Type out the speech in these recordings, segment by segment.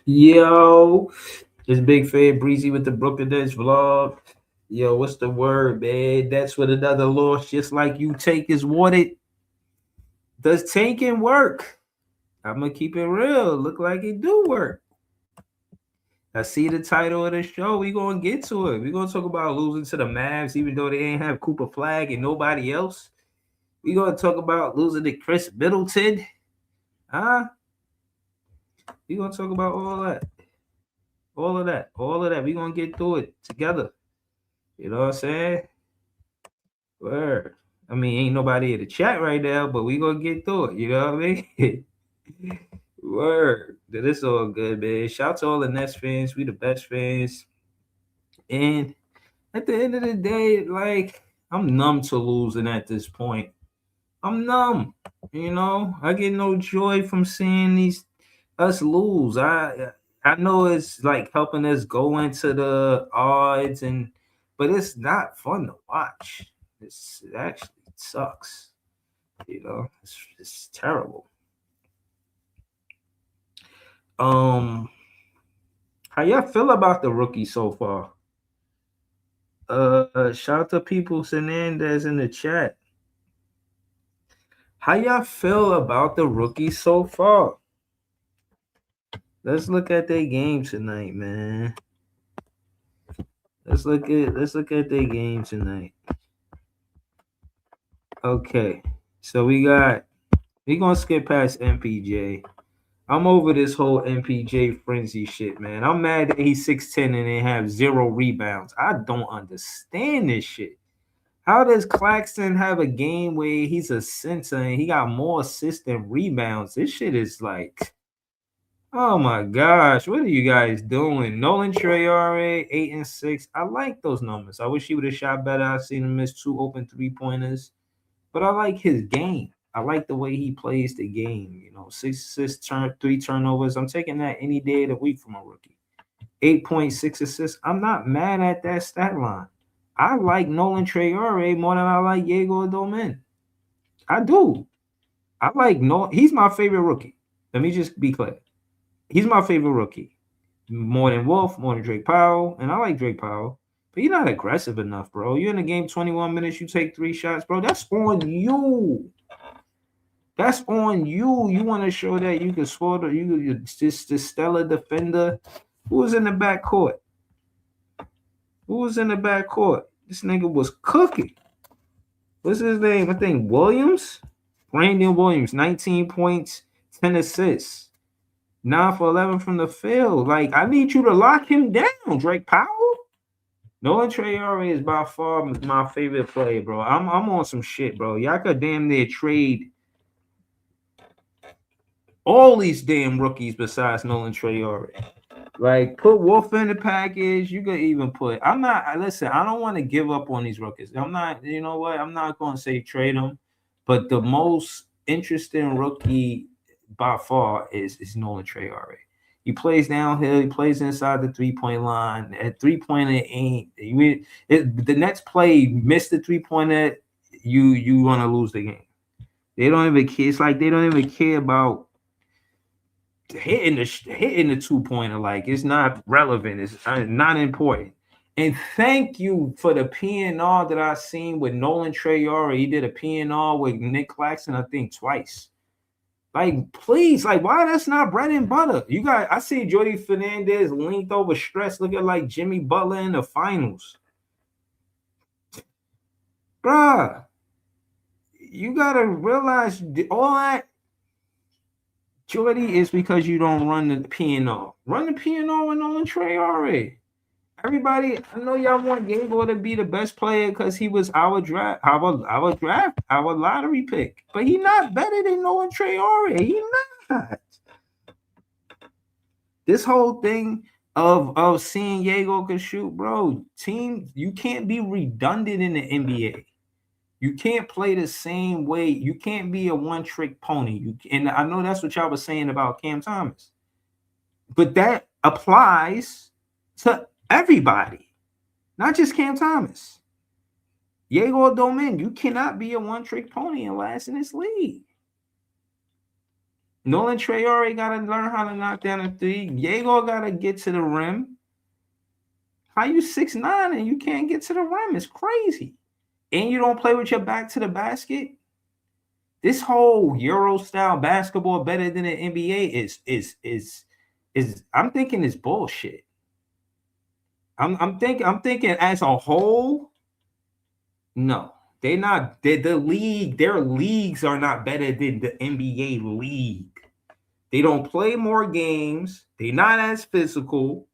Yo, it's Big Fat Breezy with the Brooklyn Nets vlog. Yo, what's the word, man? That's what another loss, just like you take is what it does. Tanking work? I'm gonna keep it real. Look like it do work. I see the title of the show. We gonna get to it. We gonna talk about losing to the Mavs, even though they ain't have Cooper Flag and nobody else. We gonna talk about losing to Chris Middleton. Huh? We gonna talk about all of that. We gonna get through it together. You know what I'm saying? Word. I mean, ain't nobody in the chat right now, but we gonna get through it. You know what I mean? Word. This all good, man. Shout to all the Nets fans. We the best fans. And at the end of the day, like I'm numb to losing at this point. I'm numb. You know, I get no joy from seeing these us lose. I know it's like helping us go into the odds but it's not fun to watch. It actually sucks. You know, it's terrible. Um, how y'all feel about the rookie so far? Shout out to people Hernandez in the chat. How y'all feel about the rookie so far? Let's look at their game tonight, man. Let's look at their game tonight. Okay, so we gonna skip past MPJ. I'm over this whole MPJ frenzy shit, man. I'm mad that he's 6'10 and they have 0 rebounds. I don't understand this shit. How does Claxton have a game where he's a center and he got more assists than rebounds? This shit is like, oh my gosh, what are you guys doing? Nolan Traore, 8 and 6. I like those numbers. I wish he would have shot better. I've seen him miss 2 open 3 pointers, but I like his game. I like the way he plays the game. You know, 6 assists, 3 turnovers. I'm taking that any day of the week from a rookie. 8.6 assists. I'm not mad at that stat line. I like Nolan Traore more than I like Diego Domen. I do. I like no. He's my favorite rookie. Let me just be clear. He's my favorite rookie. More than Wolf, more than Drake Powell, and I like Drake Powell. But you're not aggressive enough, bro. You're in the game 21 minutes. You take 3 shots, bro. That's on you. That's on you. You want to show that you can score. You're just the stellar defender. Who's in the back court? Who was in the back court? This nigga was cooking. What's his name? I think Williams. Brandon Williams, 19 points, 10 assists. 9 for 11 from the field. Like, I need you to lock him down, Drake Powell. Nolan Traore is by far my favorite player, bro. I'm on some shit, bro. Y'all could damn near trade all these damn rookies besides Nolan Traore. Like, put Wolf in the package. You could even put. I'm not. Listen, I don't want to give up on these rookies. I'm not. You know what? I'm not going to say trade them, but the most interesting rookie by far is Nolan Traore. He plays downhill. He plays inside the 3-point line. At 3-pointer ain't. The next play missed the 3-pointer. You want to lose the game. They don't even care. It's like they don't even care about hitting the 2-pointer. Like, it's not relevant. It's not important. And thank you for the PNR that I seen with Nolan Traore. He did a PNR with Nick Claxton, I think, twice. Like, please, like, why that's not bread and butter? You got, I see Jordy Fernandez linked over stress, looking like Jimmy Butler in the finals. Bruh, you gotta realize all that, Jordy, is because you don't run the P&O. Run the P&O with Nolan Traore. Everybody, I know y'all want Gabriel to be the best player because he was our lottery pick. But he not better than Nolan Traore. He not. This whole thing of seeing Diego can shoot, bro. Team, you can't be redundant in the NBA. You can't play the same way. You can't be a one-trick pony. And I know that's what y'all was saying about Cam Thomas. But that applies to everybody, not just Cam Thomas. Diego Domen, you cannot be a one-trick pony and last in this league. Nolan Traore got to learn how to knock down a three. Diego got to get to the rim. How you 6'9" and you can't get to the rim? It's crazy. And you don't play with your back to the basket. This whole Euro style basketball better than the NBA is I'm thinking it's bullshit. I'm thinking as a whole, no. They're not. The league, their leagues are not better than the NBA league. They don't play more games. They're not as physical.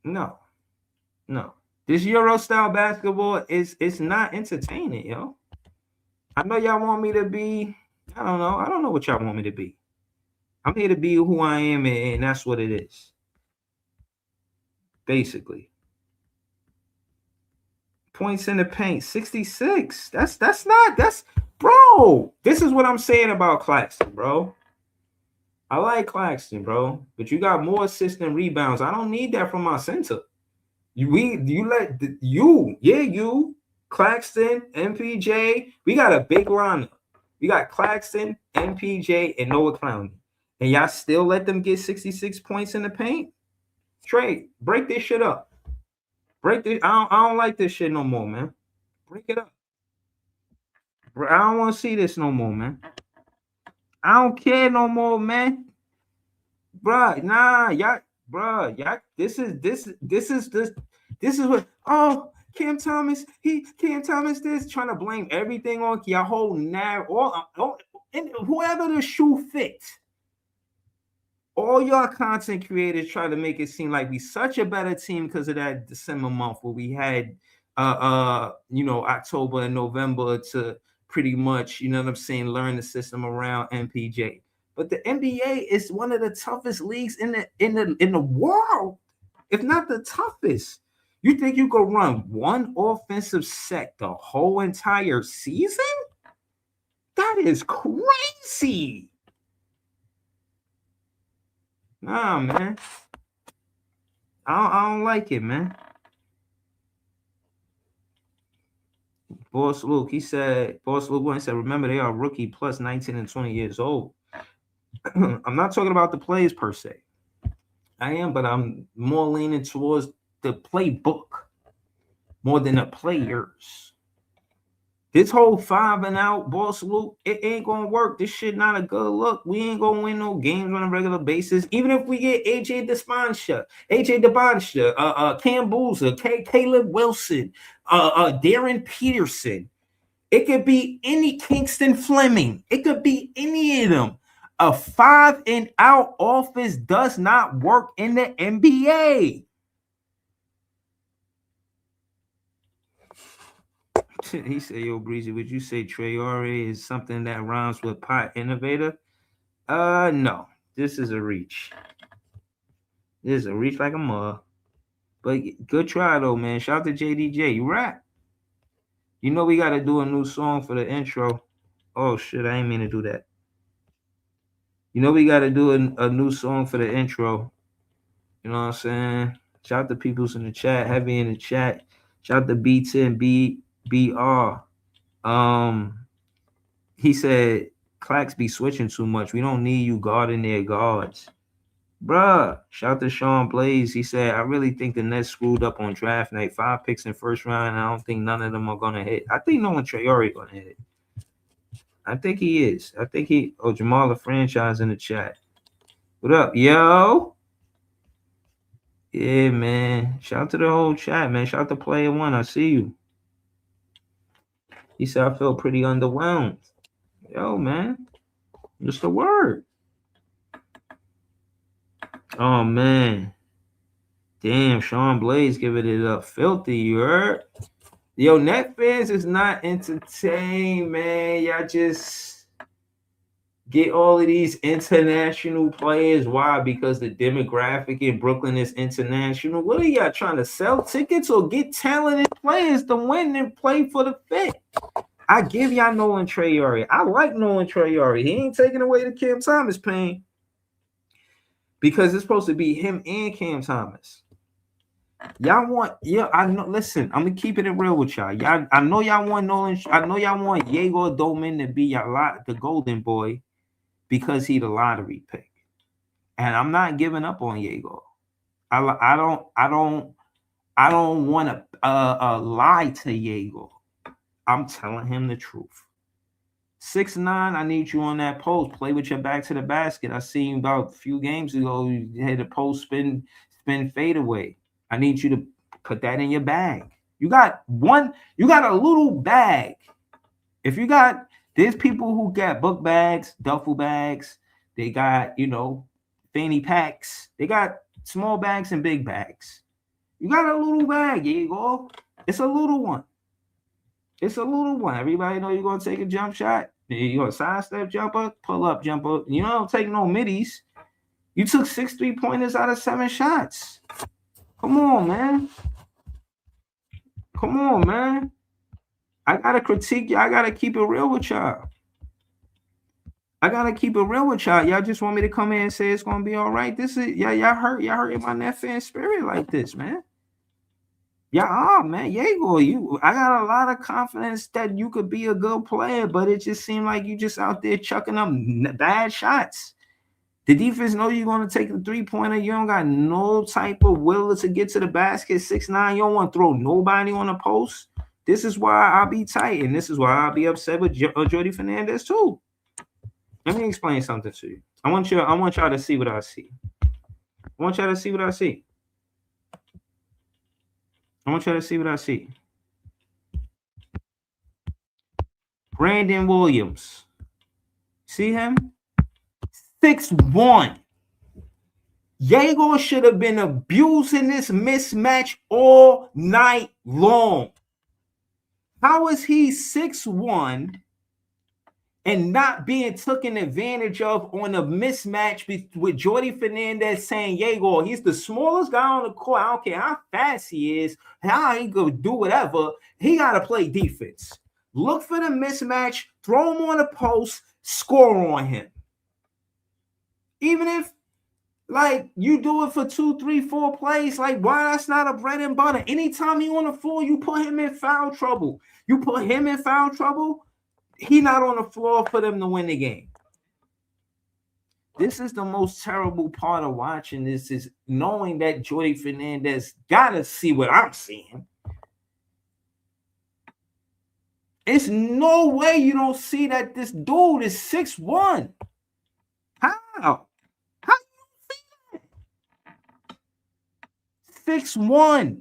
No. This Euro style basketball it's not entertaining, yo. I know y'all want me to be. I don't know. I don't know what y'all want me to be. I'm here to be who I am, and that's what it is. Basically. Points in the paint, 66. That's bro. This is what I'm saying about Claxton, bro. I like Claxton, bro, but you got more assists than rebounds. I don't need that from my center. You Claxton, MPJ. We got a big lineup. We got Claxton, MPJ, and Noah Clowney, and y'all still let them get 66 points in the paint. Trey, break this shit up. Break this. I don't like this shit no more, man. Break it up. I don't want to see this no more, man. I don't care no more, man. Bruh, nah, y'all, this is what Cam Thomas, this trying to blame everything on your whole and whoever the shoe fits. All y'all content creators try to make it seem like we such a better team because of that December month where we had October and November to pretty much, you know what I'm saying, learn the system around MPJ. But the NBA is one of the toughest leagues in the world, if not the toughest. You think you could run one offensive set the whole entire season? That is crazy. Nah, man. I don't like it, man. Boss Luke said, remember they are rookie plus 19 and 20 years old. I'm not talking about the players per se. I am, but I'm more leaning towards the playbook more than the players. This whole 5 and out, Boss Luke, it ain't gonna work. This shit not a good look. We ain't gonna win no games on a regular basis. Even if we get AJ Desponsha, Cam Boozer, Caleb Wilson, Darren Peterson. It could be any Kingston Fleming. It could be any of them. A 5 and out offense does not work in the NBA. He said, yo, Breezy, would you say Traore is something that rhymes with pot innovator? No. This is a reach. This is a reach like a mug. But good try, though, man. Shout out to JDJ. You rap. You know we got to do a new song for the intro. Oh, shit, I ain't mean to do that. You know we got to do a new song for the intro. You know what I'm saying? Shout out to people's in the chat, heavy in the chat. Shout out to B10, BR. He said, Clax be switching too much. We don't need you guarding their guards. Bruh, shout out to Sean Blaze. He said, I really think the Nets screwed up on draft night. 5 picks in first round, and I don't think none of them are going to hit. I think Nolan Traore going to hit. I think he is. Jamal the franchise in the chat. What up, yo? Yeah, man. Shout out to the whole chat, man. Shout out to Player One. I see you. He said, I feel pretty underwhelmed. Yo, man. Just a word. Oh, man. Damn, Sean Blaze giving it up. Filthy, you heard? Yo, Net fans is not entertained, man. Y'all just get all of these international players. Why? Because the demographic in Brooklyn is international. What are y'all trying to sell tickets or get talented players to win and play for the fit? I give y'all Nolan Traore. I like Nolan Traore. He ain't taking away the Cam Thomas pain because it's supposed to be him and Cam Thomas. Y'all want, I know. Listen, I'm gonna keep it real with y'all. I know y'all want Nolan. I know y'all want Diego Doman to be y'all lot, the golden boy. because he the lottery pick. And I'm not giving up on Yago. I don't want to lie to Yago. I'm telling him the truth. 6'9", I need you on that post. Play with your back to the basket. I seen about a few games ago, you had a post spin fade away. I need you to put that in your bag. You got a little bag. If you got, there's people who got book bags, duffel bags, they got, fanny packs. They got small bags and big bags. You got a little bag, here you go. It's a little one. It's a little one. Everybody know you're going to take a jump shot. You're going to sidestep jumper, pull up jumper. You don't take no middies. You took 6 3-pointers out of 7 shots. Come on, man. Come on, man. I got to critique you. I got to keep it real with y'all. Y'all just want me to come in and say it's going to be all right. This is, y'all hurting my nephew in spirit like this, man. Man, Yago, I got a lot of confidence that you could be a good player, but it just seemed like you just out there chucking up bad shots. The defense know you're going to take the 3-pointer. You don't got no type of will to get to the basket. 6'9", you don't want to throw nobody on the post. This is why I'll be tight, and this is why I'll be upset with Jordy Fernandez too. Let me explain something to you. I want y'all to see what I see. I want y'all to see what I see. Brandon Williams. See him? 6'1". Yago should have been abusing this mismatch all night long. How is he 6'1" and not being taken advantage of on a mismatch with Jordy Fernandez saying, Yago, he's the smallest guy on the court. I don't care how fast he is, how he could do whatever. He got to play defense. Look for the mismatch, throw him on the post, score on him. Even if, you do it for 2, 3, 4 plays, why that's not a bread and butter? Anytime he on the floor, you put him in foul trouble. He not on the floor for them to win the game. This is the most terrible part of watching this, is knowing that Jordy Fernandez got to see what I'm seeing. It's no way you don't see that this dude is 6'1". How you see that? 6'1".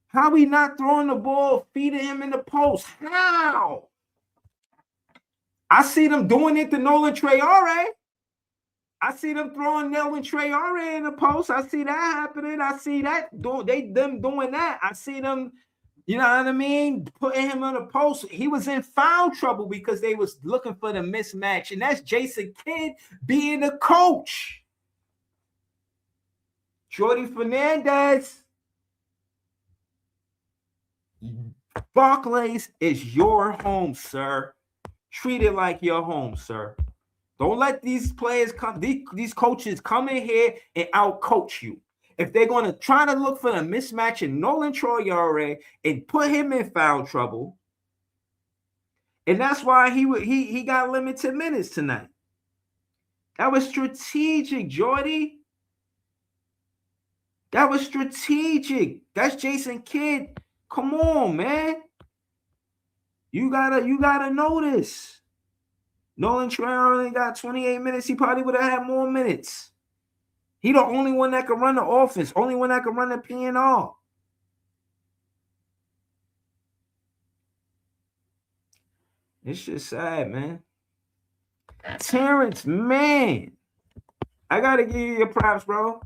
How we not throwing the ball, feeding him in the post? How? I see them doing it to Nolan Traore. I see them throwing Nolan Traore in the post. I see that happening. I see that them doing that. I see them, you know what I mean, putting him on the post. He was in foul trouble because they was looking for the mismatch, and that's Jason Kidd being the coach. Jordy Fernandez, Barclays is your home, sir. Treat it like your home, sir. Don't let these players come, these coaches come in here and out-coach you. If they're going to try to look for the mismatch in Nolan Traore and put him in foul trouble, and that's why he got limited minutes tonight. That was strategic, Jordy. That was strategic. That's Jason Kidd. Come on, man. You gotta know this. Nolan Traore only got 28 minutes. He probably would have had more minutes. He the only one that can run the offense, only one that can run the P&R. It's just sad, man. Terrence, man. I gotta give you your props, bro.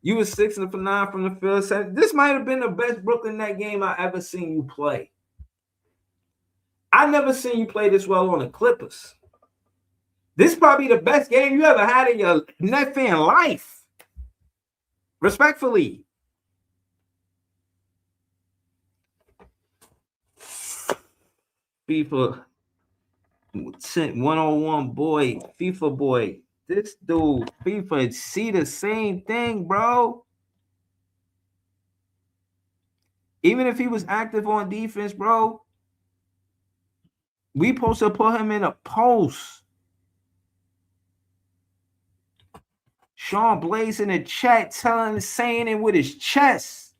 You was 6 for 9 from the field. This might have been the best Brooklyn Net game I ever seen you play. I never seen you play this well on the Clippers. This is probably the best game you ever had in your Net fan life. Respectfully. FIFA 101 boy, FIFA boy. This dude, FIFA, see the same thing, bro. Even if he was active on defense, bro, we supposed to put him in a post. Sean Blaze in the chat saying it with his chest.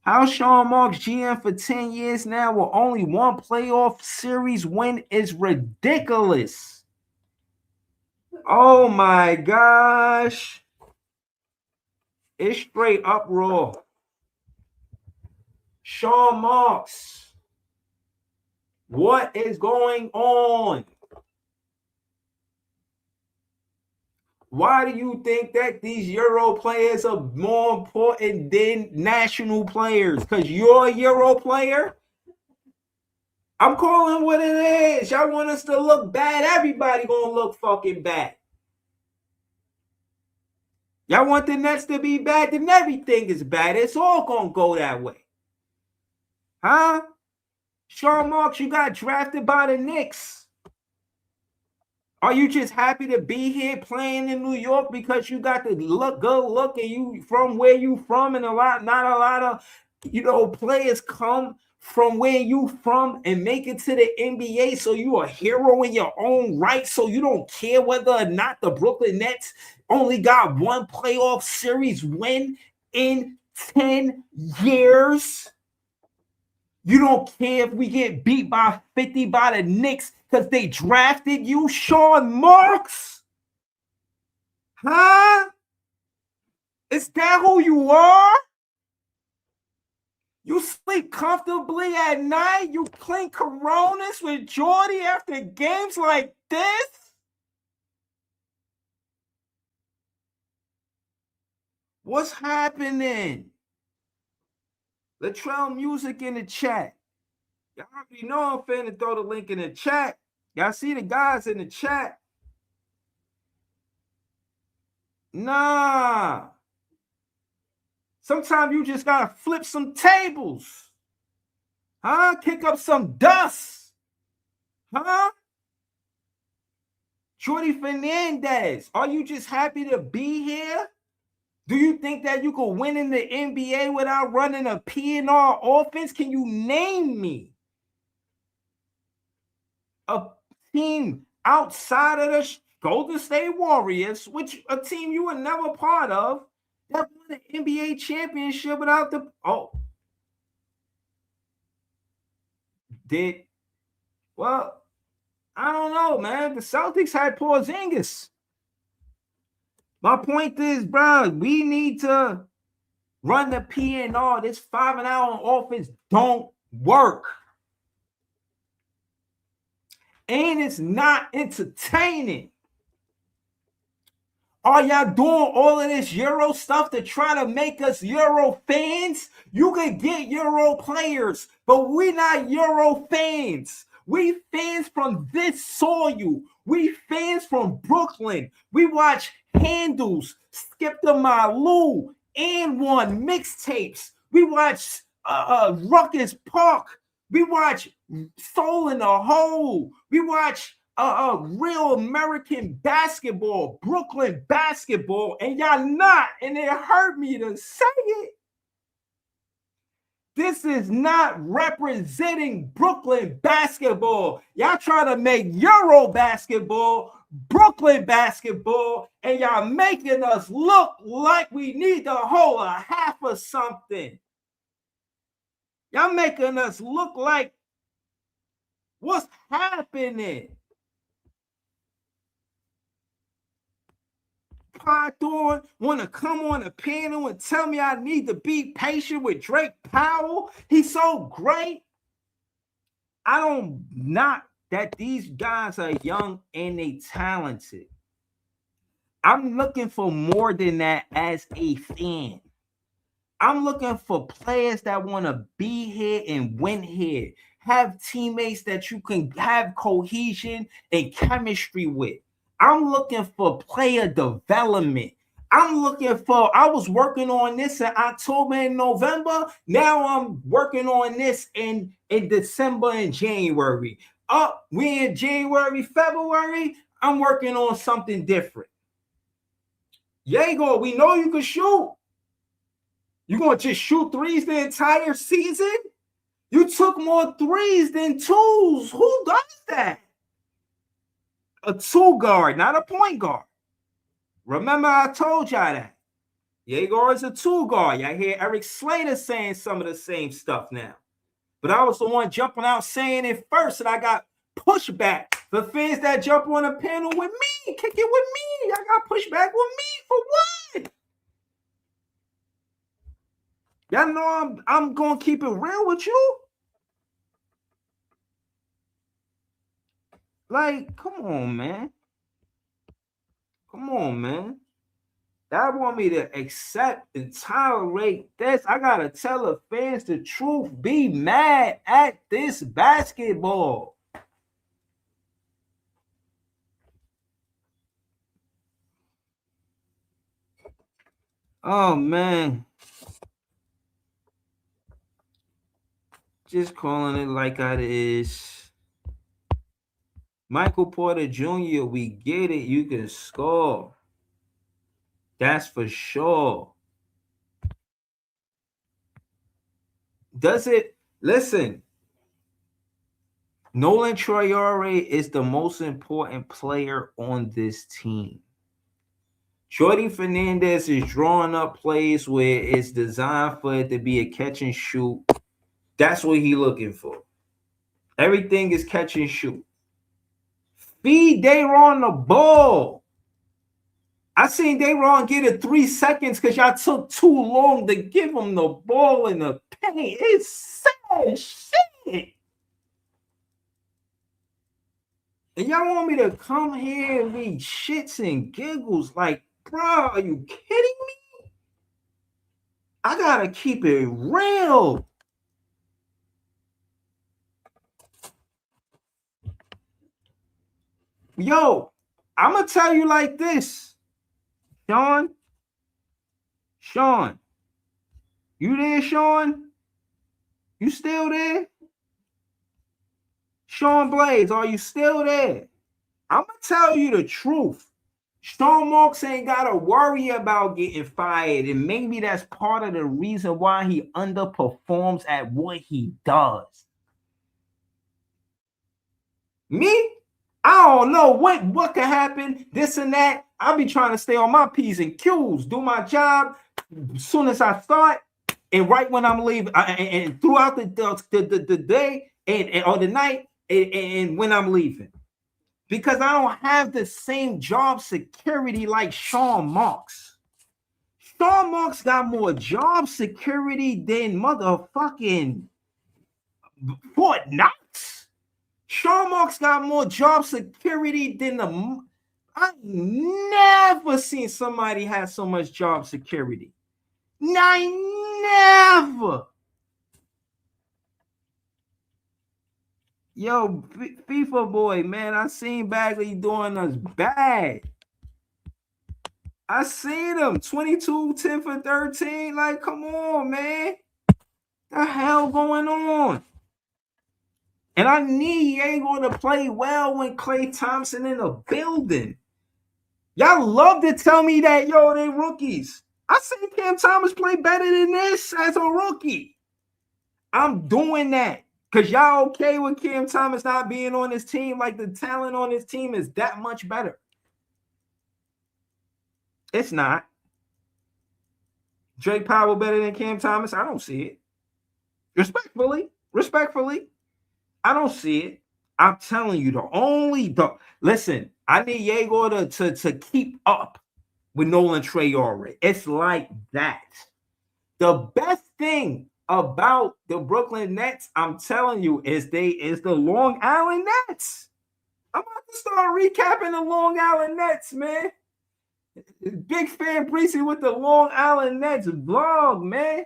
How Sean Marks GM for 10 years now with only one playoff series win is ridiculous. Oh my gosh. It's straight uproar. Sean Marks, what is going on? Why do you think that these Euro players are more important than national players? Because you're a Euro player? I'm calling what it is. Y'all want us to look bad? Everybody gonna look fucking bad. Y'all want the Nets to be bad? Then everything is bad. It's all gonna go that way. Huh? Sean Marks, you got drafted by the Knicks. Are you just happy to be here playing in New York because you got the good look and you from where you from, and not a lot of players come from where you from and make it to the NBA, so you a hero in your own right, so you don't care whether or not the Brooklyn Nets only got one playoff series win in 10 years? You don't care if we get beat by 50 by the Knicks because they drafted you, Sean Marks? Huh? Is that who you are? You sleep comfortably at night? You clink Coronas with Jordy after games like this? What's happening? Latrell Music in the chat. Y'all already know I'm finna throw the link in the chat. Y'all see the guys in the chat? Nah. Sometimes you just gotta flip some tables. Huh? Kick up some dust. Huh? Jordy Fernandez, are you just happy to be here? Do you think that you could win in the NBA without running a P&R offense? Can you name me a team outside of the Golden State Warriors, which a team you were never part of, that won an NBA championship without the well, I don't know, man. The Celtics had Porzingis. My point is, bro, we need to run the P&R. This 5-and-out on offense don't work. And it's not entertaining. Are y'all doing all of this Euro stuff to try to make us Euro fans? You can get Euro players, but we're not Euro fans. We fans from this soil. We fans from Brooklyn. We watch Handles, Skip the Malou, and One mixtapes. We watch Ruckus Park. We watch Soul in the Hole. We watch real American basketball, Brooklyn basketball, and y'all not, and it hurt me to say it. This is not representing Brooklyn basketball. Y'all try to make Euro basketball, Brooklyn basketball, and y'all making us look like we need to hold a half of something. Y'all making us look like what's happening. Python want to come on the panel and tell me I need to be patient with Drake Powell. He's so great. I don't knock that these guys are young and they talented. I'm looking for more than that as a fan. I'm looking for players that want to be here and win here. Have teammates that you can have cohesion and chemistry with. I'm looking for player development. I was working on this in October and November. Now I'm working on this in December and January. We in January, February, I'm working on something different. Diego, we know you can shoot. You going to just shoot threes the entire season? You took more threes than twos. Who does that? A two guard, not a point guard. Remember, I told y'all that. Jaeger is a two guard. Y'all hear Eric Slater saying some of the same stuff now. But I was the one jumping out saying it first, and I got pushback. The fans that jump on the panel with me, kick it with me. I got pushback with me for what? Y'all know I'm gonna keep it real with you. Like, come on, man. Come on, man. Y'all want me to accept and tolerate this? I gotta tell the fans the truth. Be mad at this basketball. Oh man. Just calling it like it is. Michael Porter Jr., we get it. You can score. That's for sure. Does it? Listen, Nolan Troyore is the most important player on this team. Jordy Fernandez is drawing up plays where it's designed for it to be a catch and shoot. That's what he's looking for. Everything is catch and shoot. Feed Dayron the ball. I seen Dayron get it 3 seconds because y'all took too long to give him the ball in the paint. It's sad shit. And y'all want me to come here and be shits and giggles? Like, bro, are you kidding me? I gotta keep it real. Yo, I'm gonna tell you like this. Sean, you there, Sean? You still there? Sean Blaze, are you still there? I'm gonna tell you the truth. Sean Marks ain't gotta worry about getting fired, and maybe that's part of the reason why he underperforms at what he does. Me? I don't know what could happen, this and that. I'll be trying to stay on my P's and Q's, do my job as soon as I start, and right when I'm leaving, and throughout the day and or the night, and when I'm leaving. Because I don't have the same job security like Sean Marks. Sean Marks got more job security than motherfucking Fort Knox. Sean Marks got more job security than the. I never seen somebody have so much job security. I never. Yo, FIFA boy, man, I seen Bagley doing us bad. I seen him 22, 10 for 13. Like, come on, man. The hell going on? And I need Diego to play well when Klay Thompson in the building. Y'all love to tell me that, yo, they rookies. I seen Cam Thomas play better than this as a rookie. I'm doing that because y'all okay with Cam Thomas not being on his team. Like, the talent on his team is that much better. It's not. Drake Powell better than Cam Thomas? I don't see it. Respectfully, I don't see it. I'm telling you, listen, I need Diego to keep up with Nolan Traore. It's like that. The best thing about the Brooklyn Nets, I'm telling you, is the Long Island Nets. I'm about to start recapping the Long Island Nets, man. Big fan Breezy with the Long Island Nets vlog, man.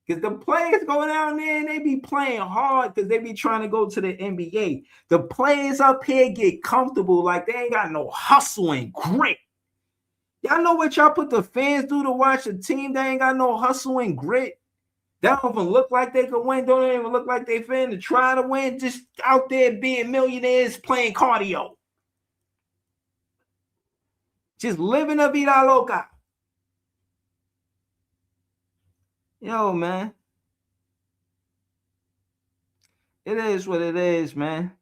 Because the players go down there and they be playing hard because they be trying to go to the NBA. The players up here get comfortable like they ain't got no hustle and grit. Y'all know what y'all put the fans do to watch a team that ain't got no hustle and grit? That don't even look like they could win. Don't even look like they fin to try to win. Just out there being millionaires playing cardio. Just living a vida loca. Yo, man. It is what it is, man.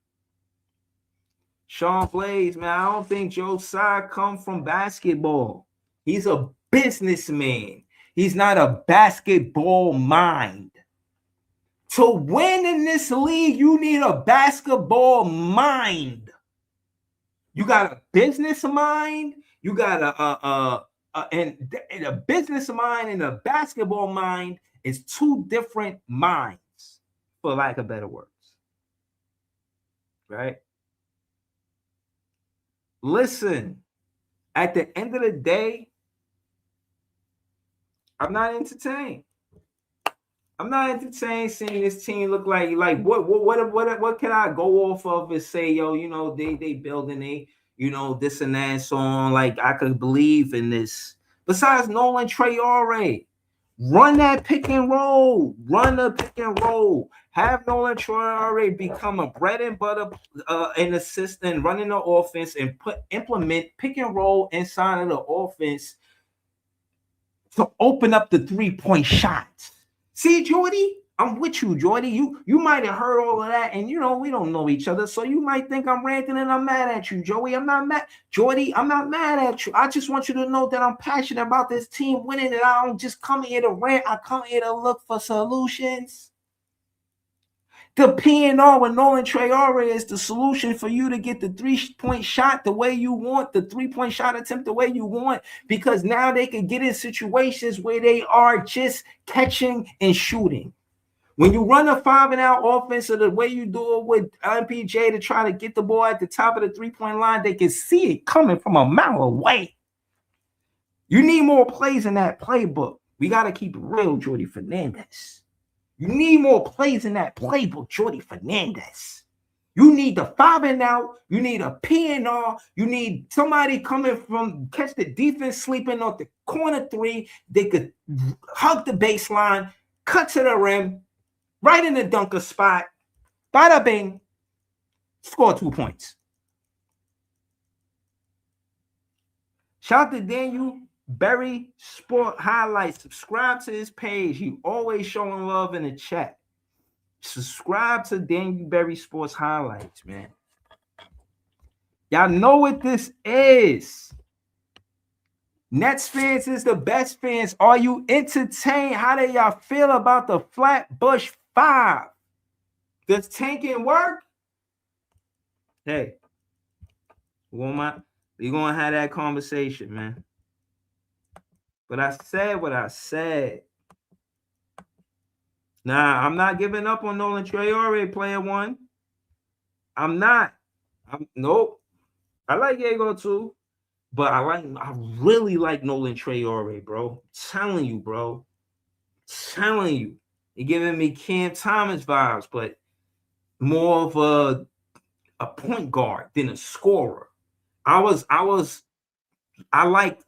Sean Blaze, man, I don't think Joe Tsai come from basketball. He's a businessman. He's not a basketball mind. To win in this league, you need a basketball mind. You got a business mind. You got and a business mind and a basketball mind is two different minds, for lack of better words. Right? Listen, at the end of the day, I'm not entertained. I'm not entertained seeing this team look like what can I go off of and say, yo, they building this and that and so on. Like I could believe in this. Besides Nolan Traore, run that pick and roll, run the pick and roll. Have Nolan Traore become a bread and butter an assistant running the offense and implement pick and roll inside of the offense to open up the 3-point shots. See, Jordy, I'm with you, Jordy. You might have heard all of that, and we don't know each other, so you might think I'm ranting and I'm mad at you, Joey. I'm not mad, Jordy. I'm not mad at you. I just want you to know that I'm passionate about this team winning, and I don't just come here to rant. I come here to look for solutions. The P&R with Nolan Traore is the solution for you to get the 3-point shot the way you want, the 3-point shot attempt the way you want, because now they can get in situations where they are just catching and shooting. When you run a 5-and-out offense the way you do it with MPJ to try to get the ball at the top of the 3-point line, they can see it coming from a mile away. You need more plays in that playbook. We got to keep it real, Jordy Fernandez. You need more plays in that playbook, Jordy Fernandez. You need the 5-and-out. You need a P&R. You need somebody coming from catch the defense sleeping off the corner 3. They could hug the baseline, cut to the rim, right in the dunker spot. Bada bing. Score 2 points. Shout out to Daniel Berry Sport Highlights. Subscribe to his page. He always showing love in the chat. Subscribe to Daniel Berry Sports Highlights, man. Y'all know what this is. Nets fans is the best fans. Are you entertained? How do y'all feel about the Flatbush 5? Does tanking work? Hey, we're gonna have that conversation, man. But I said what I said. Nah, I'm not giving up on Nolan Traore, player 1. I'm not. Nope. I like Diego too, but I really like Nolan Traore, bro. Telling you, bro. Telling you. You're giving me Cam Thomas vibes, but more of a point guard than a scorer. I like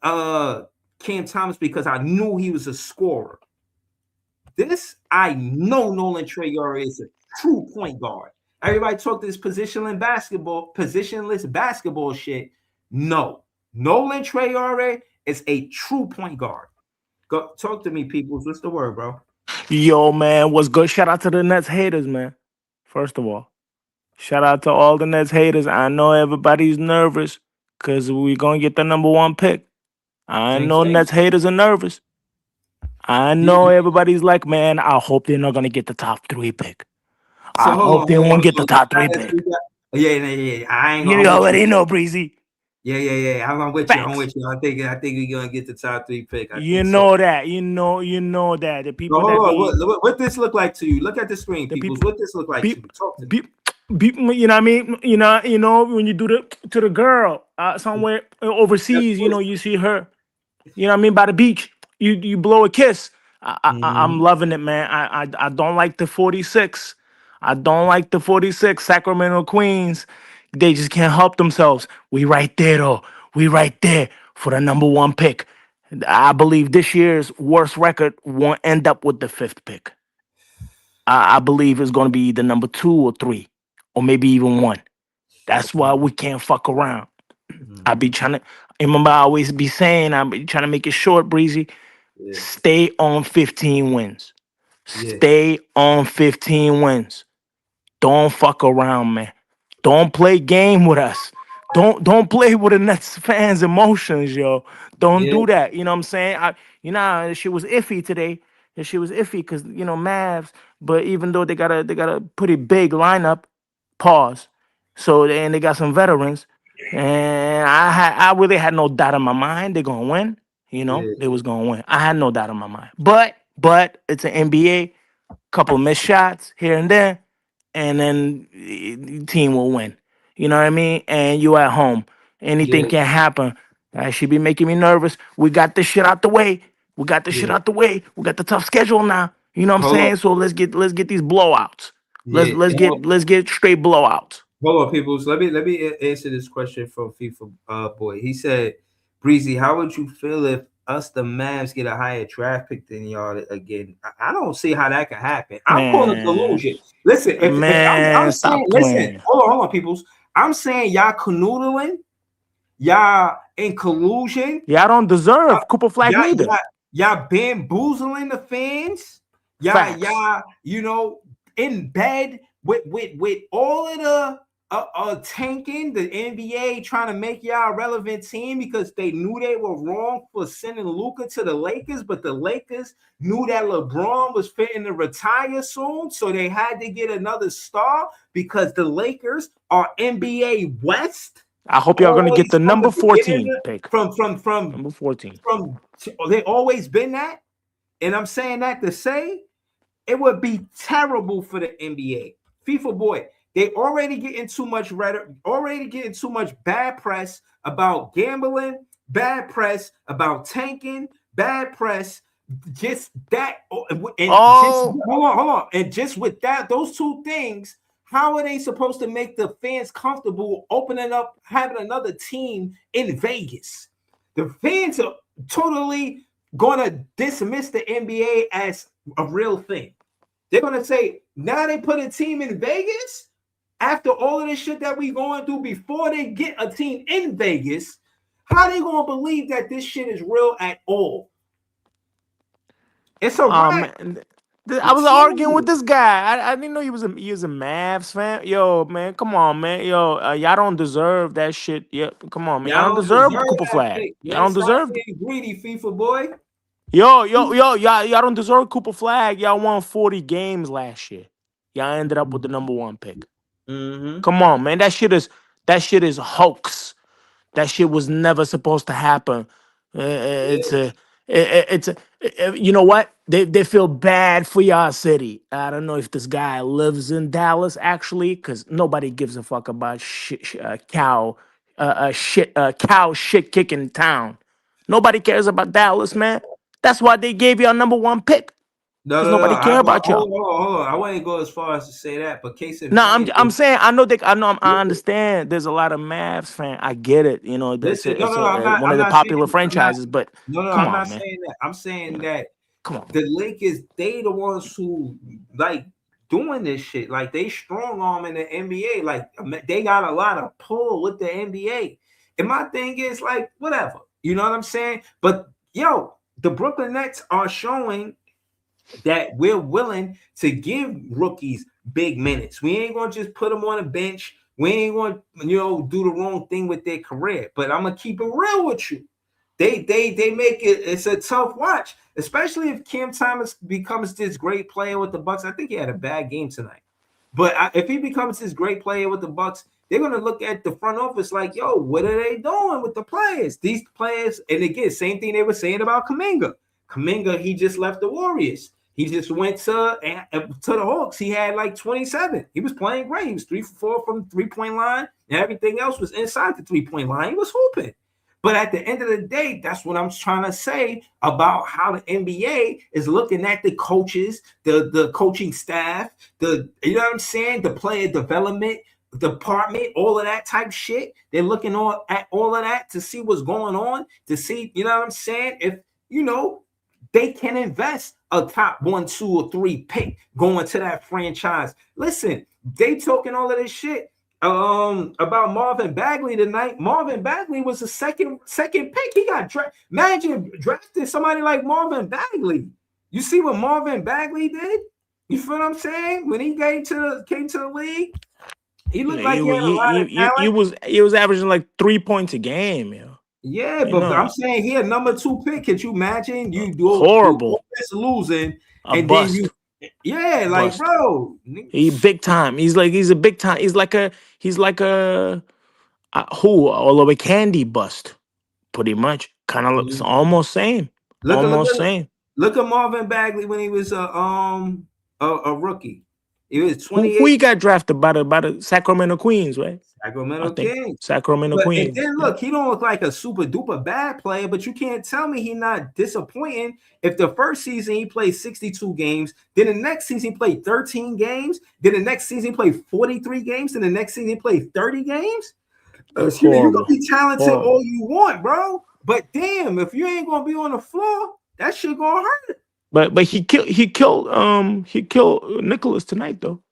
Cam Thomas because I knew he was a scorer. This, I know Nolan Traore is a true point guard. Everybody talk this positionless basketball shit. No. Nolan Traore is a true point guard. Go talk to me, people. What's the word, bro? Yo, man, what's good? Shout out to the Nets haters, man. First of all, shout out to all the Nets haters. I know everybody's nervous because we're going to get the number 1 pick. I Same, know same. Nets haters are nervous. I know everybody's like, man, I hope they're not going to get the top 3 pick. So I hold hope on, they hold won't on. get the So top 3 pick. yeah. You I'm with you. already know, Breezy. Yeah. I'm with you. I'm Facts. with you. I think we're gonna get the top 3 pick. I You think so. know that. You know that. The So people that hold on. be What this look like to you? Look at the screen, the peoples. people What this look like to be, you? Talk to me. you know what I mean? When you do to the girl somewhere That's overseas, pussy. you see her. You know what I mean? By the beach, you blow a kiss. I'm Mm-hmm. loving it, man. I don't like the 46. I don't like the 46 Sacramento Queens. They just can't help themselves. We right there though. We right there for the number 1 pick. I believe this year's worst record won't end up with the 5th pick. I believe it's going to be the number 2 or 3, or maybe even 1. That's why we can't fuck around. I be Mm-hmm. trying to. Remember, I always be saying, I be trying to make it short, Breezy. Yeah. Stay on 15 wins. Yeah. Stay on 15 wins. Don't fuck around, man. Don't play game with us. Don't play with the Nets fans' emotions, yo. Don't Yeah, do that. You know what I'm saying? She was iffy today. And she was iffy because Mavs. But even though they got a pretty big lineup, pause. So and they got some veterans, and I really had no doubt in my mind they're gonna win. yeah, They was gonna win. I had no doubt in my mind. But it's an NBA. Couple missed shots here and there, and then the team will win. You know what I mean? And you at home. Anything yeah, can happen. That should be making me nervous. We got this shit out the way. We got this shit yeah. out the way. We got the tough schedule now. You know what I'm Hold saying? on. So let's get these blowouts. Let's Yeah. let's get let's get straight blowouts. Hold on, people. So let me answer this question from FIFA boy. He said, "Breezy, how would you feel if us the Mavs get a higher draft pick than y'all again? I don't see how that could happen. I'm calling Man, collusion. Listen, if I'm man, saying, stop listen, playing. hold on, peoples. I'm saying y'all canoodling, y'all in collusion, Y'all don't y'all deserve Cooper Flag y'all neither. y'all, y'all bamboozling the fans. Facts. In bed with all of the tanking the NBA trying to make y'all a relevant team because they knew they were wrong for sending Luka to the Lakers, but the Lakers knew that LeBron was fitting to retire soon, so they had to get another star because the Lakers are NBA West I hope y'all gonna get always the from the number beginning 14 pick. Number 14. from they always been that, and I'm saying that to say it would be terrible for the NBA. FIFA boy, they already getting too much rhetoric, already getting too much bad press about gambling, bad press about tanking, bad press. Just that, and just Oh, hold on, and just with that, those two things, how are they supposed to make the fans comfortable opening up, having another team in Vegas? The fans are totally gonna dismiss the NBA as a real thing. They're gonna say now they put a team in Vegas after all of this shit that we going through before they get a team in Vegas. How they gonna believe that this shit is real at all? It's a wrap. man. I I'm was telling arguing with you. this guy. I didn't know he was a Mavs fan. Yo, man, come on, man. Yo, y'all don't deserve that shit. Yeah, come on, man. Y'all don't Y'all don't deserve deserve Cooper that Flag. pick, Y'all man. don't Stop deserve. being greedy, FIFA boy. Y'all don't deserve Cooper Flag. Y'all won 40 games last year. Y'all ended up with the number one pick. Mm-hmm. Come on, man. That shit is hoax. That shit was never supposed to happen. It's Yeah. a, it's a, you know what? They feel bad for y'all city. I don't know if this guy lives in Dallas actually, because nobody gives a fuck about cow shit kicking town. Nobody cares about Dallas, man. That's why they gave y'all number one pick, No, because no, no. nobody care about y'all. Hold on. I wouldn't go as far as to say that, but case in No, I'm point I'm is saying I listen, understand. There's a lot of Mavs fan. I get it. It's listen. a, No, it's no, no. a, one of I'm the not saying. popular I'm not. franchises, but No, no. come I'm on, not man. saying that. I'm saying Yeah, that come on. the Lakers, they the ones who like doing this shit. Like they strong arm in the NBA. Like they got a lot of pull with the NBA. And my thing is like whatever. You know what I'm saying? But yo, the Brooklyn Nets are showing that we're willing to give rookies big minutes. We ain't gonna just put them on a bench. We ain't gonna, do the wrong thing with their career. But I'm gonna keep it real with you. They make it. It's a tough watch, especially if Cam Thomas becomes this great player with the Bucks. I think he had a bad game tonight, but if he becomes this great player with the Bucks, they're gonna look at the front office like, yo, what are they doing with the players? These players, and again, same thing they were saying about Kaminga. Kaminga, he just left the Warriors. He just went to the Hawks. He had like 27. He was playing great. He was 3 for 4 from the 3-point line, and everything else was inside the 3-point line. He was hooping. But at the end of the day, that's what I'm trying to say about how the NBA is looking at the coaches, the coaching staff, you know what I'm saying, the player development department, all of that type shit. They're looking at all of that to see what's going on, to see, you know what I'm saying, if they can invest a top 1, 2, or 3 pick going to that franchise. Listen, they talking all of this shit about Marvin Bagley tonight. Marvin Bagley was the second pick. He got drafted. Imagine drafting somebody like Marvin Bagley. You see what Marvin Bagley did? You feel what I'm saying? When he came to the league, He looked like he had a lot of talent. He was averaging like 3 points a game, yo. Yeah, You but I'm know, saying he a number 2 pick. Could you imagine you do all horrible, this losing a and then you, bust, yeah, like bust. bro, He big time. He's a big time. He's like a who all over candy bust, pretty much. Kind of it's Mhm. almost same, Look almost at same. look at Marvin Bagley when he was a rookie. He was Who 28. he got drafted by the Sacramento Queens, right? I Sacramento think Kings. Sacramento But and Queens. then Yeah. look, he don't look like a super duper bad player, but you can't tell me he's not disappointing. If the first season he played 62 games, then the next season he played 13 games, then the next season he played 43 games, then the next season he played 30 games. Excuse me, you can Horrible, be talented all horrible. you want, bro. But damn, if you ain't gonna be on the floor, that shit gonna hurt. But he killed Nicholas tonight though.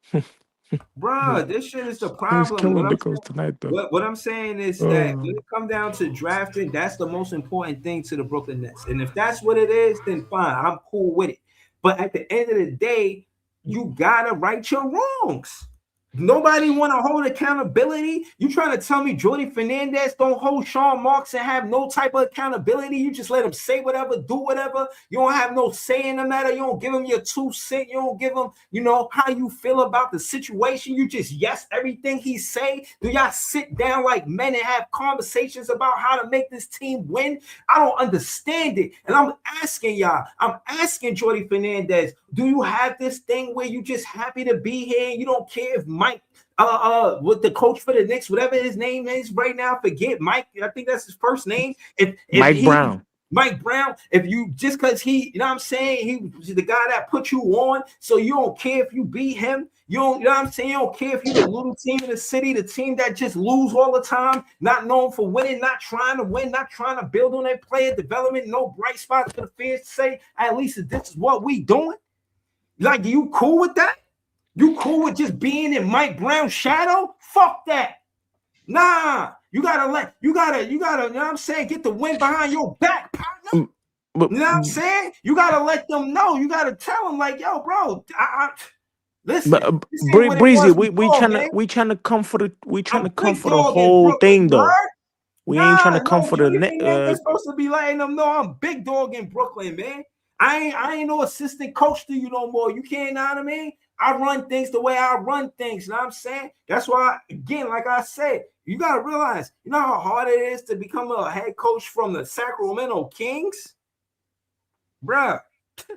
Bro, this shit is the He's problem. killing Nicholas tonight though. What I'm saying is that when Uh, it comes down to drafting, that's the most important thing to the Brooklyn Nets. And if that's what it is, then fine, I'm cool with it. But at the end of the day, you gotta right your wrongs. Nobody want to hold accountability. You trying to tell me Jordy Fernandez don't hold Sean Marks and have no type of accountability? You just let him say whatever, do whatever. You don't have no say in the matter. You don't give him your 2 cents. You don't give him, how you feel about the situation. You just yes everything he say. Do y'all sit down like men and have conversations about how to make this team win? I don't understand it. And I'm asking y'all, I'm asking Jordy Fernandez, do you have this thing where you just happy to be here and you don't care if Mike with the coach for the Knicks, whatever his name is right now, forget Mike, I think that's his first name. If Mike he Brown. Mike Brown, if you just because he, you know what I'm saying, he's the guy that put you on, so you don't care if you beat him. You don't, you know what I'm saying? You don't care if you're the little team in the city, the team that just lose all the time, not known for winning, not trying to win, not trying to build on their player development, no bright spots for the fans to say, at least this is what we doing. Like, you cool with that? You cool with just being in Mike Brown's shadow? Fuck that. Nah, you gotta, you know what I'm saying, get the wind behind your back, partner. But, You know what I'm saying? You gotta let them know. You gotta tell them, like, yo, bro, listen, this ain't what it Breezy, was before, man. we trying to come for I'm big the dog in whole Brooklyn, thing you though. heard? We ain't trying Nah, to come no, for the Jordy Fernandez supposed to be letting them know I'm big dog in Brooklyn, man. I ain't no assistant coach to you no more. You can't, know what I mean? I run things the way I run things. You know what I'm saying? That's why, again, like I said, you got to realize, you know how hard it is to become a head coach from the Sacramento Kings? Bruh, eh,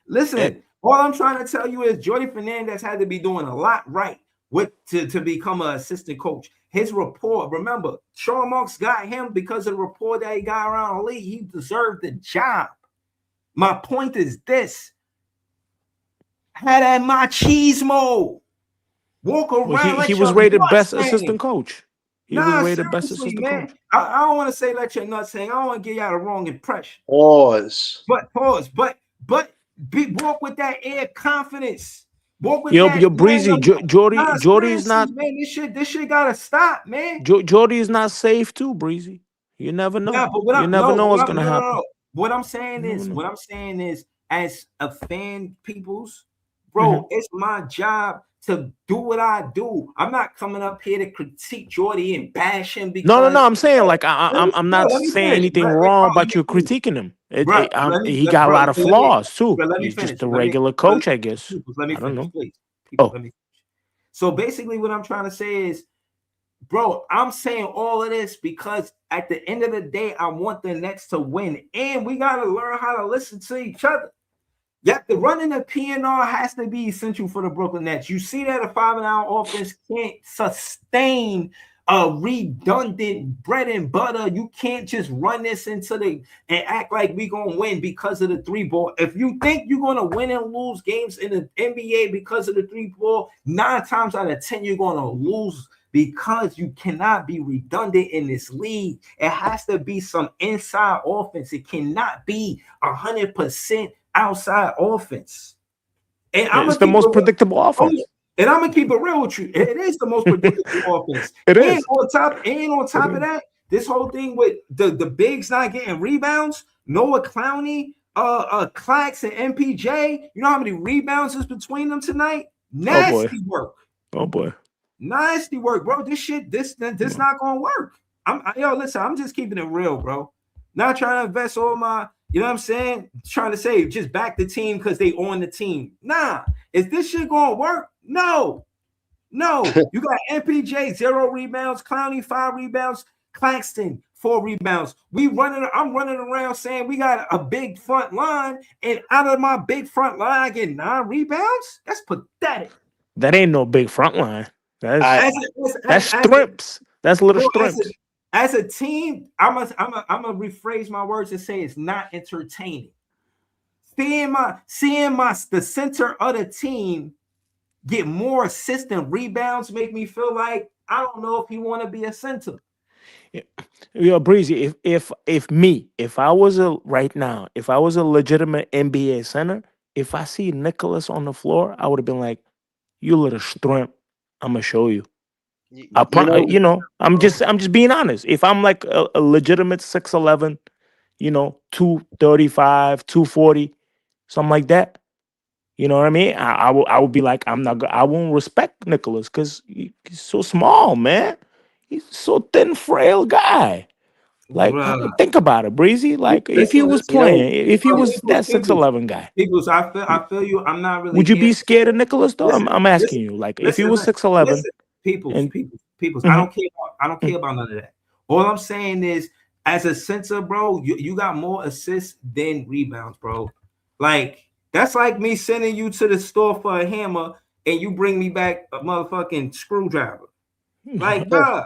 listen, all I'm trying to tell you is Jordy Fernandez had to be doing a lot right to become an assistant coach. His rapport, remember, Sean Marks got him because of the rapport that he got around the league. He deserved the job. My point is this. Had that machismo. Walk well, around, he let was your rated nuts best hang. assistant coach. He was Nah, rated best seriously, assistant man. coach. I don't want to say let your nuts hang. I don't want to give y'all the wrong impression. Pause. But pause. But walk with that air confidence. Walk with Yo, that man. Breezy, Nah, Jordy is seriously, not man. This shit gotta stop, man. Jordy is not safe too, Breezy. You never know. Nah, but what You I'm never no, know what what's I'm gonna no, no, happen. no. What I'm You saying never is, know. as a fan, peoples, Mhm. bro, it's my job to do what I do. I'm not coming up here to critique Jordy and bash him because No. I'm saying like I'm not let me saying finish. anything wrong about you critiquing him. He got a lot of flaws too. Let me He's finish. just a regular coach, I guess. Let me I don't finish, know. please. People, Oh, let me finish. So basically, what I'm trying to say is, bro, I'm saying all of this because at the end of the day, I want the Nets to win, and we gotta learn how to listen to each other. Yep, the running the PNR has to be essential for the Brooklyn Nets. You see that a 5-and-out offense can't sustain a redundant bread and butter. You can't just run this into the and act like we're gonna win because of the 3 ball. If you think you're gonna win and lose games in the NBA because of the 3 ball, 9 times out of 10 you're gonna lose because you cannot be redundant in this league. It has to be some inside offense. It cannot be 100% outside offense. And I'm it's gonna the keep it most real. predictable offense. And I'm gonna keep it real with you. It is the most predictable offense. It And is. on It top of is. that, this whole thing with the bigs not getting rebounds, Noah Clowney, Clax, and MPJ. You know how many rebounds is between them tonight? Oh boy. Nasty work. Oh boy. Nasty work, bro. This not gonna work. Listen, I'm just keeping it real, bro. Not trying to invest all my, you know what I'm saying? Trying to say just back the team because they on the team. Nah, is this shit gonna work? No. No, you got MPJ 0 rebounds, Clowney 5 rebounds, Claxton 4 rebounds. I'm running around saying we got a big front line, and out of my big front line, I get 9 rebounds. That's pathetic. That ain't no big front line. I That's As a strips. That's little bro, strips. as a team, I'm gonna rephrase my words and say it's not entertaining. Seeing the center of the team get more assistant rebounds make me feel like I don't know if he want to be a center. Breezy, if I was a right now, if I was a legitimate NBA center, if I see Nicholas on the floor, I would have been like, "You little shrimp, I'm gonna show you." you know, I'm just being honest. If I'm like a legitimate 6'11", 235, 240, something like that, you know what I mean? I would be like, I won't respect Nicholas because he's so small, man. He's so thin, frail guy. Like, Bruh. think about it, Breezy. Like, if he Listen, was listen. playing, if he was that Peoples, 6'11" guy, peoples. I feel you. I'm not really would you here. be scared of Nicholas though? Listen, I'm asking listen, you. Like, if he listen, was 6'11", listen. Peoples, and peoples, peoples. I mhm, don't care. I don't mhm. care about none of that. All I'm saying is, as a center, bro, you got more assists than rebounds, bro. Like that's like me sending you to the store for a hammer and you bring me back a motherfucking screwdriver. Like, bruh, No,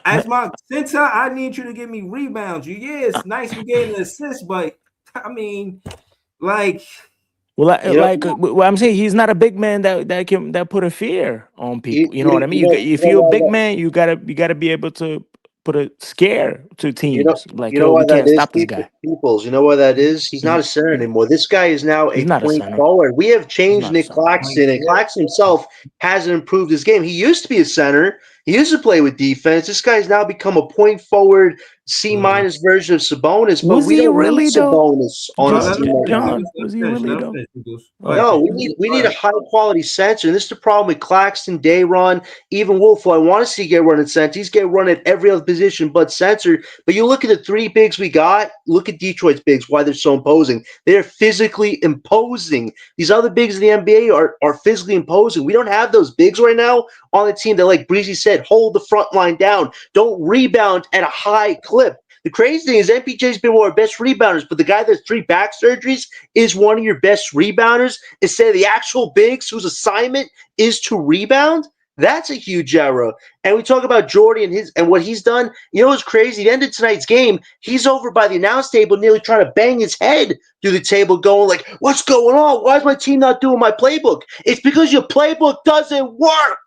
as my center, I need you to give me rebounds. It's nice you getting an assist, but I mean, like, well, you know, what I'm saying, he's not a big man that put a fear on people. You know what I mean? you If know you're a why big that man, you gotta be able to put a scare to you know teams. Like, you know yo, why we that can't is, stop this guy. peoples. You know why that is? He's not Mhm. a center anymore. This guy is now He's a not a point center. forward. We have He's changed not a Nick center. like, Claxton, and Claxton himself hasn't improved his game. He used to be a center. He used to play with defense. This guy's now become a point forward, C bro. minus version of Sabonis. But Was we he don't need really though? Sabonis on No, this John, let him team right finish. now. John, was he Let really him though? finish. Goose. Go ahead. No, Okay. we Go need a ahead. high quality center, and this is the problem with Claxton, Dayron, even Wolf. Who I want to see get run at center. He's get run at every other position but center. But you look at the three bigs we got. Look at Detroit's bigs. Why they're so imposing? They're physically imposing. These other bigs in the NBA are physically imposing. We don't have those bigs right now on the team that, like Breezy said, hold the front line down. Don't rebound at a high clip. The crazy thing is MPJ's been one of our best rebounders, but the guy that's 3 back surgeries is one of your best rebounders instead of the actual bigs whose assignment is to rebound. That's a huge error. And we talk about Jordy and what he's done. You know what's crazy? The end of tonight's game, he's over by the announce table, nearly trying to bang his head through the table, going like, "What's going on? Why is my team not doing my playbook?" It's because your playbook doesn't work.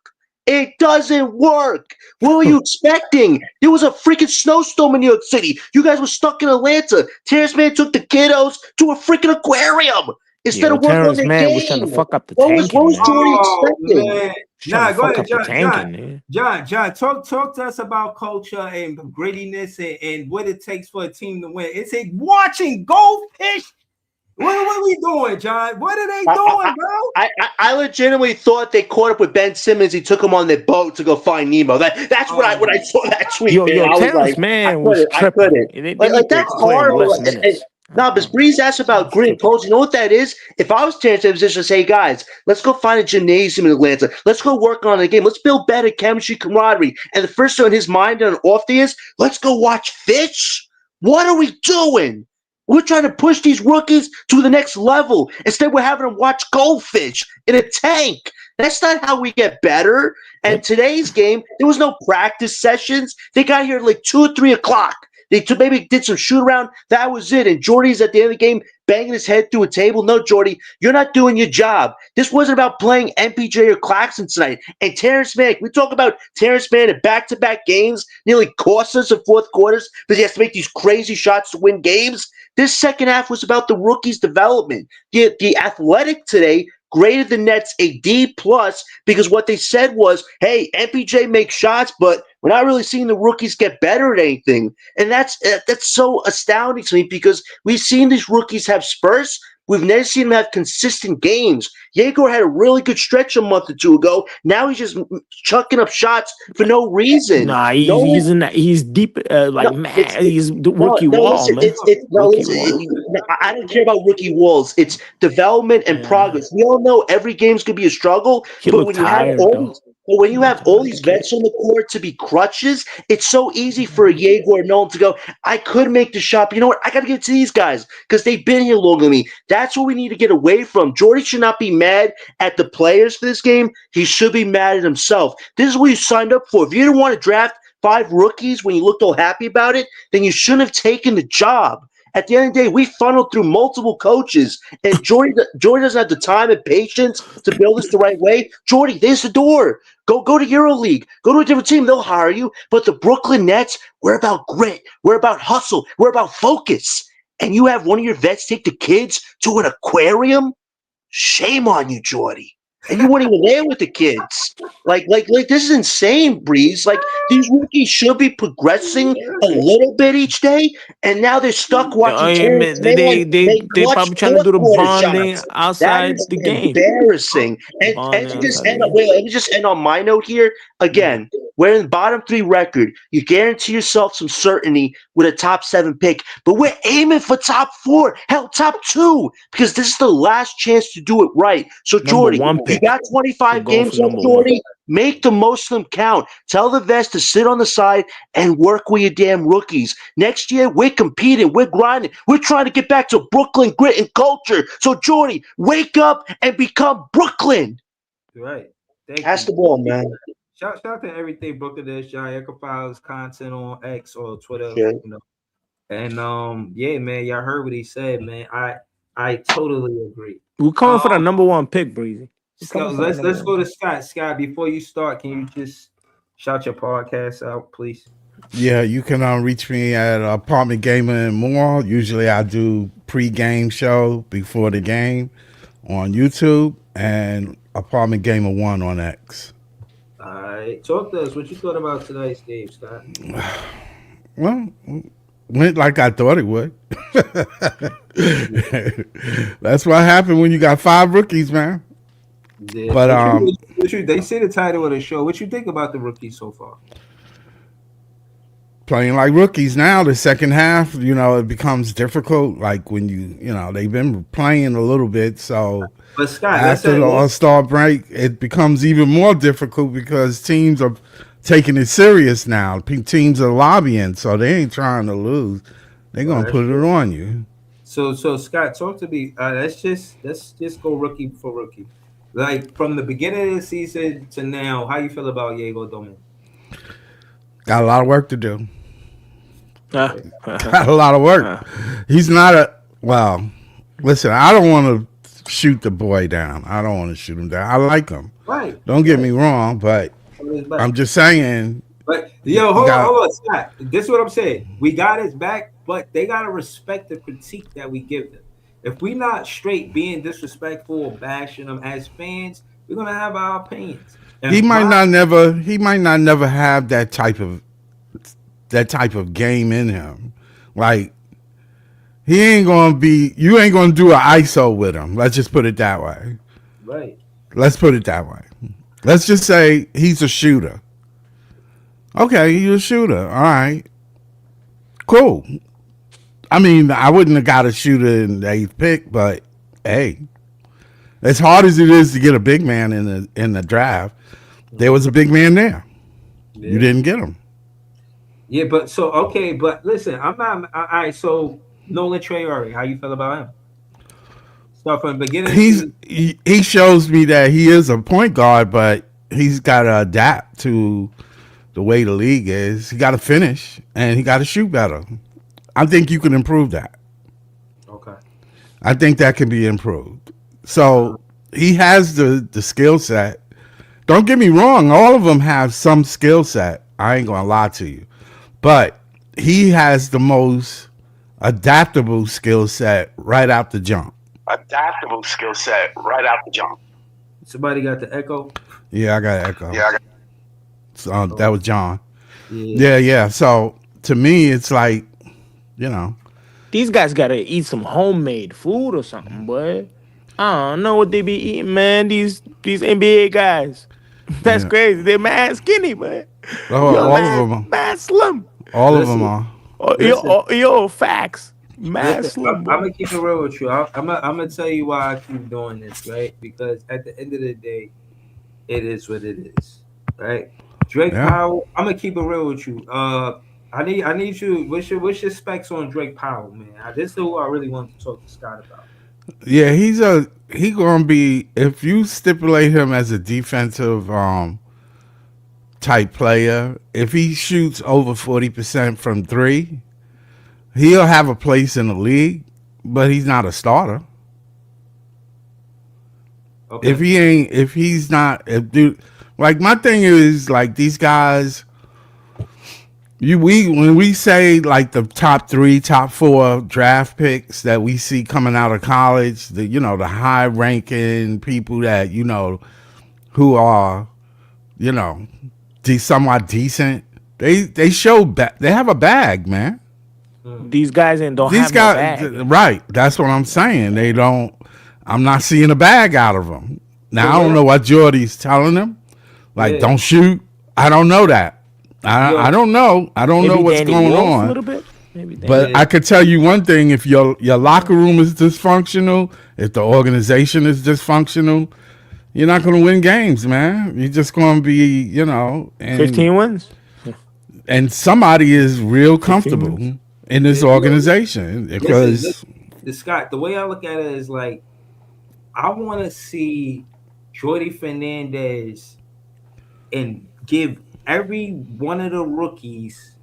It doesn't work. What were you expecting? There was a freaking snowstorm in New York City. You guys were stuck in Atlanta. Terrence Mann took the kiddos to a freaking aquarium instead Yo, of working on Terrence their Mann was trying to game. fuck up the What tanking, was man. Jordy Oh expecting? man. He's trying to Nah, go fuck ahead, up the John. John. tanking, man. John, talk to us about culture and grittiness and what it takes for a team to win. It's a watching goldfish. What are we doing, John? What are they I, doing, bro? I legitimately thought they caught up with Ben Simmons. He took him on their boat to go find Nemo. That's what I Oh, when I saw that tweet, man. Yo, I was Terrence like, Mann was I tripping. couldn't. They Like need to that's play him horrible. less minutes. No, but Breeze asked about He's grit and tripping. culture. You know what that is? If I was Terrence, I was just say, hey guys, let's go find a gymnasium in Atlanta. Let's go work on the game. Let's build better chemistry, camaraderie. And the first thing on his mind on off day is, let's go watch fish. What are we doing? We're trying to push these rookies to the next level. Instead, we're having them watch goldfish in a tank. That's not how we get better. And Yep. today's game, there was no practice sessions. They got here at like 2 or 3 o'clock. Maybe did some shoot around. That was it. And Jordy's at the end of the game banging his head through a table. No, Jordy, you're not doing your job. This wasn't about playing MPJ or Claxton tonight. And Terrence Mann, we talk about Terrence Mann in back-to-back games, nearly cost us in fourth quarters because he has to make these crazy shots to win games. This second half was about the rookies' development. The Athletic today graded the Nets a D plus because what they said was, hey, MPJ makes shots, but we're not really seeing the rookies get better at anything. And that's so astounding to me because we've seen these rookies have spurts. We've never seen him have consistent games. Yegor had a really good stretch a month or two ago. Now he's just chucking up shots for no reason. Nah, No one, he's deep no, like man, he's the rookie no. wall, Listen, man. it's no. Rookie Listen, wall. I don't care about rookie walls. It's development and Yeah. progress. We all know every game's gonna be a struggle, He but looked when you have tired all though. these, but when He you looked have all tired, the these kid. vets on the court to be crutches, it's so easy for a Yegor and Nolan to go. I could make the shot, but you know what? I got to give it to these guys because they've been here longer than me. That's what we need to get away from. Jordy should not be mad at the players for this game. He should be mad at himself. This is what you signed up for. If you didn't want to draft 5 rookies when you looked all happy about it, then you shouldn't have taken the job. At the end of the day, we funneled through multiple coaches, and Jordy doesn't have the time and patience to build this the right way. Jordy, there's the door. Go to EuroLeague. Go to a different team. They'll hire you. But the Brooklyn Nets, we're about grit. We're about hustle. We're about focus. And you have one of your vets take the kids to an aquarium? Shame on you, Jordy. And you weren't even there with the kids. Like this is insane, Breeze. Like these rookies should be progressing a little bit each day, and now they're stuck Oh, watching yeah, Terrence man, Mann make they clutch probably trying to fourth do the quarter bonding shots. That outside is the game. embarrassing. And Bonding to just outside the end up, game. wait, let me just end on my note here. Again, we're in the bottom 3 record. You guarantee yourself some certainty with a top 7 pick, but we're aiming for top 4, hell, top 2, because this is the last chance to do it right. So, Number Jordy, one you pick. got We're 25 going for games left, number one. Jordy. Make the most of them count. Tell the vets to sit on the side and work with your damn rookies. Next year, we're competing. We're grinding. We're trying to get back to Brooklyn grit and culture. So, Jordy, wake up and become Brooklyn. Right. Thank Pass you. the ball, man. Shout out to everything Brooklyn is, John Echo Files content on X or Twitter, Shit. you know. And yeah, man, y'all heard what he said, man. I totally agree. We're coming for the Um, number one pick, Breezy. We're coming Scott, for that number let's one go to pick. Scott. Scott, before you start, can you just shout your podcast out, please? Yeah, you can reach me at Apartment Gamer and More. Usually I do pre-game show before the game on YouTube and Apartment Gamer 1 on X. All right, talk to us. What you thought about tonight's game, Scott? Well, went like I thought it would. That's what happened when you got 5 rookies, man. Yeah. But They say the title of the show. What you think about the rookies so far? playing like rookies now, the second half, it becomes difficult. Like when they've been playing a little bit, so But Scott, let's after say the All-Star break, it becomes even more difficult because teams are taking it serious now. Teams are lobbying, so they ain't trying to lose. They're well, gonna that's put it true. on you. So Scott, talk to me. Let's just go rookie for rookie. Like from the beginning of the season to now, how you feel about Diego Domingue? Got a lot of work to do. Uh, Okay. Got a lot of work. uh, He's not a well. Listen, I don't want to shoot the boy down. I don't want to shoot him down. I like him. Right. Don't get Right. me wrong, but On his back. I'm just saying But yo, you got. hold on, Scott. This is what I'm saying. We got his back, but they gotta respect the critique that we give them. If we not straight being disrespectful or bashing them as fans, we're gonna have our opinions. He And might my not never. He might not never have that type of game in him. Like he ain't gonna be. You ain't gonna do an ISO with him. Let's just put it that way. right, Let's put it that way. Let's just say he's a shooter. Okay, he's a shooter. All right, cool. I mean, I wouldn't have got a shooter in the 8th pick, but hey, as hard as it is to get a big man in the draft, there was a big man there. You yeah, didn't get him. yeah. But so okay, but listen, I'm not. All right, so Nolan Traore, how you feel about him? Start from the beginning of the He's season. he shows me that he is a point guard, but he's got to adapt to the way the league is. He got to finish and he got to shoot better. I think you can improve that. Okay. I think that can be improved. Uh, So he has the skill set. Don't get me wrong; all of them have some skill set. I ain't gonna lie to you, but he has the most adaptable skill set right out the jump. Adaptable skill set right out the jump. somebody got the echo. Yeah, I got echo. Yeah, So that Oh, was John. yeah. Yeah, yeah. So to me, it's like, you know, These guys gotta eat some homemade food or something, boy. I don't know what they be eating, man. These NBA guys. That's Yeah. crazy. They're mad skinny, man. Oh, Yo, all of mad, them. mad slim. All of them Listen, are. Oh, listen, facts. Mad listen. slim, I'm boy. gonna keep it real with you. I'm gonna tell you why I keep doing this, right? Because at the end of the day, it is what it is, right? Drake Yeah. Powell. I'm gonna keep it real with you. I need you. What's your specs on Drake Powell, man? This is who I really want to talk to Scott about. Yeah, he gonna be, if you stipulate him as a defensive type player, if he shoots over 40% from three, he'll have a place in the league, but he's not a starter. Okay. If he's not, if dude, like my thing is like these guys, when we say like the top three, top four draft picks that we see coming out of college, the high ranking people that who are somewhat decent, they show they have a bag, man. These guys ain't don't These have no guys, bag. right? That's what I'm saying. They don't. I'm not seeing a bag out of them. Now I don't know what Jordy's telling them. Like, Yeah. don't shoot. I don't know that. I don't know. I don't know Maybe what's Danny going Wolf a on. little bit. Maybe Danny. But I could tell you one thing: if your locker room is dysfunctional, if the organization is dysfunctional, you're not going to win games, man. You're just going to be, and 15 wins. and somebody is real comfortable wins. in this organization because Listen, Scott, the way I look at it is like I want to see Jordy Fernandez and give every one of the rookies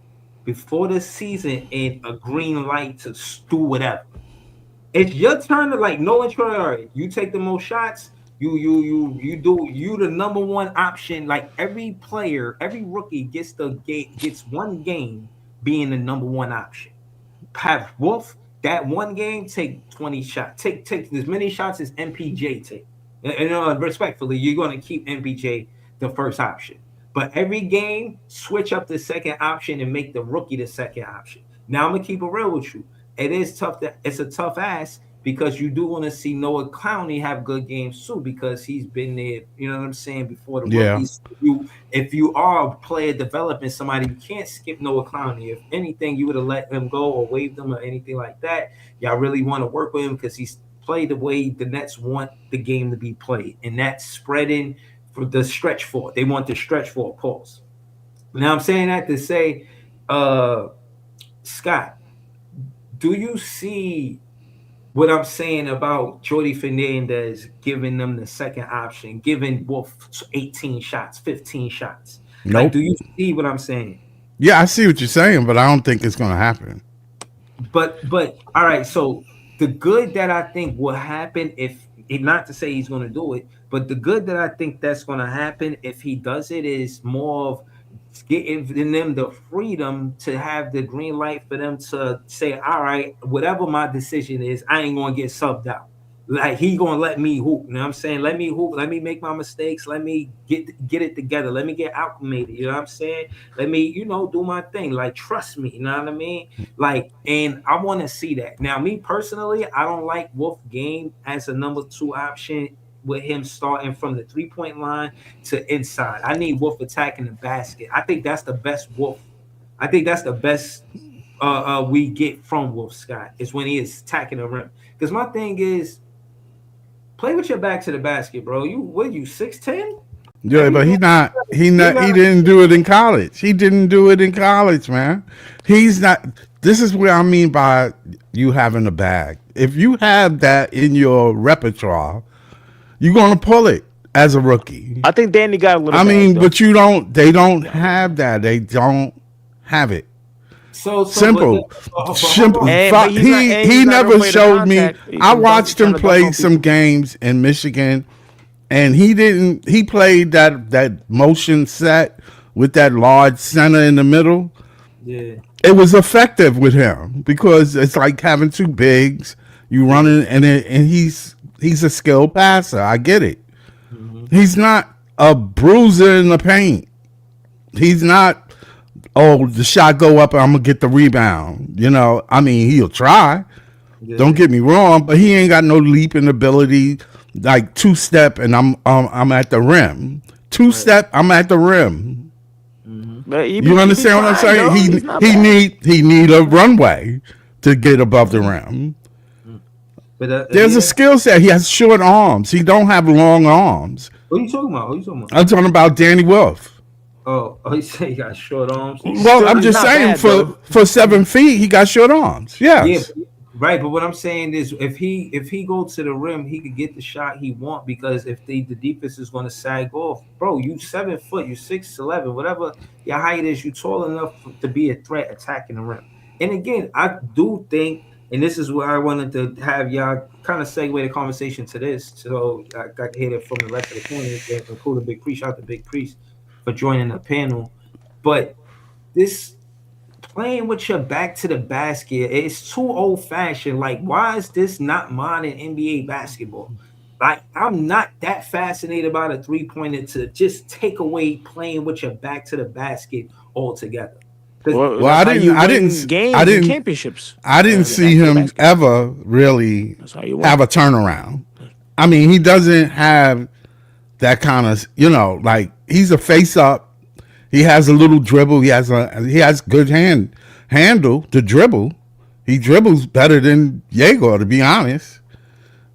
before the season in a green light to do whatever. It's your turn to like no interiority. You take the most shots. You the number one option. Like every player, every rookie gets one game being the number one option. Have Wolf that one game take 20 shots. Take as many shots as MPJ take. And respectfully, you're going to keep MPJ the first option. But every game, switch up the second option and make the rookie the second option. Now I'm gonna keep it real with you. It is tough. It's a tough ask because you do want to see Noah Clowney have good games too because he's been there. You know what I'm saying before the yeah, rookies. If you are a player developing somebody, you can't skip Noah Clowney. If anything, you would have let him go or waived him or anything like that. Y'all really want to work with him because he's played the way the Nets want the game to be played, and that's spreading for the stretch for. They want the stretch for a pause. Now I'm saying that to say, Scott, do you see what I'm saying about Jordy Fernandez giving them the second option, giving Wolf 18 shots, 15 shots? Like, nope. do you see what I'm saying? Yeah, I see what you're saying, but I don't think it's going to happen. But all right, so the good that I think will happen if not to say he's going to do it, but the good that I think that's going to happen if he does it is more of giving them the freedom to have the green light for them to say, all right, whatever my decision is, I ain't going to get subbed out. Like he gonna let me hoop. You know what I'm saying? Let me hoop. Let me make my mistakes. Let me get it together. Let me get acclimated. You know what I'm saying? Let me, do my thing. Like trust me. You know what I mean? Like, and I want to see that. Now, me personally, I don't like Wolf game as a number two option with him starting from the 3-point line to inside. I need Wolf attacking the basket. I think that's the best Wolf. I think that's the best we get from Wolf Scott is when he is attacking the rim. Because my thing is, play with your back to the basket, bro. You 6'10"? Yeah, but he didn't do it in college. He didn't do it in college, man. He's not. This is what I mean by you having a bag. If you have that in your repertoire, you're gonna pull it as a rookie. I think Danny got a little. I mean, but you don't. They don't have that. They don't have it. So Simple. Simple. But He he's not never afraid of showed me. contact. He I can watched him dunk play on some people. games in Michigan, and he didn't. He played that motion set with that large center in the middle. Yeah. It was effective with him because it's like having two bigs. You running and he's a skilled passer. I get it. He's not a bruiser in the paint. He's not oh, the shot go up and I'm gonna get the rebound. You know, I mean, he'll try. Don't Yeah. get me wrong, but he ain't got no leaping ability. Like two step and I'm at the rim. Two Right. step, I'm at the rim. Hmm. But You he be understand what I'm trying saying? though. He He's not he bad. need he need a runway to get above the rim. But There's a yeah. skill set. He has short arms. He don't have long arms. What are you talking about? What are you talking about? I'm talking about Danny Wolf. Oh, you say he got short arms? Well, I'm He's just not saying bad though. for 7 feet, he got short arms. Yeah, Yes. right. But what I'm saying is, if he go to the rim, he could get the shot he want because if the defense is going to sag off, bro, you 7 foot, you 6'11", whatever your height is, you tall enough to be a threat attacking the rim. And again, I do think, and this is where I wanted to have y'all kind of segue the conversation to this, so I got to hear it from the rest of the panel, including Big Priest. Shout out to Big Priest for joining the panel, but this playing with your back to the basket, it's too old fashioned. Like, why is this not modern NBA basketball? Like, I'm not that fascinated by the 3 pointer to just take away playing with your back to the basket altogether. Because Well, Well, that's how you win I games and didn't, championships. I didn't Your see back to the him basket. ever really That's how you have win. a turnaround. I mean, he doesn't have that kind of, like he's a face up. He has a little dribble. He has good handle to dribble. He dribbles better than Jaeger, to be honest.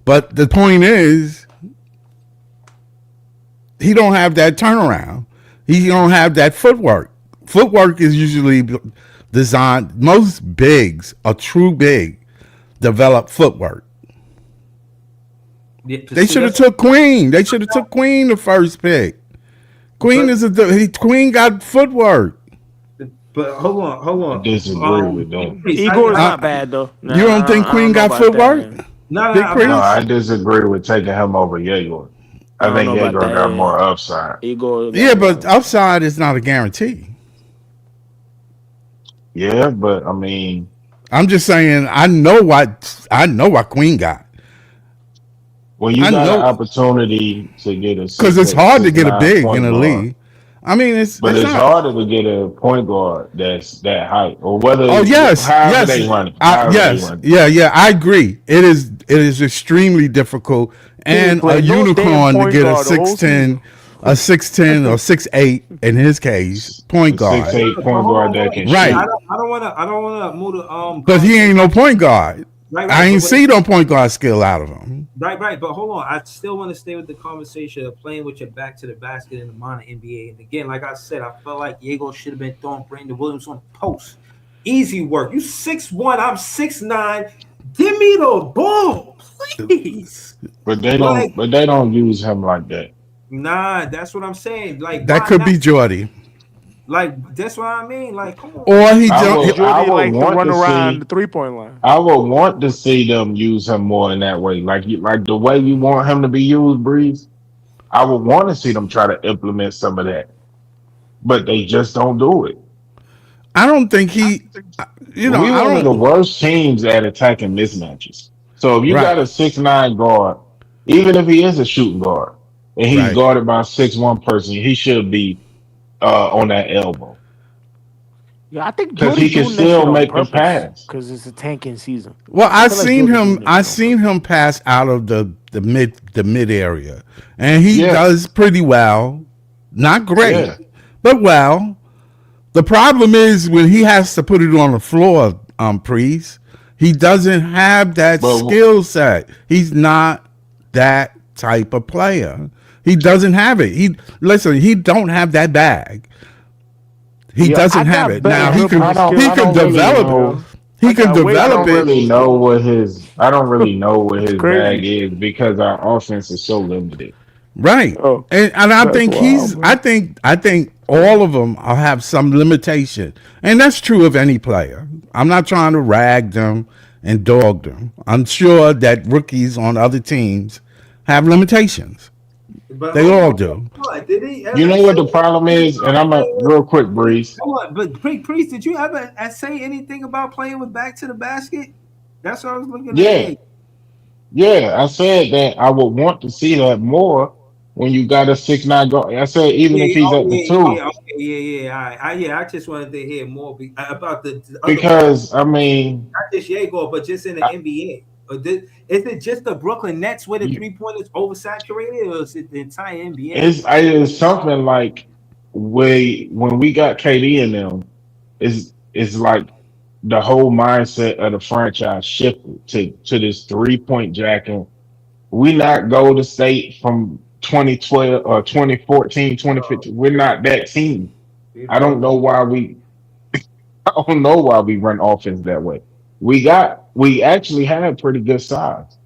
But the point is, he don't have that turnaround. He don't have that footwork. Footwork is usually designed. Most bigs, a true big, develop footwork. yeah, They see, should have that's took Queen. They should have took Queen the first pick. Queen but is Queen got footwork. hold I on. disagree with that. Priest, Igor is not Uh, bad though. you don't think I Queen don't know got about that, footwork? man. no, no, Big I'm No, not. Priest? I disagree with taking him over Yegor. I I don't think know about Yegor that. got Yeah. more upside. Igor got Yeah, but more. upside is not a guarantee. Yeah, but I mean, I'm just saying I know what Queen got. when you I got an know opportunity to get a because six it's eight, hard to six get a nine big in point the guard, league. I mean, it's but it's it's not. harder to get a point guard that's that height, or whether Oh yes, however yes, they run it, however they yes, run it. yeah, yeah. I agree. It is extremely difficult He ain't and a played no damn unicorn to point get a guard the whole six season. ten, or 6'8" in his case point A six guard. eight But point hold guard on, that hold can on. See, I Right, shoot. don't, I don't want to, I don't want to move the but he conversation. ain't no point guard. Right, I right. ain't see no point guard skill out of him. Right, right. But hold on. I still want to stay with the conversation of playing with your back to the basket in the modern NBA. And again, like I said, I felt like Diego should have been throwing Brandon Williams on the post. Easy work. You 6'1", I'm 6'9". Give me the ball, please. Like, But they don't use him like that. nah, that's what I'm saying. Like, That why could not? be Jordy, Like, that's what I mean. Like, come on, or man. he I don't. Jordy, will I Jordy would likes to want run to around the see 3 point line. I would want to see them use him more in that way. Like the way you want him to be used, Breeze. I would want to see them try to implement some of that. But they just don't do it. I don't think he. We I one of the don't. worst teams at attacking mismatches. So if you got Right, a 6'9" guard, even if he is a shooting guard, and he's right. guarded by a 6'1" person, he should be on that elbow. Yeah, I think Because Jordy he can doing that shit still on make the purpose pass. because it's a tanking season. Well, I I feel like seen Jordy him. doing that I shit on seen purpose. him pass out of the mid area, and he Yeah, does pretty well. Not great, yeah. but well. The problem is when he has to put it on the floor, Priest. He doesn't have that But skill set. He's not that type of player. He doesn't have it. He don't have that bag. He Yeah, I doesn't have got it. better Now dribbling he skills I than can don't really Jordy, develop know. fam. he I can got way I better develop don't it. dribbling really know skills. I don't really know what It's his bag crazy. is because our offense is so limited. Right. Oh, And I that's think wild, man. I think all of them will have some limitation. And that's true of any player. I'm not trying to rag them and dog them. I'm sure that rookies on other teams have limitations. But They hold all on, do. hold on. Did he You ever know say what the problem anything is? And about I'm a playing with? real quick, Breeze. Hold on, but Priest, did you ever say anything about playing with back to the basket? That's what I was looking at. Yeah, Hey, yeah. I said that I would want to see that more, when you got a 6'9" guard. I said even Yeah, if yeah, he's oh at the yeah, two, yeah, okay, yeah, yeah. All right. Yeah, I just wanted to hear more about the other players, because I mean, not just Jago, but just in the I, NBA. Is it just the Brooklyn Nets where the you, 3 pointers oversaturated, or is it the entire NBA? it's something like when we got KD in them, is like the whole mindset of the franchise shifted to this 3 point jacking. We not Golden State from 2012 or 2014, Bro, 2015. We're not that team. we I don't broke. know why we I don't know why we run offense that way. We actually have pretty good size.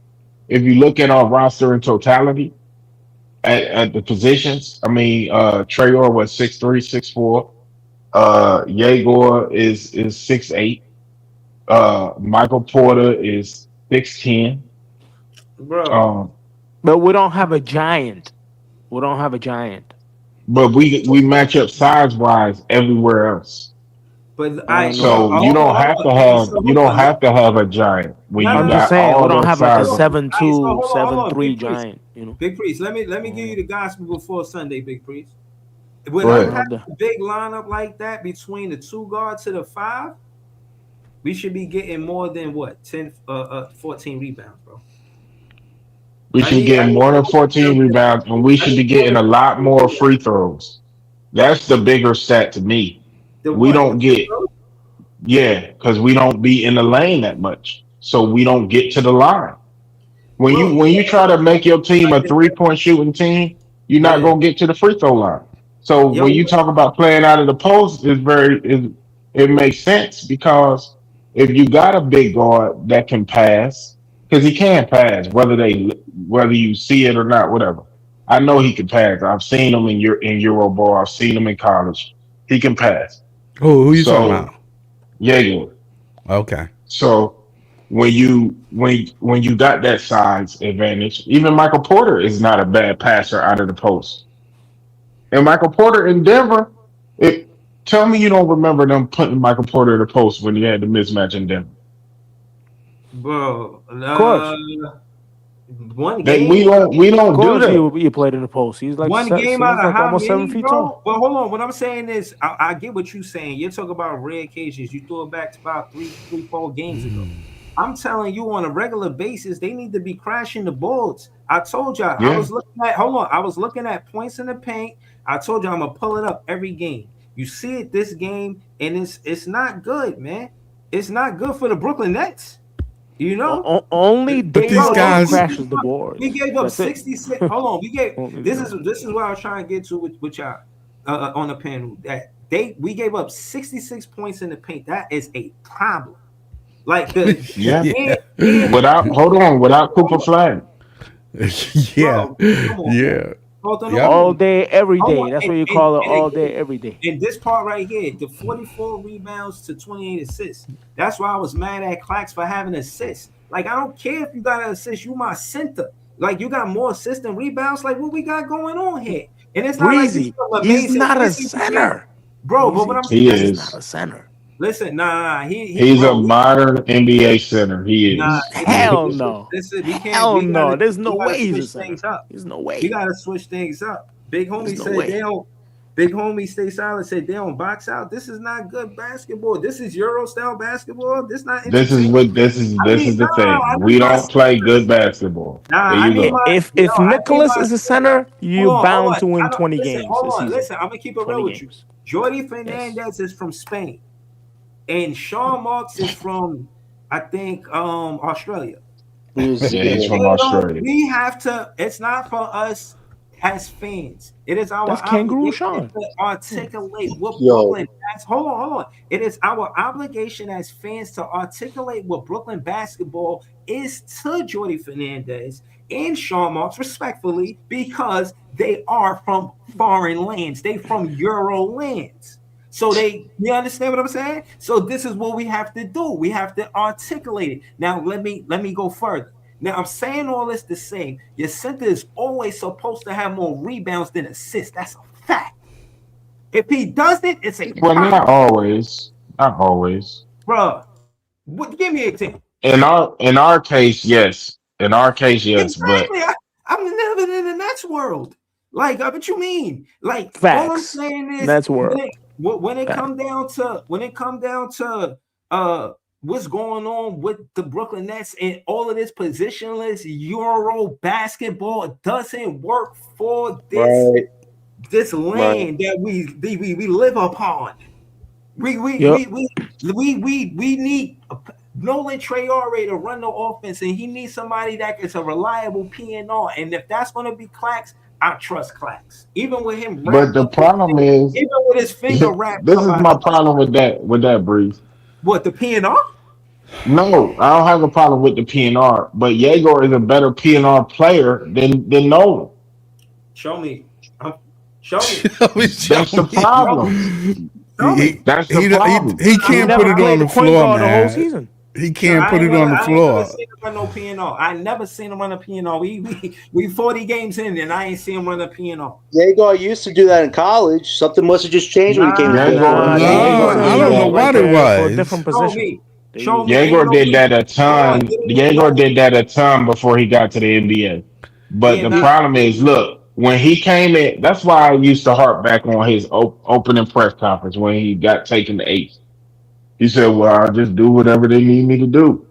If you look at our roster in totality at the positions, I mean Trayor was 6'3", 6'4". Yegor is 6'8". Michael Porter is 6'10". Bro. Um, But we don't have a giant. We don't have a giant. but we match up size wise everywhere else. But I I don't know. So you don't have to have so hold on. a giant when No, you no, I'm no. just got saying we all don't that have like a size. Hold on. All seven right, so two, hold seven on, three Big Priest. giant. You know. Big Priest, let me give you the gospel before Sunday, Big Priest. With Go I us don't ahead. have having the. a big lineup like that between the two guards to the five, we should be getting more than what 10, 14 rebounds, bro. We should get I need more than 14 rebounds, and we I should be need more getting than a lot 14 more rebounds. free throws. That's the bigger stat to me. The We what? The don't free get throw? Yeah, because we don't be in the lane that much, so we don't get to the line. Bro, When you try to make your team like a this, 3 point shooting team, you're not yeah. gonna get to the free throw line. So Yo, when you talk about playing out of the post, it makes sense because if you got a big guard that can pass, because he can pass, whether you see it or not, whatever. I know he can pass. I've seen him in Euro ball. I've seen him in college. He can pass. Who you talking So about? yeah, Okay. so when you got that size advantage, even Michael Porter is not a bad passer out of the post. And Michael Porter in Denver, it tell me you don't remember them putting Michael Porter in the post when he had the mismatch in Denver. bro, Of course, one That game, we of don't do course, that. he played in the post. one game out He's of like how almost seven many, feet tall. bro? Well, hold on. What I'm saying is, I get what you're saying. You're talking about rare occasions. You threw it back to about 4 games ago. I'm telling you, on a regular basis, they need to be crashing the boards. I told y'all, I Yeah. was looking at, hold on, I was looking at points in the paint. I told you I'm gonna pull it up every game. You see it this game, and it's not good, man. It's not good for the Brooklyn Nets. You know, Only But these David bro, hold on. guys, crashes the We boards. gave up That's it. 66. Hold on, we gave Only the this is guy. this is what I was trying to get to with y'all on the panel. That we gave up 66 points in the paint. That is a problem. Like the Yeah. and yeah, Without hold Cooper on, Flag. yeah, bro, come on, man. yeah, Hold on, yep. hold All on. day, every Hold on. day. That's what you call it. All day, every day. And this part right here, the 44 rebounds to 28 assists. That's why I was mad at Clax for having assists. Like, I don't care if you got an assist, you my center. Like, you got more assists than rebounds. Like, what we got going on here? And it's not like this Breezy. some He's amazing. not a Listen, center. bro, but what Breezy. I'm He He's listen, not is. a center. listen, nah, He's a bro, modern NBA center. He nah, is. Hell no. listen, Hell no. There's no we gotta way he's a switch center. things up. There's no We way. gotta switch things up. Big There's homie no said they way. don't. Big homie stay silent. Said they don't box out. This is not good basketball. This is Euro style basketball. This not entertaining. I This need is the no. thing. We don't play good basketball. There I you need go. my If I need Nicholas my is a center. center, you're Hold bound on. to I win don't 20 listen. games Hold this on, season. listen. I'm gonna keep it 20 real with you. games. Jordy Yes. Fernandez is from Spain, and Sean Marks is from I think Australia. Yeah, he's Yeah. from They don't. Australia. We have to. It's not for us as fans. It is our That's Kangaroo obligation Sean. to articulate what Yo, Brooklyn has. Hold on, hold on. It is our obligation as fans to articulate what Brooklyn basketball is to Jordy Fernandez and Sean Marks, respectfully, because they are from foreign lands. They from Euro lands. So you understand what I'm saying? So this is what we have to do. We have to articulate it. Now let me go further. Now I'm saying all this to say your center is always supposed to have more rebounds than assists. That's a fact. If he doesn't, it's a Well, not problem, always. Not always. bro. Give me an example. In our case, yes. In our case, yes. But Exactly. I'm never in the Nets world. Like, what you mean? Like, all I'm Facts. saying is That's where. when it Fact. come down to what's going on with the Brooklyn Nets and all of this positionless Euro basketball doesn't work for Right, this right. land that we live upon. We we Yep. we we we need Nolan Traore to run the offense, and he needs somebody that is a reliable PNR. And if that's going to be Clax, I trust Clax, even with him But wrapped the up his problem is, even with his finger wrapped this up. is my problem with that Breeze. What the PNR? No, I don't have a problem with the PNR, but Yegor is a better PNR player than Nolan. Show me. Um, show me. Show That's the me. Show me. problem. Show me. That's the He, problem. he He can't put never it on played the the point floor, guard the whole man. season. He can't put it on the I ain't never floor. seen him run no PNR. I never seen him run a PNR. We 40 games in, and I ain't seen him run a PNR. Diego used to do that in college. Something must have just changed when he came to Nah, Brooklyn. Yegor, Nah, they nah. use No, Yegor him I did don't know that. like what it for a was. different Show position. me. They Show use me. him. Ain't Yegor no did way. that a Hold on. ton. Ain't Yegor no. did that a ton before he got to the NBA. But Yeah, the nah. problem is, look, when he came in, that's why I used to harp back on his opening press conference when he got taken to eight. He said, "Well, I'll just do whatever they need me to do."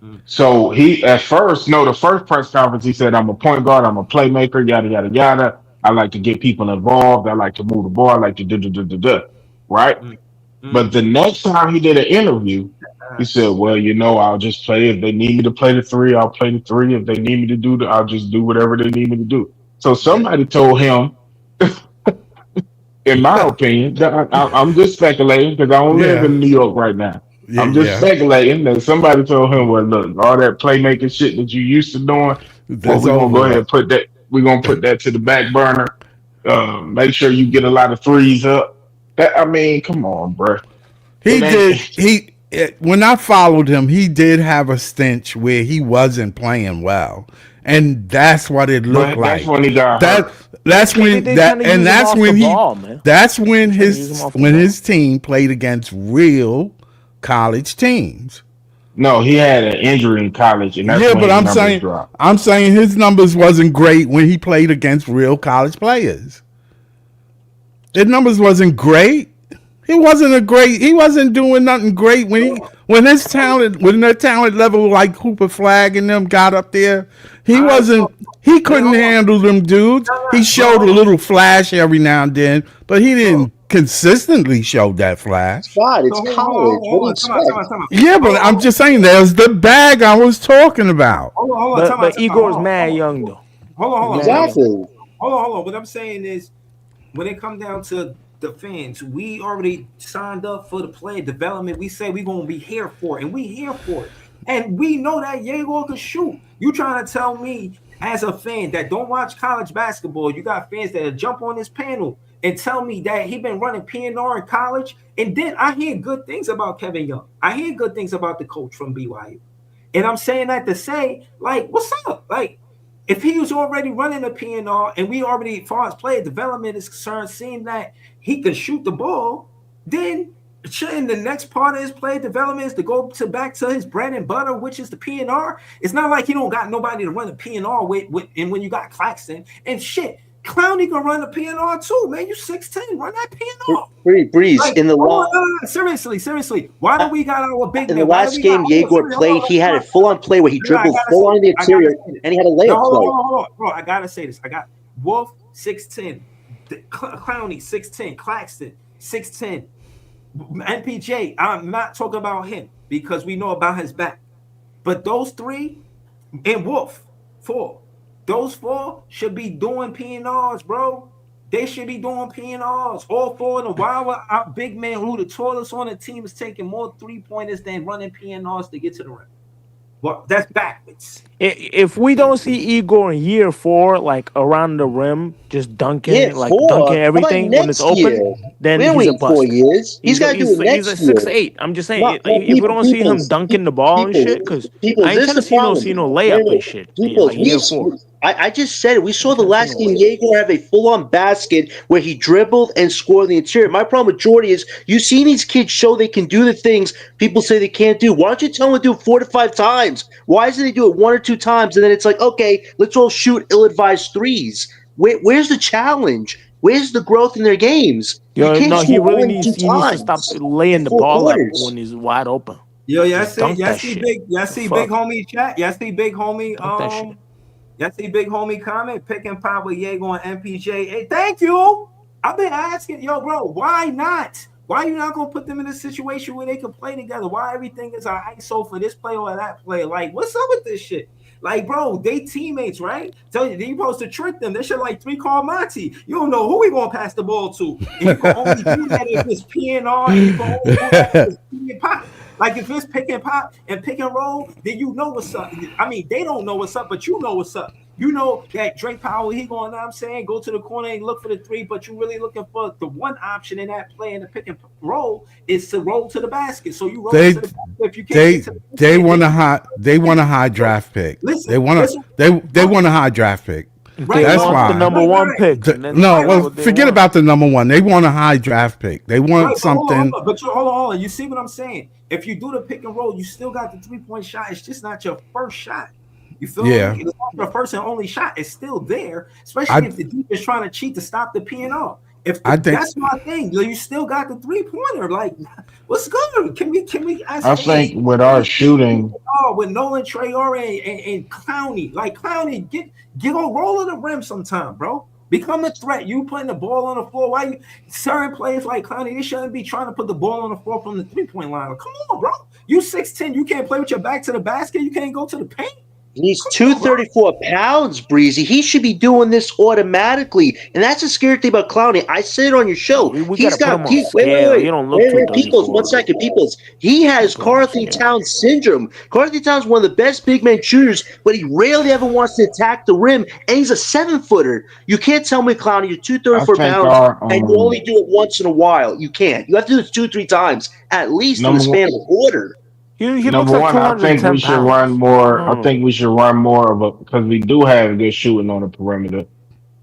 Mm, So he at first, no, the first press conference, he said, "I'm a point guard, I'm a playmaker, yada yada yada. I like to get people involved. I like to move the ball. I like to do. Right?" mm, But the mm-hmm. next time he did an interview, he said, "Well, I'll just play. If they need me to play the three, I'll play the three. If they need me to I'll just do whatever they need me to do." So Yeah. somebody told him, in my opinion, that I'm just speculating because I don't live Yeah, in New York right now. yeah, I'm just yeah. speculating that somebody told him, "Well, look, all that playmaking shit that you used to doing, well, That's we're gonna over go ahead with. and put that. We're gonna put that to the back burner. Make sure you get a lot of threes up." That I mean, come on, bro. He It did. ain't. When I followed him, he did have a stench where he wasn't playing well, and that's what it looked But that's like. when he got That hurt. that's Maybe when they're trying that to and use him that's off the when he ball, man. that's when They're trying to use him off the when ball. his team played against real college teams. No, he had an injury in college, and that's Yeah, when but his numbers dropped. I'm saying his numbers wasn't great when he played against real college players. His numbers wasn't great. He wasn't doing nothing great when their talent level like Hooper Flag and them got up there. All right. So, He man, couldn't hold on. handle them dudes. Nah, He bro, showed a hold on. little flash every now and then, but he Bro. didn't consistently show that flash. Scott, So it's hold college. What do you on. expect? Time out. Yeah, but I'm just saying there's the bag I was talking about. Time But out. Igor's mad young though. He's What mad I'm young. Exactly. hold on. What I'm saying is when it comes down to the fans, we already signed up for the player development. We say we're gonna be here for it, and we here for it. And we know that Yegor can shoot. You trying to tell me as a fan that don't watch college basketball, you got fans that jump on this panel and tell me that he been running PNR in college, and then I hear good things about Kevin Young. I hear good things about the coach from BYU. And I'm saying that to say, like, what's up? Like, if he was already running a PNR and we already, as far as player development is concerned, seeing that he can shoot the ball, then shouldn't the next part of his player development is to go to back to his bread and butter, which is the PNR? It's not like he don't got nobody to run the PNR with and when you got Claxton and shit. Clowney can run the PNR too, man. You 6'10", run that PNR. Breeze Like, in the hold on, last no. Seriously. Why do we got our big in the man? Why do last we got? game Yegor played, he had a full on play where he No, I dribbled gotta full say on this. the I gotta interior say this. and he had a No, layup play. hold on, bro. I gotta say this. I got Wolf 6'10", Clowney 6'10", Claxton 6'10", NPJ. I'm not talking about him because we know about his back. But those three and Wolf 4, those four should be doing PNRs, bro. They should be doing PNRs. All four in a while. Our big man who the tallest on the team is taking more 3-pointers than running PNRs to get to the rim. Well, that's backwards. If we don't see Igor in year 4, like around the rim, just Yeah, dunking 4. How about everything when it's next open, year? then We ain't he's a waiting bust. 4 years. He's got to do it He's a next year. 6'8". I'm just saying, No, no, if we don't see him dunking the ball and peoples, shit, because I peoples. ain't This is trying to the problem. see no Wait, layup wait, and shit. peoples. Like year 4, I just said it. We I saw ain't the trying to see last no game. layup. Jaeger have a full on basket where he dribbled and scored the interior. My problem with Jordy is you see these kids show they can do the things people say they can't do. Why don't you tell them to do it 4 to 5 times? Why isn't they do it 1 or 2 times and then it's like, okay, let's all shoot ill advised threes? Where's the challenge? Where's the growth in their games? You Yo, can't no, score he really one, needs two he needs to stop times laying in the four ball up when quarters. he's wide open. Yo, Just dunk that shit. y'all The see big fuck? homie chat. Y'all see big homie Dunk that shit. y'all see big homie comment pick and pop with Diego and MPJ. Hey, thank you. I've been asking, yo, bro, why not? Why are you not gonna put them in a situation where they can play together? Why everything is an ISO for this player or that player? Like, what's up with this shit? Like, bro, they teammates, right? Tell you, you supposed to trick them. They should like three call Monty. You don't know who we gonna pass the ball to, and you can only do that if it's PNR, and you can only do that if it's pick and pop. Like if it's pick and pop and pick and roll, then you know what's up. I mean, they don't know what's up, but you know what's up. You know that Drake Powell, he going, I'm saying, go to the corner and look for the three, but you really looking for the one option in that play in the pick and roll is to roll to the basket. So you roll to They the basket. If you can't they get to the they basket, want a then high draft pick. listen, They want listen. they want a high draft pick. They Right, That's want the right, why. number right, one right, pick, and then No, right, that's right. well, what they forget want. about the number one. They want a high draft pick. They want Right, but something. But hold on. You see what I'm saying? If you do the pick and roll, you still got the 3-point shot. It's just not your first shot. You feel Yeah, me? It's not your first and only shot. It's still there, especially I if the deep is trying to cheat to stop the P and R. If I think that's my thing, you still got the 3-pointer. Like, what's good? Can we as I fans think with our shooting, with Nolan Traore and Clowney? Like Clowney, get on roll of the rim sometime, bro. Become a threat. You putting the ball on the floor. Why you certain players like Clowney, they shouldn't be trying to put the ball on the floor from the 3-point line. Like, come on, bro. You 6'10, you can't play with your back to the basket. You can't go to the paint. He's Come on, bro. 234 pounds, Breezy. He should be doing this automatically. And that's the scary thing about Clowney. I said it on your No, show. we He's gotta put got him on wait, scale. He don't look Peoples, 1 234. second, Peoples. He Gotta has put him on Carthy scale. Towns syndrome. Carthy Towns is one of the best big man shooters, but he rarely ever wants to attack the rim. And he's a 7-footer. You can't tell me, Clowney, you're I 234 think pounds our and you only do it once in a while. You can't. You have to do this 2-3 times at least in the number one. span of a quarter. He looks Number like one, I think we 210 should run pounds. I more. I don't know. think we should run more of a because we do have good shooting on the perimeter.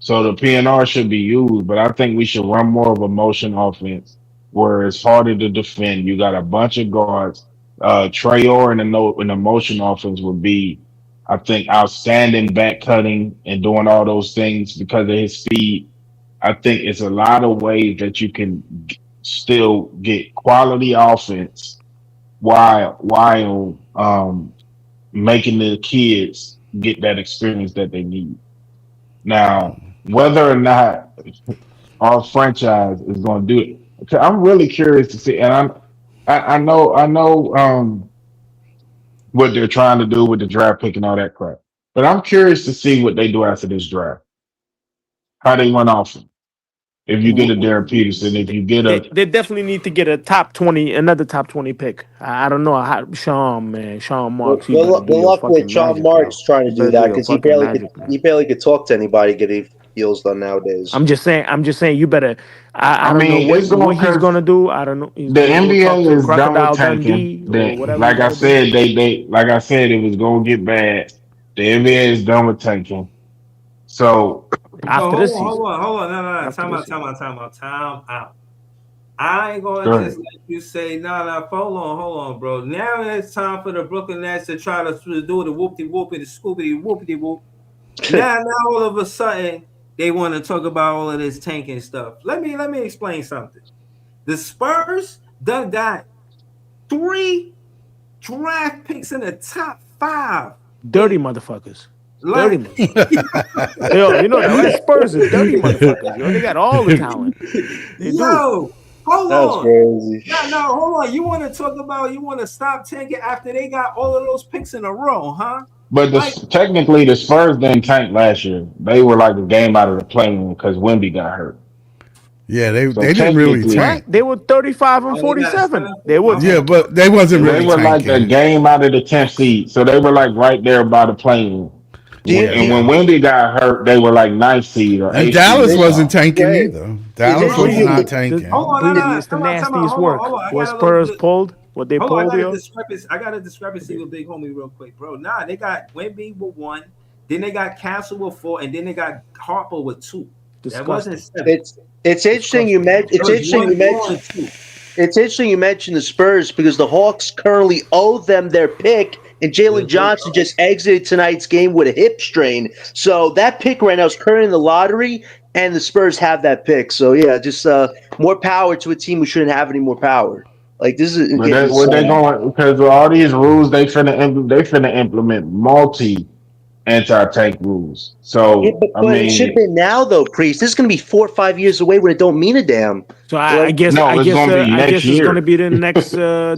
So the PNR should be used, but I think we should run more of a motion offense where it's harder to defend. You got a bunch of guards. Trayor in the motion offense would be, I think, outstanding back cutting and doing all those things because of his speed. I think it's a lot of ways that you can still get quality offense while making the kids get that experience that they need. Now, whether or not our franchise is going to do it, 'cause I'm really curious to see, and I know what they're trying to do with the draft pick and all that crap, but I'm curious to see what they do after this draft, how they run off. If you get a Darren Peterson, if you get a They definitely need to get a top 20, another top 20 pick. I don't know how Sean Marks, he better do Good your luck with fucking Sean magic, yo. Marks trying You to do better do that your because he fucking barely could magic, man. he barely could talk to anybody getting deals done nowadays. I'm just saying you better I I don't know mean, it's what going he's because gonna do. I don't know. He's the gonna go talk NBA to is done with Crocodile tanking. Dundee or That, whatever he like I gotta do. said, they like I said, it was going to get bad. The NBA is done with tanking. So So After this season. hold on. No. After this season. Time out. I ain't go gonna just ahead. let you say, hold on, bro. Now it's time for the Brooklyn Nets to try to do the whoopty whoopty, the scoopity whoopity whoop. Now all of a sudden they want to talk about all of this tanking stuff. Let me explain something. The Spurs done got 3 draft picks in the top 5. Dirty motherfuckers. Dirty Like, motherfuckers. Yo, you know that, right? Spurs are dirty motherfuckers, yo. They got all the talent. They do. yo, hold That's on. crazy. No, hold on. You want to talk about you want to stop tanking after they got all of those picks in a row, huh? But Like, technically, the Spurs didn't tank last year. They were like a game out of the play-in because Wemby got hurt. yeah, So they didn't really technically, What? tank. They were 35 and oh, they got 47. They were my Yeah, fault. tanking. but they wasn't they really were like a tanking. game out of the 10th seed. So they were like right there by the play-in. Do you, And do, Yeah, when Wemby got hurt, they were like 9th seed or and 8th seed Dallas or is, wasn't something. tanking wait, either. is Dallas it was Breezy, not the, tanking. Hold on, Breezy, it's the time out. nastiest work. I What got a little Spurs pulled, what they hold on, pulled, yo. I got a discrepancy with Big Homie real quick, bro. Nah, they got Wemby with 1, then they got Castle with 4, and then they got Harper with 2. That wasn't Disgusting. 7. it's interesting you Disgusting, met yo. It was 1, 4, and 2. it's interesting you mentioned the Spurs because the Hawks currently owe them their pick and Jalen Johnson just exited tonight's game with a hip strain. So that pick right now is currently in the lottery, and the Spurs have that pick. So yeah, just more power to a team who shouldn't have any more power. Like this is But what they insane. going because of all these rules they finna implement multi anti-tank rules. Yeah, So I but it should have mean, been now though, Priest. This is going to be 4 or 5 years away when it don't mean a damn. So Like, no, it's gonna be I next guess it's going to year. be the next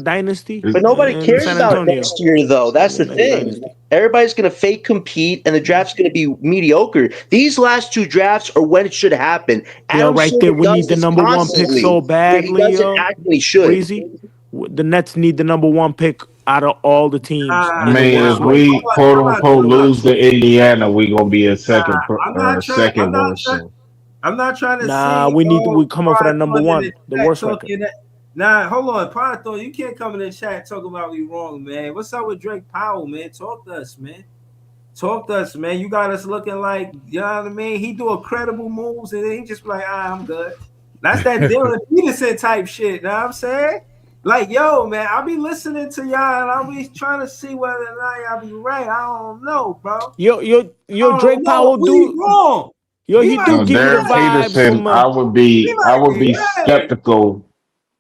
dynasty but It's- nobody in cares San about Antonio. next year though. It's gonna That's be the the next thing. dynasty. Everybody's going to fake compete, and the draft's going to be mediocre. These last two drafts are when it should happen. Yo, Adam right there, Silver we does need the this number one pick constantly. so Yeah, he badly, doesn't yo. act when he should. Breezy, the Nets need the number one pick out of all the teams I in the mean, if worst way. we quote unquote lose to Indiana, we gonna be a I'm not trying. I'm second not worst. trying. So I'm not trying to Nah, see. we coming for Pride that number throwing in one, the chat worst record. talking that. Nah, hold on, Pride Thorn, you can't come in the chat talking about me wrong, man. What's up with Drake Powell, man? Talk to us, man. Talk to us, man. You got us looking like, you know what I mean? He do incredible moves, and then he just be like, I'm good. That's that Dylan Peterson type shit. Know what I'm saying? Like, yo, man, I'll be listening to y'all, and I'll be trying to see whether or not y'all be right. I don't know, bro. Yo, Drake Powell We do. wrong. Yo, We he might do no, be give you the Darren right. vibes Peterson, from We I might would be be right. skeptical.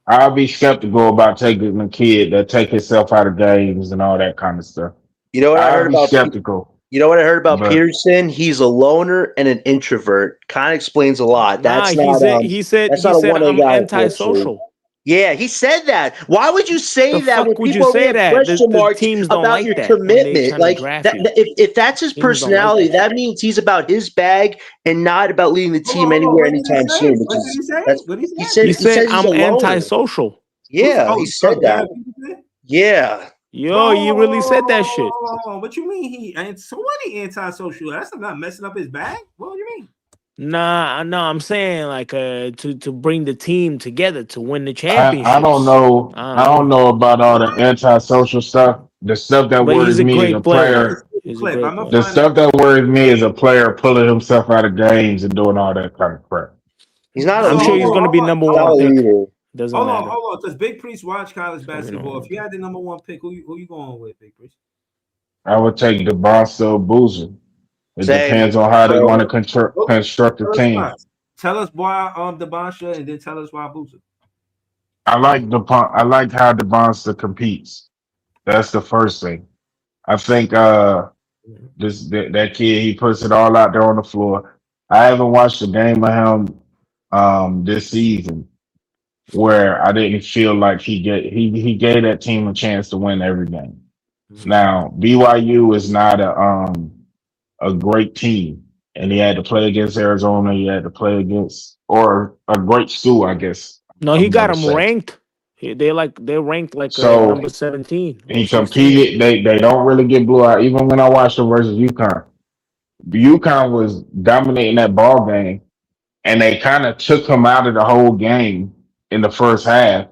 I'll be skeptical about taking a kid that take himself out of games and all that kind of stuff. You know what I I'll heard be about? skeptical, You know what I heard about but Peterson? He's a loner and an introvert. Kind of explains a lot. Nah. He That's not a said one A I'm guy, unfortunately. antisocial. Yeah, he said that. Why would you say The that when fuck would you people already say have that? question The marks teams don't about like your that when they commitment? trying to Like draft that, you. if that's his Teams don't like personality, that that shit. means he's about his bag and not about leading the team Hold on. anywhere What did he anytime say? soon. Which What did is he say? that's What did he he say? said. He He said says he's I'm a loner. antisocial. Yeah, he said that. Darren Peterson? Yeah. Bro, Yo, he really said that shit. hold on. What you mean he and so what he antisocial? That's not messing up his bag. What do you mean? Nah, no, I'm saying like to bring the team together to win the I don't championships. know. I I don't don't know. know about all the antisocial stuff. The stuff that But he's worries a me as a great player. I'm gonna player. skip the He's a clip. great I'm gonna player. The find it. stuff that worries me is a player pulling himself out of games and doing all that kind of crap. He's not a I'm So sure he's leader. gonna be number He's not one a pick. leader. Doesn't matter. hold on. Does Big Priest watch college He's gonna be number basketball? one If you pick. had the number one pick, who you going with, Big Priest? I would take the Boston Boozer. It Same. depends on how they want to Same. construct the Tell us why. team. Tell us why Debansha, and then tell us why Boozer. I like how Devonsta competes. That's the first thing. I think that kid he puts it all out there on the floor. I haven't watched a game of him this season where I didn't feel like he gave that team a chance to win every game. Now BYU is not a great team, and he had to play against Arizona. He had to play against or a great school, I guess No, he I'm got gonna him say. ranked. They're ranked like number So 17 or he 16. competed. They don't really get blew out. Even when I watched him versus UConn, UConn was dominating that ball game, and they kind of took him out of the whole game in the first half.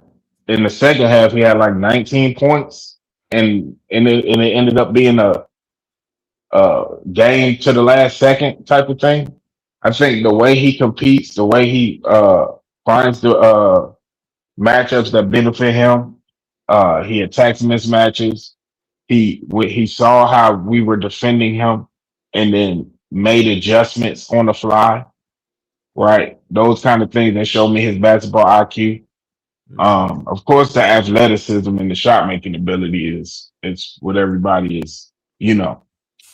In the second half, he had like 19 points, and it ended up being a game to the last second type of thing. I think the way he competes, the way he finds the matchups that benefit him, he attacks mismatches. He saw how we were defending him, and then made adjustments on the fly. Right, those kind of things that show me his basketball IQ. Of course, the athleticism and the shot making ability is it's what everybody is, you know,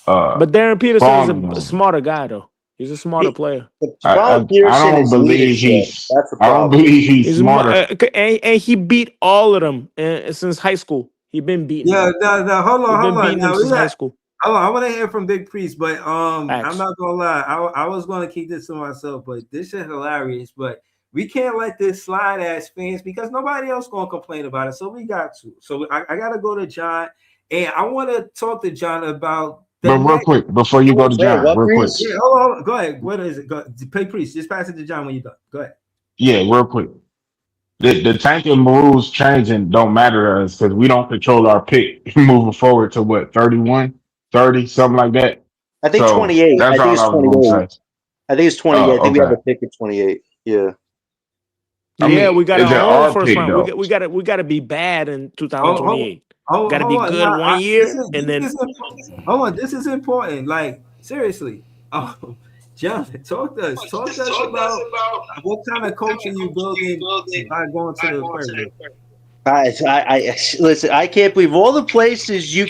uh, But Darren Peterson is fawning a on. smarter guy though. He's a smarter player. The problem with I Pearson don't is believe leadership. That's the I don't problem. believe he's He's smarter. and he beat all of them since high school. He been beating Yeah, them. no, He hold been on. beating them Now since high school. hold on. I want to hear from Big Priest, but I'm Facts. not gonna lie. I was gonna keep this to myself, but this is hilarious. But we can't let this slide as fans because nobody else gonna complain about it. So we got to. So I gotta go to John, and I want to talk to John about the But real next. quick, before you go to Say John, what, real quick, Breeze? Yeah, hold on. Go ahead. What is it? Go, Big Priest. Just pass it to John when you're done. Go ahead. yeah, real quick. The tanking moves changing don't matter to us because we don't control our pick moving forward to what 31, 30, something like that. I think So 28. that's I think all it's I was gonna 28. say. I think it's 28. I Oh, think we have okay. a pick at 28. Yeah. I Yeah, we mean, got is it our own our first pick round. though? We got to be bad in Hold, hold, 2028. Got to be hold on. good Nah, 1 year, and then hold on. This is important. Like seriously. John, talk to us. Talk to us about what kind of culture you building by going to the aquarium. Listen. I can't believe all the places you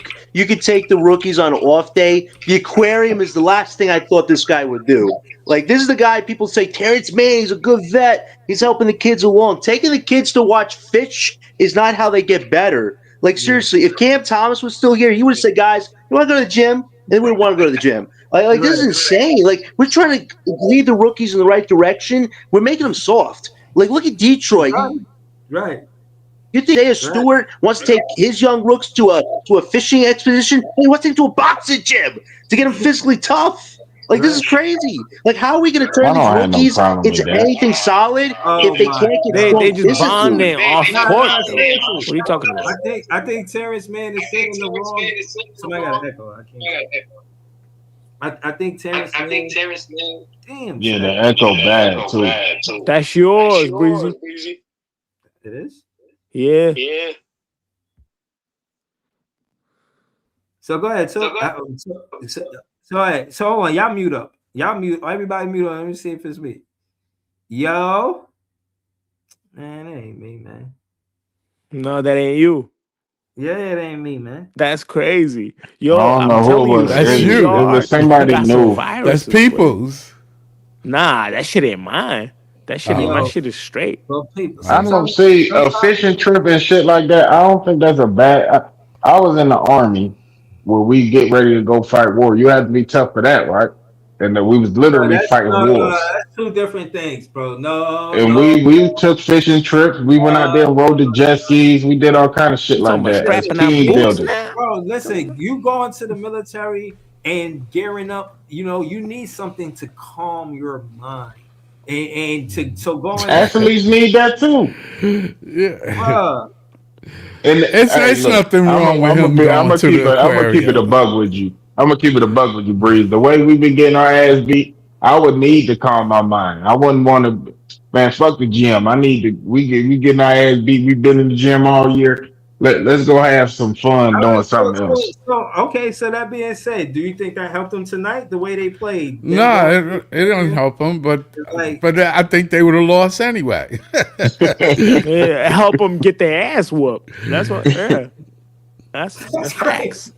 could take the rookies on an off day. The aquarium is the last thing I thought this guy would do. Like this is the guy people say Terrence Mann. He's a good vet. He's helping the kids along. Taking the kids to watch fish is not how they get better. Like Yeah. seriously, if Cam Thomas was still here, he would have said, "Guys, you want to go to the gym?" And they wouldn't want to go to the gym. Like this is Right. insane. Like we're trying to lead the rookies in the right direction. We're making them soft. Like look at Detroit. Right. Right. You think Isaiah Right. Stewart wants to take his young rooks to a fishing expedition? He wants to take them to a boxing gym to get them physically tough. Like this is crazy. Like how are we going to I turn these don't have no rookies problem into with that. anything solid Oh if they my can't get god. they strong just physically? bonding off Nah, court nah, though. seriously. What are you talking about? I think Terrence Mann is sitting in the wrong. Somebody got an echo. I can't. I think Terrence Mann. Damn. Yeah, the Shaq. echo bad too. That's yours, Breezy. It is. Yeah. So go ahead. So all right. So hold on. Y'all mute up. Y'all mute. Everybody mute up. Let me see if it's me. Yo. Man, it ain't me, man. No, that ain't you. Yeah, it ain't me, man. That's crazy. Yo, I don't I'm know who telling it you, was. That's Breezy, you. y'all It was you somebody got some new. viruses. That's people's. Nah, that shit ain't mine. That shit ain't my Yo, shit is straight. bro, people. I don't Sometimes, see a fishing trip and shit like that. I don't think that's a bad. I was in the army where we get ready to go fight war. You had to be tough for that, right? And we was literally fighting no, wars. that's two different things, bro. No, And no. we took fishing trips. We went out there and rode the jet skis. We did all kind of shit You talking like about that as Listen, strapping out team boots builders. now? bro, listen. You go into the military and gearing up. You know, you need something to calm your mind, and to so going at Athletes need that too. Yeah. bruh, And hey, It's look, nothing wrong with him going to the I'm gonna keep it a aquarium. bug with you. I'm gonna keep it a bug with you, Breeze. The way we've been getting our ass beat, I would need to calm my mind. I wouldn't want to, man. Fuck the gym. I need to. We getting our ass beat. We've been in the gym all year. Let's go have some fun all doing right, something else. okay. So that being said, do you think that helped them tonight? The way they played, them No, going, it don't help him, like, but I think they would have lost anyway. Yeah, help them get their ass whooped. That's what. Yeah, that's facts.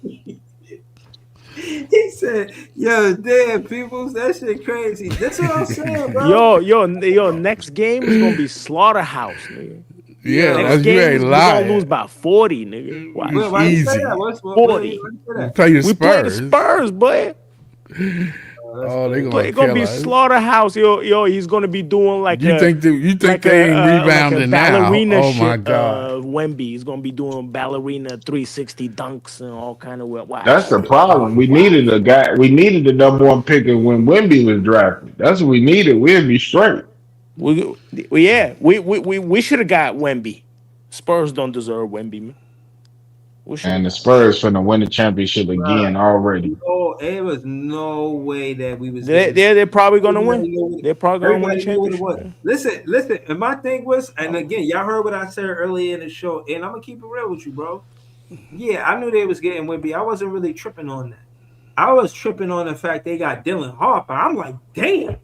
he said, "Yo, damn, peoples, that shit crazy." That's what I'm saying, bro. Yo, next game is gonna be slaughterhouse, nigga. Yeah, Yo, Next that's you game ain't we're gonna lose lying. by 40, nigga. Watch. why you say that? Easy. Why you 40. say We that? play the We play the Spurs. Spurs, boy. That's Oh, they crazy. But gonna it's gonna kill be us. slaughterhouse. Yo, he's gonna be doing You think like they ain't like a rebounding now? ballerina Oh my shit. god. Wemby. He's gonna be doing ballerina 360 dunks and all kind of That's watch. the problem. We needed a guy. We needed the number one pick when Wimby was drafted. That's what we needed. We'd be straight. We should have got Wemby. Spurs don't deserve Wemby, man. We should have And the got. Spurs finna win the championship Bruh, again already. no, it was no way that we was They getting. they're probably gonna win. Everybody knew what They're probably gonna win the everybody knew what it championship. was. Man. Listen. And my thing was, and again, y'all heard what I said earlier in the show, and I'm gonna keep it real with you, bro. Yeah, I knew they was getting Wimby. I wasn't really tripping on that. I was tripping on the fact they got Dylan Harper. I'm like, damn.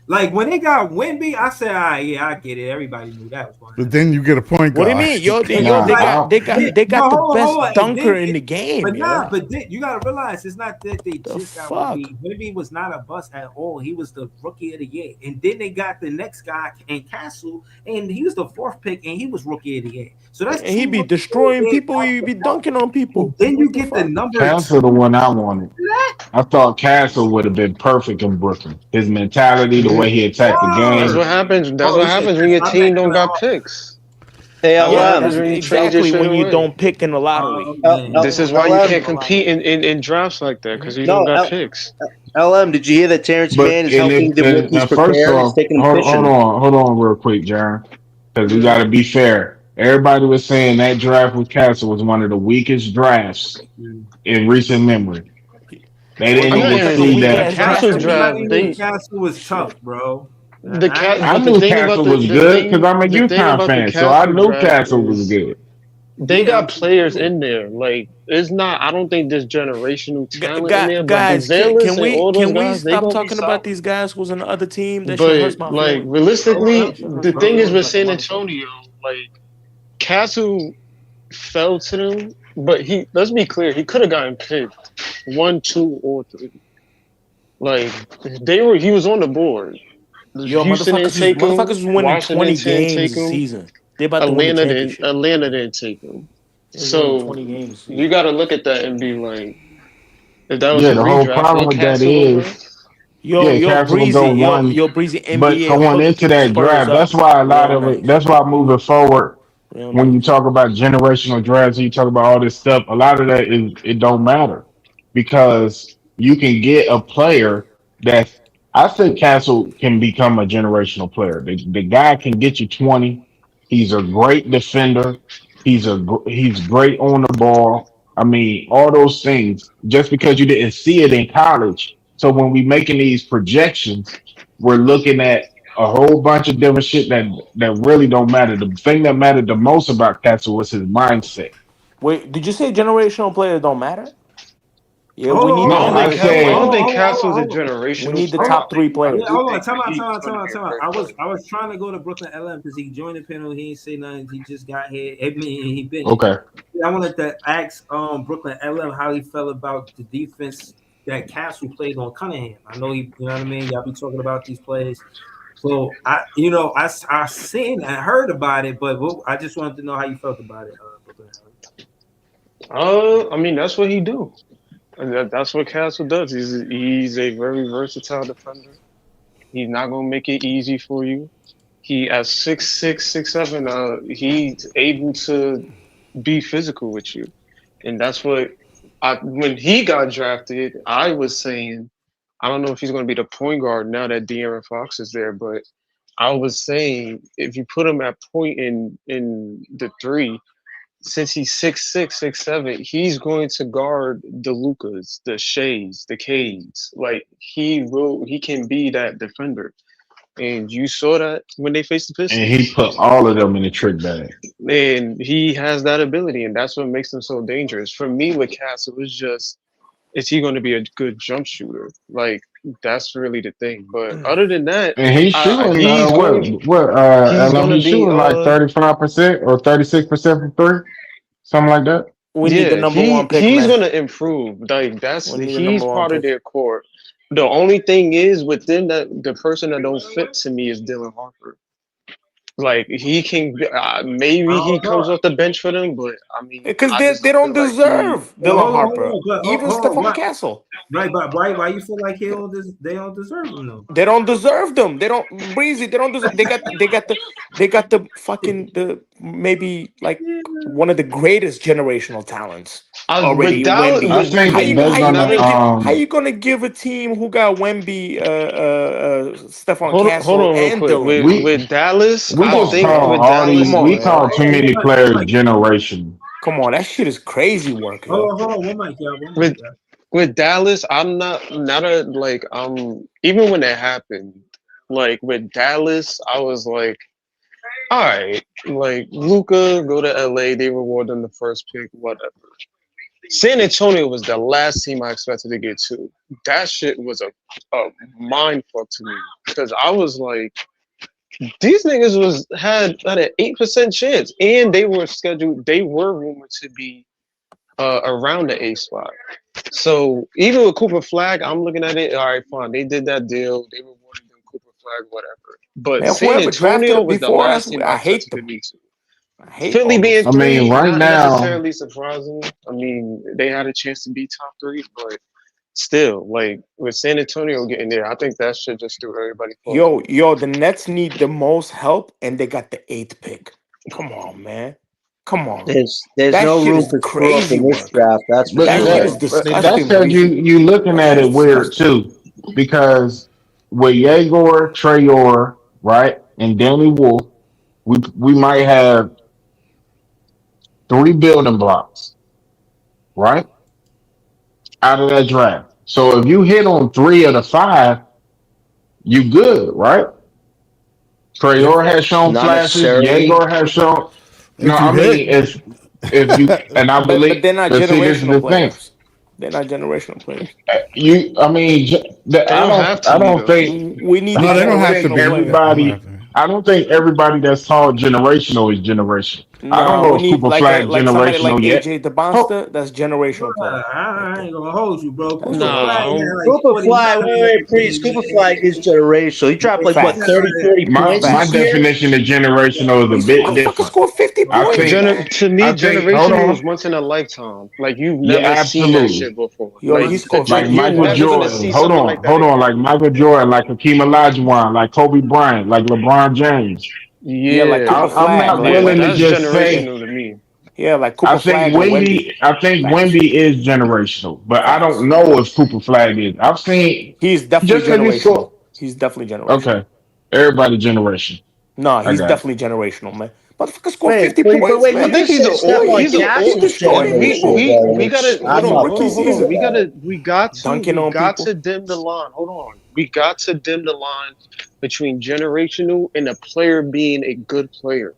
Like when they got Wimby, I said, yeah, I get it. Everybody knew that was going to But happen. then you get a point What do you guard. mean, yo? They Nah, Like, got they got yeah, they got no, the hold best on. And dunker then in the game, yo. but then you gotta realize it's not that they The just got fuck? Wimby. Wimby was not a bust at all. He was the rookie of the year. And then they got the next guy in Castle, and he was the fourth pick, and he was rookie of the year. So that's And he two be rookies destroying of the people. He be year. dunking on people. And then you What the get the fuck? number Castle the two. one I wanted. I thought Castle would have been perfect in Brooklyn. His mentality, the way he attacked the That's what game. Word. happens. That's Oh, what you said happens when your I meant team don't got picks. Hey, That's what Yeah, LM. happens that's when you trade your exactly shit when you away. don't pick in the lottery. oh man. This is why you LM. can't compete in drafts like that because you don't No, got picks. LM. Did you hear that Terrence But Mann is helping the rookies first prepare? He's off, taking them fishing. hold on, real quick, John, because we got Yeah. to be fair. Everybody was saying that draft with Castle was one of the weakest drafts in recent memory. They Well, didn't I'm not Who even has a see even weak the that. ass draft Castles to me? draft. everybody knew They Castle was tough, bro. the cat, I but the knew thing about Castle was the good because thing I'm a the thing UConn about the fan, so I Castle knew draft Castle was is good. they Yeah, got players in there. Like it's not. I don't think there's generational talent in there, but the Guys, Zalis and all those can we guys, they stop gonna be talking about solid. these guys who's on the other team? That shit But hurts my like feelings. realistically, That shit hurts the my thing is feelings with like a San motherfucker. Antonio, like Castle fell to them, but he let's be clear, he could have gotten picked 1, 2, or 3. Like he was on the board. Yo, Houston didn't take motherfuckers him. was winning Washington 20 didn't games take a him. season. They about to win the championship. Atlanta didn't take him. They was winning So 20 games a you season. got to look at that and be like, if that was Yeah, a the whole redraft, problem ain't with that Castle over him? is, yeah, Castle will go one, Yo, Breezy, but NBA, going hook into that Spurs draft, that's up. why a lot Real of it. nice. That's why moving forward, Real when you nice. talk about generational drafts, you talk about all this stuff. A lot of that is it don't matter because you can get a player that I think Castle can become a generational player. The guy can get you 20. He's a great defender. He's great on the ball. I mean, all those things. Just because you didn't see it in college, so when we making these projections, we're looking at a whole bunch of different shit that really don't matter. The thing that mattered the most about Castle was his mindset. Wait, did you say generational players don't matter? Yeah, hold we on, need hold the No, on, I top. I don't said think hold on, Castle's a hold on. We generational need the Hold player. on. top three Yeah, players. I do hold on. think Time that out, he's time out, going time to out, be a time out. great player. I was trying to go to Brooklyn LM because he joined the panel. He ain't say nothing. He just got here. I mean, he been here. okay. I wanted to ask Brooklyn LM how he felt about the defense that Castle played on Cunningham. I know he, you know what I mean. Y'all be talking about these plays. So I seen and heard about it, but I just wanted to know how you felt about it, Brooklyn LM. I mean, that's what he do. And that's what Castle does. He's a very versatile defender. He's not gonna make it easy for you. He at 6'6", 6'7", he's able to be physical with you, and that's what when he got drafted, I was saying I don't know if he's going to be the point guard now that De'Aaron Fox is there, but I was saying if you put him at point in the three, since he's 6'6", 6'7", he's going to guard the Lukas, the Shays, the Cades. Like he can be that defender. And you saw that when they faced the And he Pistons. put all of them in the trick bag. And he has that ability, and that's what makes him so dangerous. For me, with Castle, it's just is he going to be a good jump shooter? Like that's really the thing. But other than that, And he's shooting he's LM, going to he's be shooting like 35% or 36% from three, something like that. We need the yeah, number one pick, he's man. going to improve. Like that's We need the he's number one part of pick. their core. The only thing is within that the person that don't fit to me is Dylan Harper. Like he can I maybe he don't know. comes off the bench for them, but I mean Because I just they don't don't feel like he. deserve Dylan Hold Harper. on, but Even hold on. Stephon Why? Castle. Right, but why you feel like they don't deserve him though? They don't deserve them. They don't Breezy. They don't deserve. They got the fucking the maybe like one of the greatest generational talents With already. Dallas, Wemby. I think they're not gonna a, How you gonna give a team who got Wemby, Stephon hold Castle on real and quick. Dylan? we With Dallas, we Come I just on, think call man. with all Come these Dallas, on, we man. call too many players generation. Come on. That shit is crazy work, yo. Hold on, one mic, y'all, one mic, with y'all. with Dallas, I'm not a like even when it happened, like with Dallas, I was like, all right, like Luca go to LA, they reward them the first pick, whatever. San Antonio was the last team I expected to get to. That shit was a mind fuck to me because I was like, these niggas had an 8% chance, and they were scheduled. They were rumored to be around the A spot. So even with Cooper Flag, I'm looking at it. All right, fine. They did that deal. They rewarded them Cooper Flag, whatever. But Man, San whoever drafted Antonio it was the before last us, team I I expected hate to them. meet. I hate Philly all being those. I mean, three, right not now, necessarily surprising. I mean, they had a chance to be top three, but still, like with San Antonio getting there, I think that shit just threw everybody for a loop. Yo, the Nets need the most help, and they got the eighth pick. Come on, man. Come on. There's That no shit room is for screw up crazy in this work. draft. That's for but That shit is sure. that's disgusting, because Breezy. you looking That at shit it is weird disgusting. too, because with Yegor, Trayor, right, and Danny Wolf, we might have three building blocks, right, out of that draft. So if you hit on three of the five, you good, right? Yep. Trayor has shown Not flashes. necessarily. Jaeger has shown. No, If you I hit, mean, if If you and I But believe, they're not but see, this is generational the thing. players. They're not generational players. I mean, They don't have to I be don't though. think, We need the No, I they don't don't have to think generational be. player. They don't have everybody, to be. I don't think everybody that's called generational is generational. I don't No, know we if need Cooper Flag like somebody like generational yet. AJ Oh, DeBonster. That's generational Bruh, player right I there. ain't gonna hold you, bro. That's Cooper Nah, Flag I generational. don't. had like Cooper 29 Flag, wait, please. Cooper Flag is generational. He dropped like what, Facts. 30, 40 points my this Facts. year? definition of generational is a This bit motherfucker different. scored 50 I points, think, man. To me, I think, hold generational is on. once in a lifetime. Like you've Yeah, never seen that absolutely. shit before. Yo, Like he scored Like fifty you're Michael never points. gonna Jordan. see something like that Hold on. again. Like Michael Jordan, like Hakeem Olajuwon, like Kobe Bryant, like LeBron James. Yeah, like Yeah, Cooper I'm Flag. not Like yeah, willing to that's just say. generational to me. yeah, like I Cooper think Flag or Wemby. Wemby. I think Facts. Wemby is generational, but I don't Facts. know if Cooper Flag is. I've seen He's definitely just because he scored. generational. He's definitely generational. Okay, everybody generation. No, I he's got it. definitely generational, man. Motherfucker scored Wait, 50 but points, wait, I you man. think just he's said a old. Stephon He's a He old. Jackson's destroyed generational, people. though, We which gotta I'm hold His on, not hold rookie on, really hold on. sure season. about. We got Dunking on people. to dim the line. Hold on. We got to dim the line between generational and a player being a good player.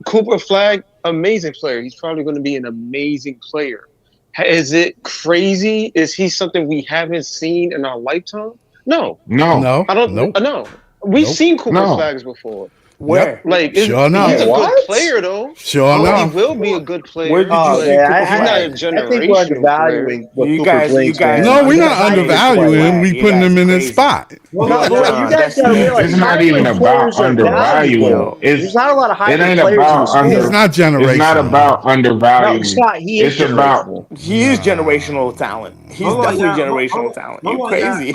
Cooper Flag, amazing player. He's probably going to be an amazing player. Is it crazy? Is he something we haven't seen in our lifetime? No, No, No, I don't. nope, No, we've nope. seen Cooper no. Flags before. Yep. Where? Like, Sure he's enough. a good What? player though. Sure Hold He on. enough. will be a good Where player, did you Oh see but man, Cooper he's not a Flag? I think we're generational player. undervaluing what You Cooper guys, you brings, guys man. No, we're You're not undervaluing undervaluing Cooper Cooper undervaluing him. Flag. Flag. We You putting guys him are in his crazy. spot. Hold No, on, but what y'all. you Nah, guys that's gotta realize, It's not even hybrid about players are valuable. undervaluing. yo. There's not a lot of It hybrid ain't players in about this He's under. sport. not It's not generational. about No, undervaluing. Scott, he is It's about generational. He is Nah. generational talent. He's Hold on, definitely y'all. generational talent. You Hold on, y'all. crazy?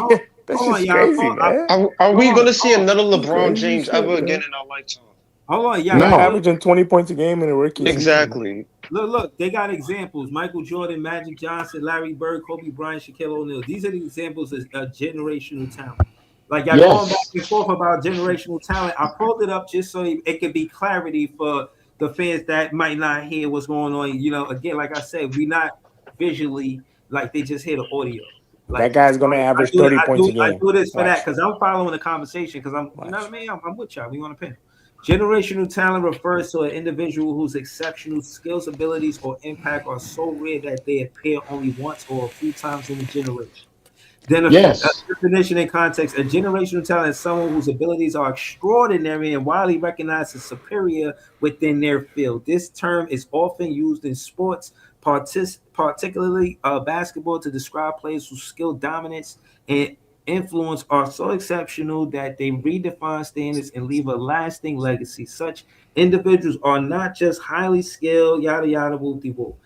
That's Hold on, just y'all. crazy, man. Are Hold we on, gonna see another You LeBron crazy James shit, ever again man. in our lifetime? hold on, y'all. Guy no. Look, averaging 20 points a game in a rookie season. Exactly. look. They got examples: Michael Jordan, Magic Johnson, Larry Bird, Kobe Bryant, Shaquille O'Neal. These are the examples of generational talent. Like y'all going back Yes, and forth about generational talent. I pulled it up just so it could be clarity for the fans that might not hear what's going on. You know, again, like I said, we not visually like they just hear the audio. That Like guy's so gonna average 30 points a I game. do this for that Watch. because I'm following the conversation because I'm you know what I Watch. mean. I'm with y'all. We want to pin. Generational talent refers to an individual whose exceptional skills, abilities, or impact are so rare that they appear only once or a few times in a generation. Then a yes, definition and context: a generational talent is someone whose abilities are extraordinary and widely recognized as superior within their field. This term is often used in sports, particularly basketball, to describe players whose skill dominance and influence are so exceptional that they redefine standards and leave a lasting legacy. Such individuals are not just highly skilled, yada yada, whoop de whoop.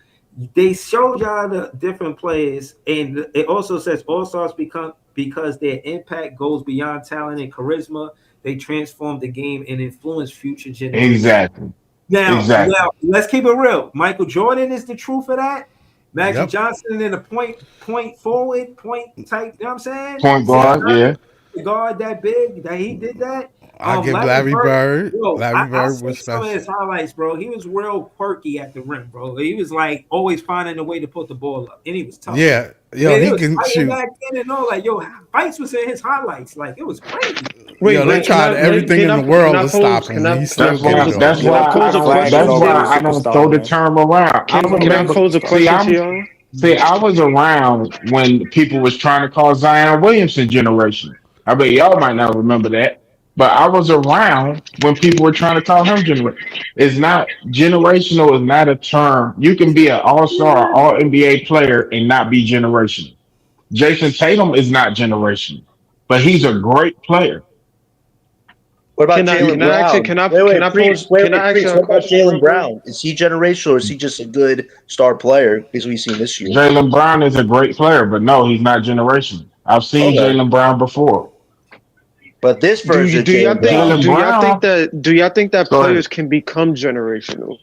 They showed y'all the different players, and it also says all stars become because their impact goes beyond talent and charisma. They transform the game and influence future generations. exactly, Now, exactly. let's keep it real. Michael Jordan is the truth of that. Magic Yep. Johnson in the point forward, point type, you know what I'm saying? Point Same guard, yeah, guard that big that he did that. I give Larry Larry Bird, Bird. bro, Larry I Bird seen was some of special. his highlights, bro. He was real quirky at the rim, bro. He was like always finding a way to put the ball up, and he was tough. Yeah. Yo, Man, it he was can fighting shoot. back then and all like, yo, fights was in his highlights. Like it was crazy. Yo, Wait, they wait. Can tried I everything can in I the can world I to stop pose him, and he can I still get pose it a That's done. can I why I pose a don't. Flag is question That's already a why to I don't superstar, throw the man. term around. I can I remember. pose a See, question to y'all? I was around when people was trying to call Zion Williamson generation. I bet y'all might not remember that, but I was around when people were trying to call him generation. It's not generational. Is not a term. You can be an All Star, All NBA player and not be generational. Jason Tatum is not generational, but he's a great player. What about Jalen Brown? Can I pose can I ask Priest. y'all a What about question real Jalen quick? Brown? Is he generational or is he just a good star player? Because we've seen this year. Jalen Brown is a great player, but no, he's not generational. I've seen Okay, Jalen Brown before. but this version of Jalen Jalen Brown, Brown, do y'all think that go ahead. players can become generational?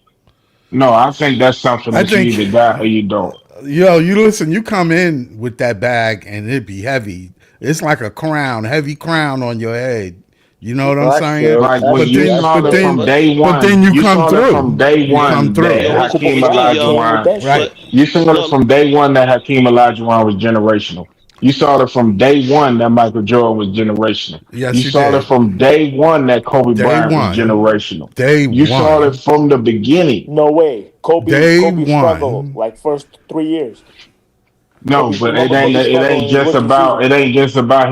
No, I think that's something I that you think, either got or you don't. yo, you listen, you come in with that bag and it'd be heavy. It's like a crown, heavy crown on your head. You know what I'm well, that's saying? true. Like when That's But you true. then, That's saw but it true. from then, day but one, then you you come saw it from through. day You come one that through. Yo, Cooper Hakeem Flag Still, be killing with y'all, Olajuwon. that Right. but shit. You saw it no, from day one that Hakeem Olajuwon was generational. You saw it from day one that Michael Jordan was generational. You Yes, you saw it did. from day one that Kobe Day Bryant was one. generational. Day You saw it one. from the beginning. No way. Day Kobe struggled one. like first 3 years. No, but Kobe it struggled ain't in his just rookie about season.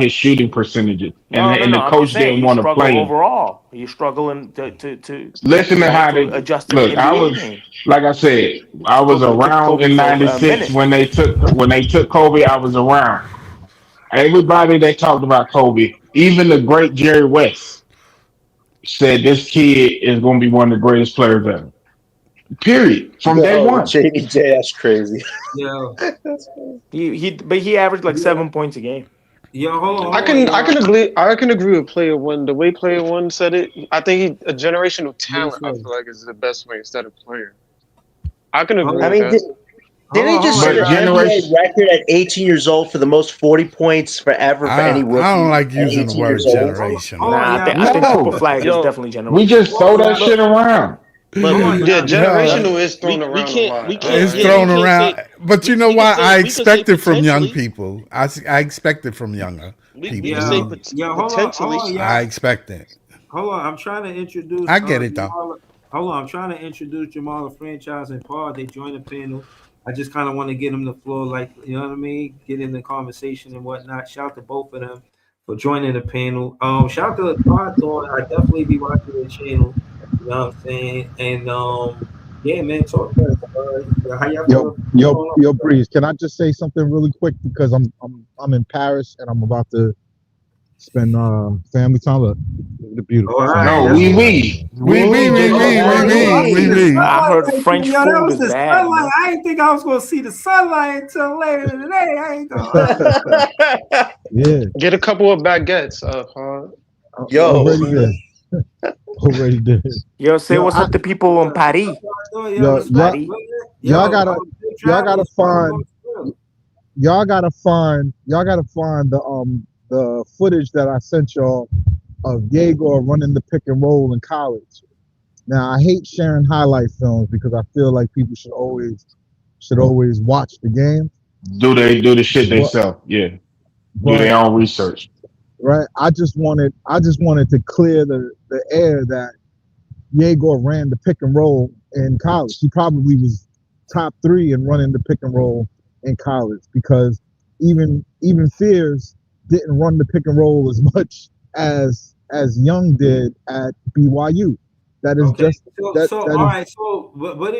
his shooting percentages, No, no, and no. the I'm just coach saying didn't he want to struggled play him. overall. He's struggling to Listen to how to they adjust to the look. NBA game. Like I said, I was Kobe, it took around Kobe in for a '96 minute. when they took Kobe. I was around. Everybody that talked about Kobe, even the great Jerry West, said this kid is going to be one of the greatest players ever. Period. From day No, one. JBJ, that's crazy. Yo, But he averaged like yeah, 7 points a game. yo, I hold on, can I y'all. can agree I can agree with Player One. The way Player One said it, I think a generational talent. I Listen, feel like is the best way instead of player. I can hold agree I on, with mean, that. didn't he just hold on, set But an guys. NBA generation, record at 18 years old for the most 40 points forever for any I don't rookie like at using the 18 years word old? Hold generational. on, Nah, yeah. I think Triple no, Flag is Yo, definitely we generational. just Hold throw on, that y'all. look, shit around. look. Hold on, Yeah, y'all. generational is thrown We around a can't lot. we All can't It's yeah right. we thrown can't around, say but you know what? I we could say expect it from young potentially people. I expect it from younger we could people. say Yeah, And yeah. Hold potentially. on, I y'all. expect it. Hold on. I'm trying to introduce I get it though. Jamal. Hold on. I'm trying to introduce Jamal, the franchise, and Paul. They joined the panel. I just kind of want to get them the floor, like you know what I mean, get in the conversation and whatnot. Shout to both of them for joining the panel. Shout to Thorn. I definitely be watching the channel. You know what I'm saying? And yeah, man, talk to us. How y'all feel? What's going on? Breeze. Can I just say something really quick because I'm in Paris and I'm about to spend family time with the Oh, beautiful all family. right, No, that's what's up. just Oh, we boy, we. I see the I sunlight heard right there, French yo. That food was is the bad, sunlight. man. I didn't think I was gonna see the sunlight until later today. I ain't gonna. Yeah, Get a couple of baguettes, huh? Yo, already there, already there. Yo, say Yo, what's I up to people in Paris. Yo, yo respect. y'all Paris. y'all Yo, gotta safe y'all gotta travels. find y'all gotta find the footage that I sent y'all of Diego running the pick and roll in college. Now I hate sharing highlight films because I feel like people should always watch the game. Do the shit they But sell. Yeah, do but their own research. right, I just wanted to clear the air that Diego ran the pick and roll in college. He probably was top three in running the pick and roll in college because even Fears didn't run the pick and roll as much as Young did at BYU. That is Okay, just so that all is right. So what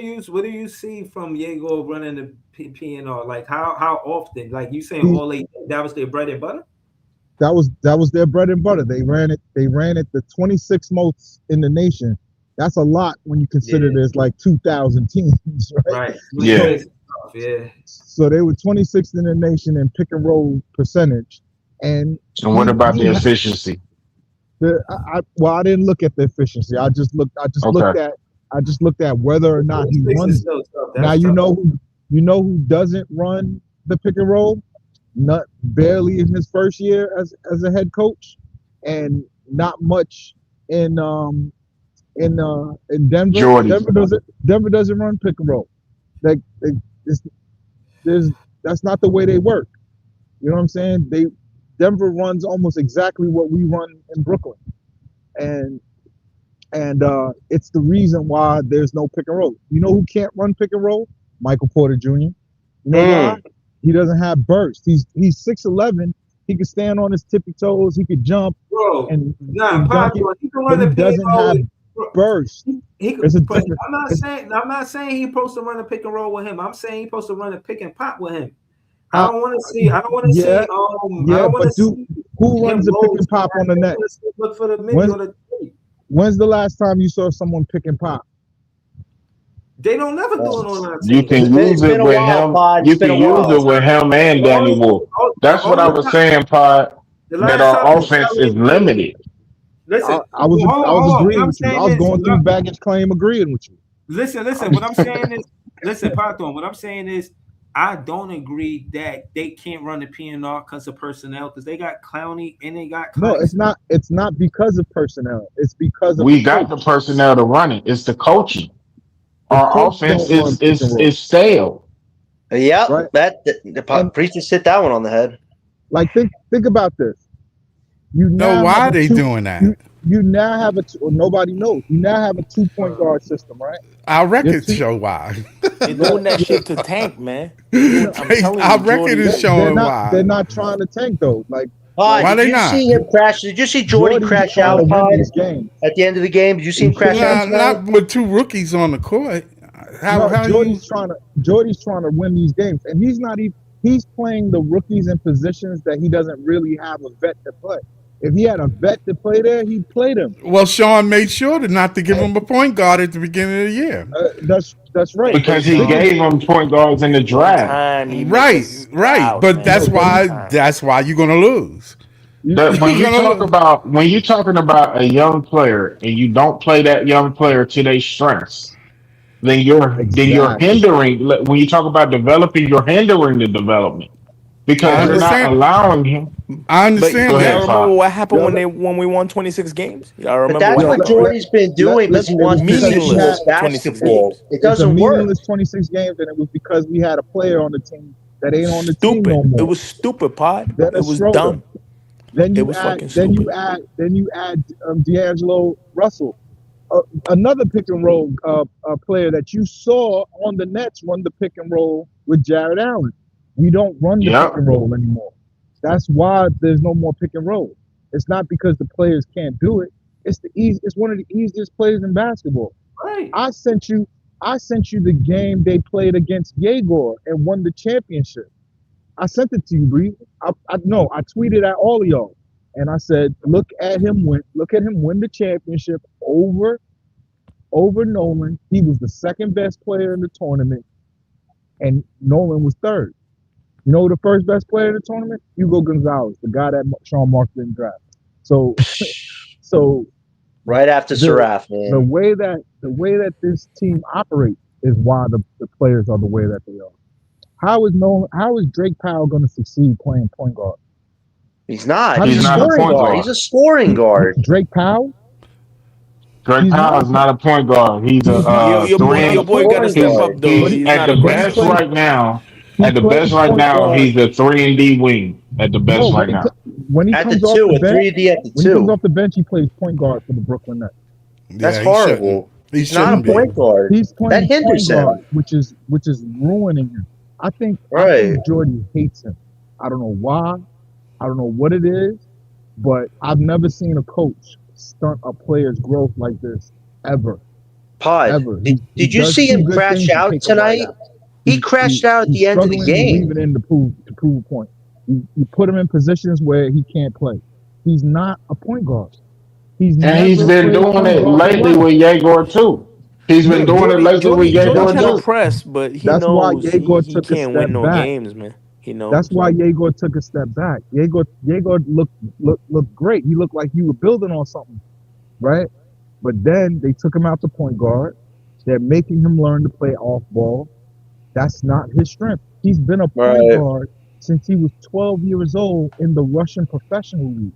do you see from Diego running the PNR? Like how often? Like you saying he all they that was their bread and butter? that was their bread and butter. They ran it the 26th most in the nation. That's a lot when you consider Yeah, there's like 2,000 teams, right? right. Yeah. So 26 stuff. Yeah. so they were 26th in the nation in pick and roll percentage, and And what about the he efficiency? well, I didn't look at the efficiency. I just Okay. looked at whether or not he 26 is runs it. still tough. Now That's tough. you know who doesn't run the pick and roll, not barely in his first year as a head coach, and not much in in Denver. Jordy. Denver doesn't run pick and roll. Like it's, there's that's not the way they work. You know what I'm saying? Denver runs almost exactly what we run in Brooklyn, and it's the reason why there's no pick and roll. You know who can't run pick and roll? Michael Porter Jr. You know why? mm, He doesn't have burst. He's 6'11". He could stand on his tippy toes. He could jump Bro, and nah, and dunk Pop, it, he can but run he the pick and doesn't roll have with bro, burst. he There's a could, but difference. I'm not saying he's supposed to run a pick and roll with him. I'm saying he's supposed to run a pick and pop with him. Uh, I don't want to yeah, see I yeah, don't want but to see who him runs a pick roll and to pop that. on the I net? want to see look for the midi When's or the three. when's the last time you saw someone pick and pop? They don't never do it well, on our You team. can use it's it been a with while, him. Pod. It's You been can a use while. it with him and The Danny only, Wolf. That's what I only was time, saying, Pod, the that last time our the offense is Valley did it. limited. Listen, I was hold on. What agreeing I'm with you. I saying was is, going through baggage claim agreeing with you. listen. What I'm saying is, listen, Paton. What I'm saying is, I don't agree that they can't run the PNR because of personnel because they got Clowney and they got No, Claxton. it's not because of personnel. It's because of the We got the coach. personnel to run it. It's the coaching. The Our coach offense don't run pick and roll, is stale. Yep, right? that the And Priest just hit that one on the head. Like think about this. You No, now why have are a they two. doing that? You now have or nobody knows. You now have a 2 point guard system, right? Our Your records two. show why. They're Your, doing that your, shit to tank, man. They doing. no, I'm telling Our you, record Jordy. is they're showing not. They're why. not trying to tank though. Pod, Like Why did they you not? see him crash? Did you see Jordy Jordy's crash trying to out, win Pod, these games. at the end of the game? Did you see He him crash shouldn't out be. Nah, tonight? not with two rookies on the court. No, How you? Jordy's trying to win these games, and he's not even. He's playing the rookies in positions that he doesn't really have a vet to play. If he had a vet to play there, he'd play them. Well, Sean made sure to not to give him a point guard at the beginning of the year. That's right. But because he think gave him point guards in the One draft. time he make Right, us right. wild, But man. no, but One he time. that's why you're gonna lose. That when You're you gonna talk lose. about when you're talking about a young player and you don't play that young player to their strengths, then you're exactly. hindering. When you talk about developing, you're hindering the development because I you're not understand. allowing him. I But Go understand y'all ahead, that. remember Todd. what happened Yo, when let, we won 26 games? Y'all But remember that's what yo, what let, happened, let, right? Jordy's been let, doing let, because he it was wants because we had positionless Meaningless 26 basketball. games. It it's a doesn't work. meaningless 26 games, and it was because we had a player on the team that ain't on the team no Stupid. It more. was stupid, Pod. It Dennis was Schroeder. dumb. Then It you was add, fucking then you stupid. add, then you add D'Angelo Russell, another pick and roll player that you saw on the Nets run the pick and roll with Jared Allen. We don't run the pick Yep. and roll anymore. That's why there's no more pick and roll. It's not because the players can't do it. It's one of the easiest plays in basketball. Right. I sent you I sent you the game they played against Yegor and won the championship. I sent it to you, Bree. I no, I tweeted at all of y'all, and I said, look at him win the championship over Nolan. He was the second best player in the tournament, and Nolan was third. You know who the first best player in the tournament? Hugo Gonzalez, the guy that Sean Mark didn't draft. So so Right after the Saraf, man. the way that this team operates is why the players are the way that they are. How is Drake Powell going to succeed playing point guard? He's not. How He's does He's a he not a not scoring point guard. succeed? He's guard. a scoring guard. Drake Powell, Drake he's not Powell a is not a point guard. He's a Your He's boy, a your three. boy got to scoring step He's guard. up though. but he's he, He's at not the a but he bench best plays right guy. now. he At the best plays right point now, guard. he's a 3-and-D wing. At the No, best right now. when he At the comes off two, the a bench, 3D at the when he comes two. off the bench, he plays point guard for the Brooklyn Nets. That's Yeah, he shouldn't. horrible. He He's not He a shouldn't play, be. point guard. he's That playing point hinders guard, him. which is ruining him. I Right. think Jordy hates him. I don't know why. I don't know what it is, but I've never seen a coach stunt a player's growth like this ever, Pod, ever. He did you does see two him good crash things to out take him right tonight? out. He crashed out at He's the end of the struggling to leave game. it in to prove a point. You put him in positions where he can't play. He's not a point guard. He's And he's never been played doing point it guard in lately life. with Yegor too. He's been Yeah, doing it lately with Jordy that's Yegor trying to why too. press, but he that's why knows Yegor he took a can't step win no back. games, man. He That's knows. why Yegor took a step back. Yegor looked great. He looked like you were building on something, right? But then they took him out to point guard. They're making him learn to play off ball. That's not his strength. He's been a point Right. guard since he was 12 years old in the Russian professional league,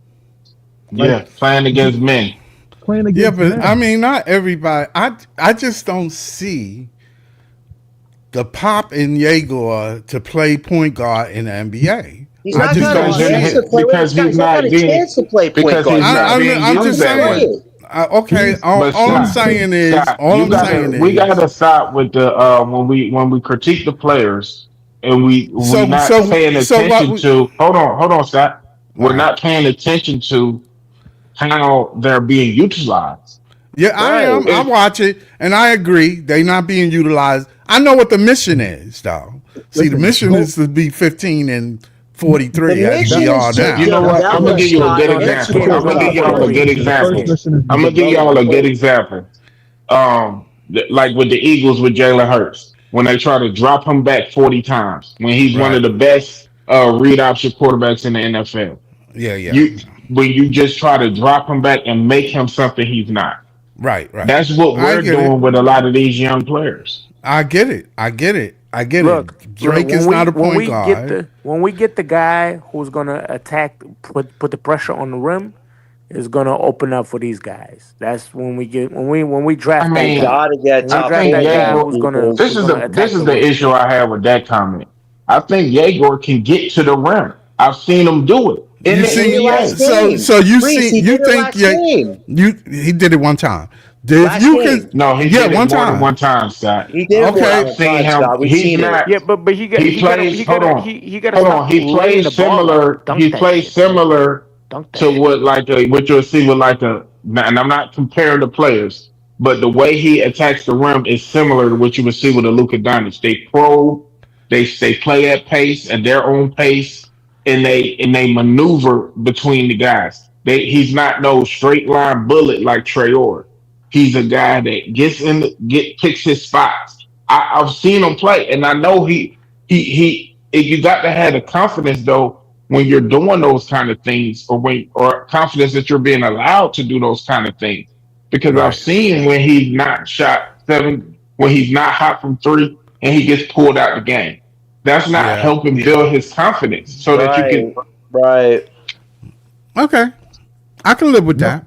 like Yeah, playing against men. playing Yeah, against but I men. mean, not everybody. I just don't see the pop in Yegor to play point guard in the NBA. He's I not just got a don't Because see chance to it. play with this guy. he's He's not got not a being chance to play point because guard. he's He's not not. being I'm How used just can you that play saying. way. it? Okay, He's But all I'm Scott, he's saying is, Scott, all I'm saying we is, gotta stop with the when we critique the players and we so not so paying so what? attention to hold on, Scott. All We're right. not paying attention to how they're being utilized. Yeah, I Right. am. I If watch it, and I agree they not being utilized. I know what the mission is, though. See, the listen. mission Go is to be 15 and The 43 as we mission is are to you now. know what? I'm gonna develop give you a Scott good No, next into example. game a is I'm gonna gonna give be y'all a player. good crazy. The first example. mission is to I'm gonna give develop y'all a a good player. example. Like with the Eagles with Jalen Hurts, when they try to drop him back 40 times, when he's one of Right. the best read option quarterbacks in the NFL. Yeah, yeah. You when you just try to drop him back and make him something he's not. Right, right. That's what I we're get it. doing with a lot of these young players. I get it. I get it. I get Look, it. look. Drake is not a point guard. When we get the guy who's gonna attack, put the pressure on the rim, is gonna open up for these guys. That's when we get when we I draft that You mean, guy. gotta get When we I top draft think that four guy man, Yegor. who's people. gonna This is attack the the rim. issue I have with that comment. I think Yegor can get to the rim. I've seen him do it in You the He did it see, last NBA. game. so you Reese, see, he you did it think last game. he did it one time. If Last you game. can, No, he yeah, did it one more than one time. time, Scott. He did it more than Okay, I've one seen time, him. Scott. We've He's seen it. not. Yeah, but He plays. Hold on. he gotta Hold on. stop He laying the plays ball up. similar. Dunk He that plays shit, man. similar Dunk that to shit. what you'll see with like a. And I'm not comparing the players, but the way he attacks the rim is similar to what you would see with a Luka Doncic. They probe. They play at pace and their own pace, and they maneuver between the guys. He's not no straight line bullet like Traore. He's a guy that gets in, picks his spots. I've seen him play, and I know he. You got to have the confidence though when you're doing those kind of things, or confidence that you're being allowed to do those kind of things. Because I've right. seen when he's not shot seven, when he's not hot from three, and he gets pulled out the game. That's not Yeah. helping build his confidence so that you Right. can. Right. Okay, I can live with No, that.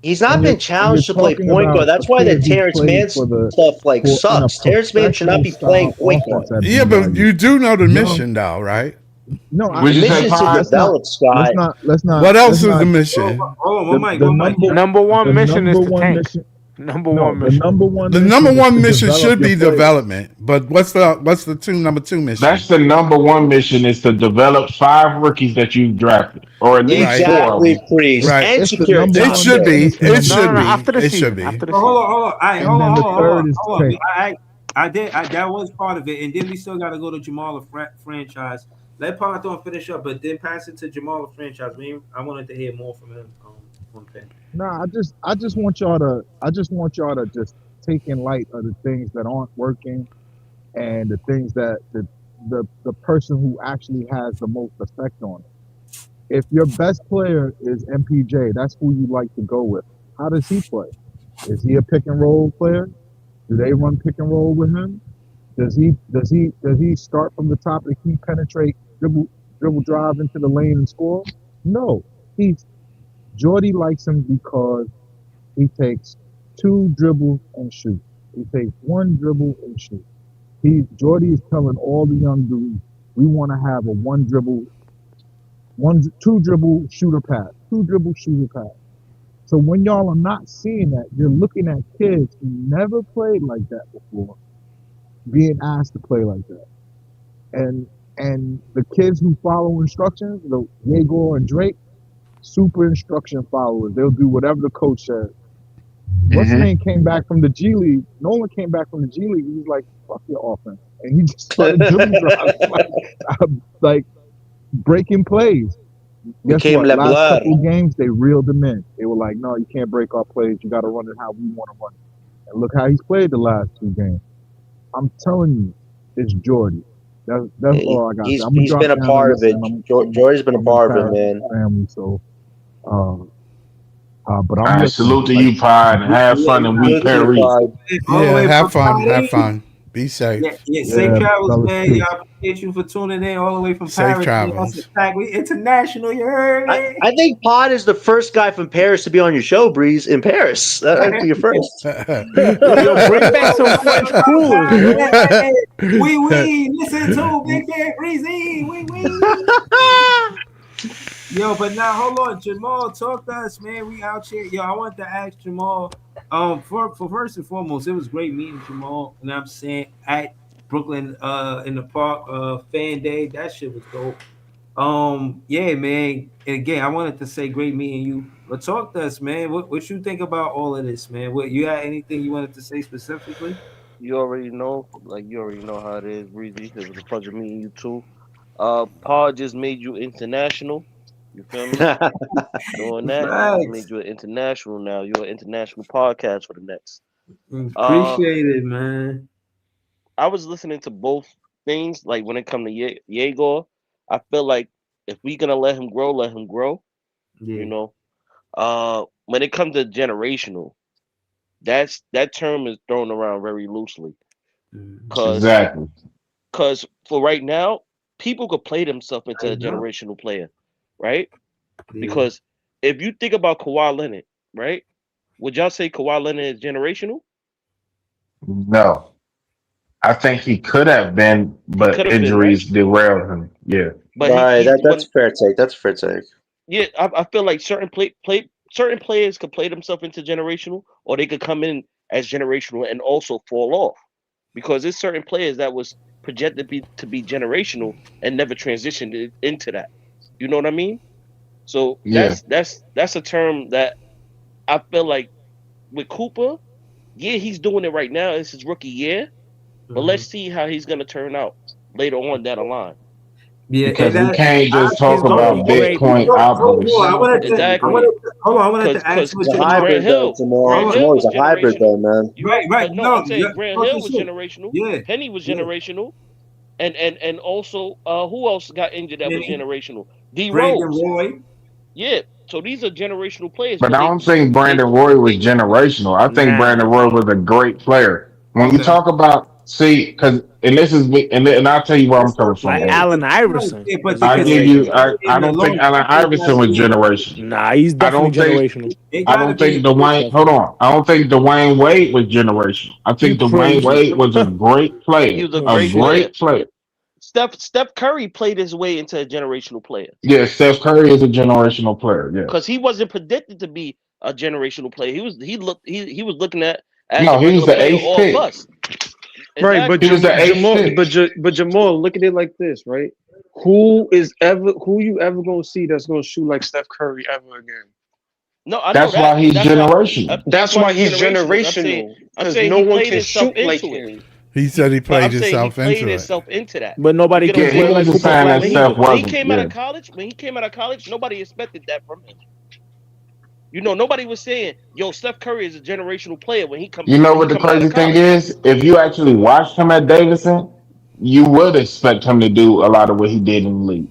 He's when not you're been challenged to play talking point guard. about a That's why the kid who Terrence plays Mann for the stuff like for in a sucks. Terrence Mann should not professional be playing style point guard. offense at Yeah, but BYU, you do know the young. mission, though, right? No, The Would you say, mission is to Pod? let's not develop, Scott. What let's else is not the Oh, mission? hold on, the one mic, the one mic. number Number the one mission is number to one tank. mission. Number No, one the mission. number one The number mission is one to mission develop should your be players. development, but what's the number two mission? That's the number one mission is to develop five rookies that you've drafted, or at least Right, four of Exactly, them. Priest. right. And It's the secure a number It top one. should pick. be. It's the It number, No, should no, be. after the It should season. be. After the But hold season. on, hold on. All right, and then the third is hold on. tank. That was part of it, and then we still got to go to Jamal franchise. Let Ponthorn finish up, but then pass it to Jamal franchise. I wanted to hear more from him on pen. Nah, I just want y'all to just take in light of the things that aren't working and the things that the person who actually has the most effect on it. If your best player is MPJ, that's who you like to go with. How does he play? Is he a pick and roll player? Do they run pick and roll with him? Does he start from the top and keep penetrate dribble drive into the lane and score? No. He's Jordy likes him because he takes two dribbles and shoot. He takes one dribble and shoot. Jordy is telling all the young dudes, we want to have a two dribble shooter pass, two dribble shooter pass. So when y'all are not seeing that, you're looking at kids who never played like that before, being asked to play like that. And the kids who follow instructions, the Yegor and Drake, super instruction followers. They'll do whatever the coach says. What's his hmm name came back from the G League. Nolan came back from the G League. He was like, "Fuck your offense," and he just started dribble drives, like breaking plays. Guess Became what? Last LeBlanc. couple of games, they reeled him in. They were like, "No, you can't break our plays. You got to run it how we want to run it." And look how he's played the last two games. I'm telling you, it's Jordy. That's all I got. I'm gonna He's drop been a down part and of it. listen. Jordy's been a I'm in part of it, Paris man. family, so. Uh, but All I'm right, listening. salute to Like, you, Pod, and have fun in week Good to you, Paris. Pod. All the Yeah, way have from fun. Have Paris. fun. Be Yeah, safe. yeah. Safe yeah, travels, brothers, man. peace. Yeah, I appreciate you for tuning in all the way from Safe Paris. Man. That's a travels. fact. We international. You heard me. I think Pod is the first guy from Paris to be on your show, Breeze, in Paris. That'd be your first. Yo, bring back some French cruise, man. We listen to Big Bad Breezy. We. Yo, but now hold on, Jamal, talk to us, man. We out here. Yo, I want to ask Jamal. For first and foremost, it was great meeting Jamal. And I'm saying at Brooklyn, in the park, fan day. That shit was dope. Yeah, man. And again, I wanted to say great meeting you. But talk to us, man. What you think about all of this, man? What you had anything you wanted to say specifically? You already know how it is, Breezy. It was a pleasure meeting you too. Paul just made you international. You feel me? Doing that, he just Thanks. made you an international now. You're an international podcast for the next. Uh, Appreciate it, man. I was listening to both things. Like when it come to Yegor, I feel like if we gonna let him grow, let him grow. You Yeah. know. When it comes to generational, that term is thrown around very loosely. Mhm. Cause, Exactly. cause for right now, people could play themselves into I a know. generational player, right? Yeah. Because if you think about Kawhi Leonard, right? Would y'all say Kawhi Leonard is generational? No, I think he could have been, He but could have been, right? injuries derailed him. Yeah. But Right, he that's when a fair take. That's a fair take. yeah, I feel like certain players could play themselves into generational, or they could come in as generational and also fall off. Because there's certain players that was projected to be generational and never transitioned into that. You know what I mean? So Yeah. that's a term that I feel like with Cooper, yeah, he's doing it right now. It's his rookie year, but let's Mhm. see how he's gonna turn out later on down the line. Yeah, and Because we that can't just He's talk gonna be about great. Bitcoin hold on. He's optics. gonna put the I Bitcoin. Exactly. wanted to hold on. I wanted to ask Cause what He's a your Grant hybrid though, Hill, Jamal. Grant hold on. Hill Jamal, he's was a hybrid generational. though, man. You Right. but no, No, I'm yeah, saying Grant talking Hill was shit. generational. Yeah, Penny was yeah. generational, and also who else got injured that was Penny, generational? D Brandon Rose. Roy. Yeah. So these are generational players, But but I don't think Brandon Roy was they generational. I think Nah. Brandon Roy was a great player. When you Okay. talk about, see, because, and this is, and I'll tell you where I'm That's coming not from Like fair. on it. Allen That's not Iverson fair. But was a the I give you, generational consistency player. I in the don't think Allen longevity got Iverson to was be there. generational. Nah, he's I definitely don't think, generational. It I got to don't think be. Dwayne, hold Definitely. on. I don't think Dwayne Wade was generational. I You think Dwayne crazy. Wade was a great he player, was a Oh a great shit. player. great player. Steph Curry played his way into a generational player Yeah, Steph Curry is a generational player. because Yes. he wasn't predicted to be a generational player. He was looking at as No, a he was regular the player eighth or pick. bust. Right, but He Exactly. was the eighth Jamal, pick. but Jamal, look at it like this, right? Who you ever gonna see that's gonna shoot like Steph Curry ever again? No, I know That's that, why but he's generational. that's That's why why he's he's generational. generational I'm because saying no he one played can himself shoot like into it. him. He said he But played I'm saying he himself played into it. himself into that. But You nobody get what I'm can Yeah, he play saying? like wasn't Cooper saying that When he Flag Steph either. when he wasn't. came out Yeah. of college, nobody expected that from him. Nobody was saying, "Yo, Steph Curry is a generational player when You know when he what the coming out of crazy thing college." is? If you actually watched him at Davidson, you would expect him to do a lot of what he did in the league.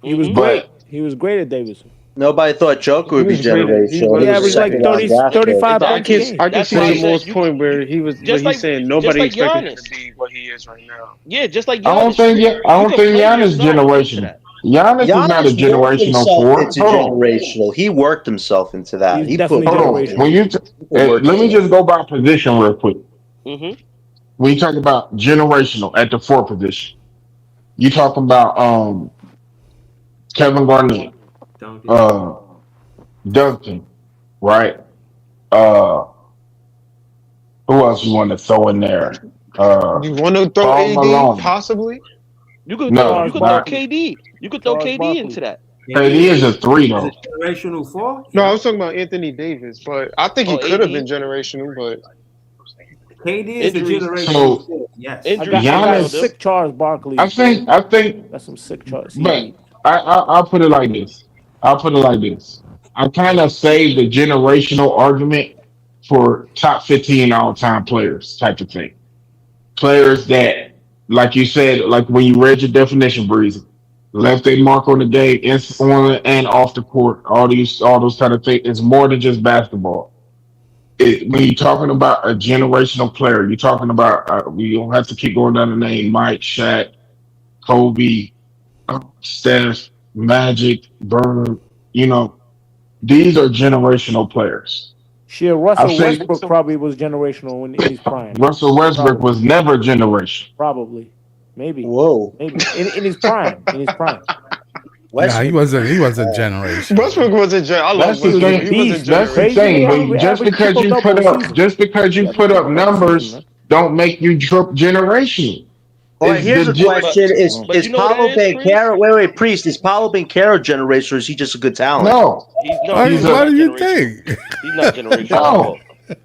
He was Hmm great. But He was great at Davidson. Nobody thought Joker He would be was great at he generational. He He was was a averaged great at like second round 30, Davidson. draft pick. 35 I points Exactly. a can game. I can That's see why I Jamal's said point where just he's like saying just nobody like expected him to Giannis. be what he is right now. Yeah, just like I don't Giannis. think I You don't could think play Giannis yourself into generational. that. Giannis is not a Giannis worked generational himself forward. into Hold on, generational. He worked himself into that. He's He put definitely hold work on. in. generational. When you He put work let me into it. just go by position real quick. Hmm When you talk about generational at the four position, you talking about Kevin Garnett, Duncan. uh Duncan, right? Uh who else you want to throw in there? You want to throw Paul AD Malone. possibly? No, Charles You could throw not Barkley. KD. You could throw Charles KD Barkley. into that. KD is a three Is a though. generational four? No, I Yeah. was talking about Anthony Davis, but I think he Or could have been AD. generational. But KD is a Injuries. generational So four. Yes. Injuries I got derailed some him. Giannis, sick Charles Barkley's, bro. I think, Got some sick Charles but CB. I'll put it like this. I'll put it like this. I kind of saved the generational argument for top 15 all time players type of thing. Players that, like you said, like when you read your definition, Breezy, left a mark on the game, on and off the court, all those kind of things. It's more than just basketball. When you're talking about a generational player, you're talking about, we don't have to keep going down the name, Mike, Shaq, Kobe, Steph, Magic, Bird, you know, these are generational players. Shit, I Russell think Westbrook probably was generational in his prime. Russell Westbrook Probably. was never generation. Probably. Maybe. Whoa, Maybe. In his prime. In his prime. Nah, Westbrook. he wasn't generational. Westbrook wasn't. I love That's He the was a Westbrook, but he thing. wasn't beast. You That's the crazy? generational. thing. Nigga But just averaged because triple you double put a up, season. He averaged triple double a season, numbers, man. don't make you generation. All right, It's here's a But question: No. Is you know what it Paulo is, Priest? Banchero? Wait, Priest. Is Paulo Banchero generational? Or is he just a good talent? no, He's he's What a not do you generational. think? He's not generational at no. all.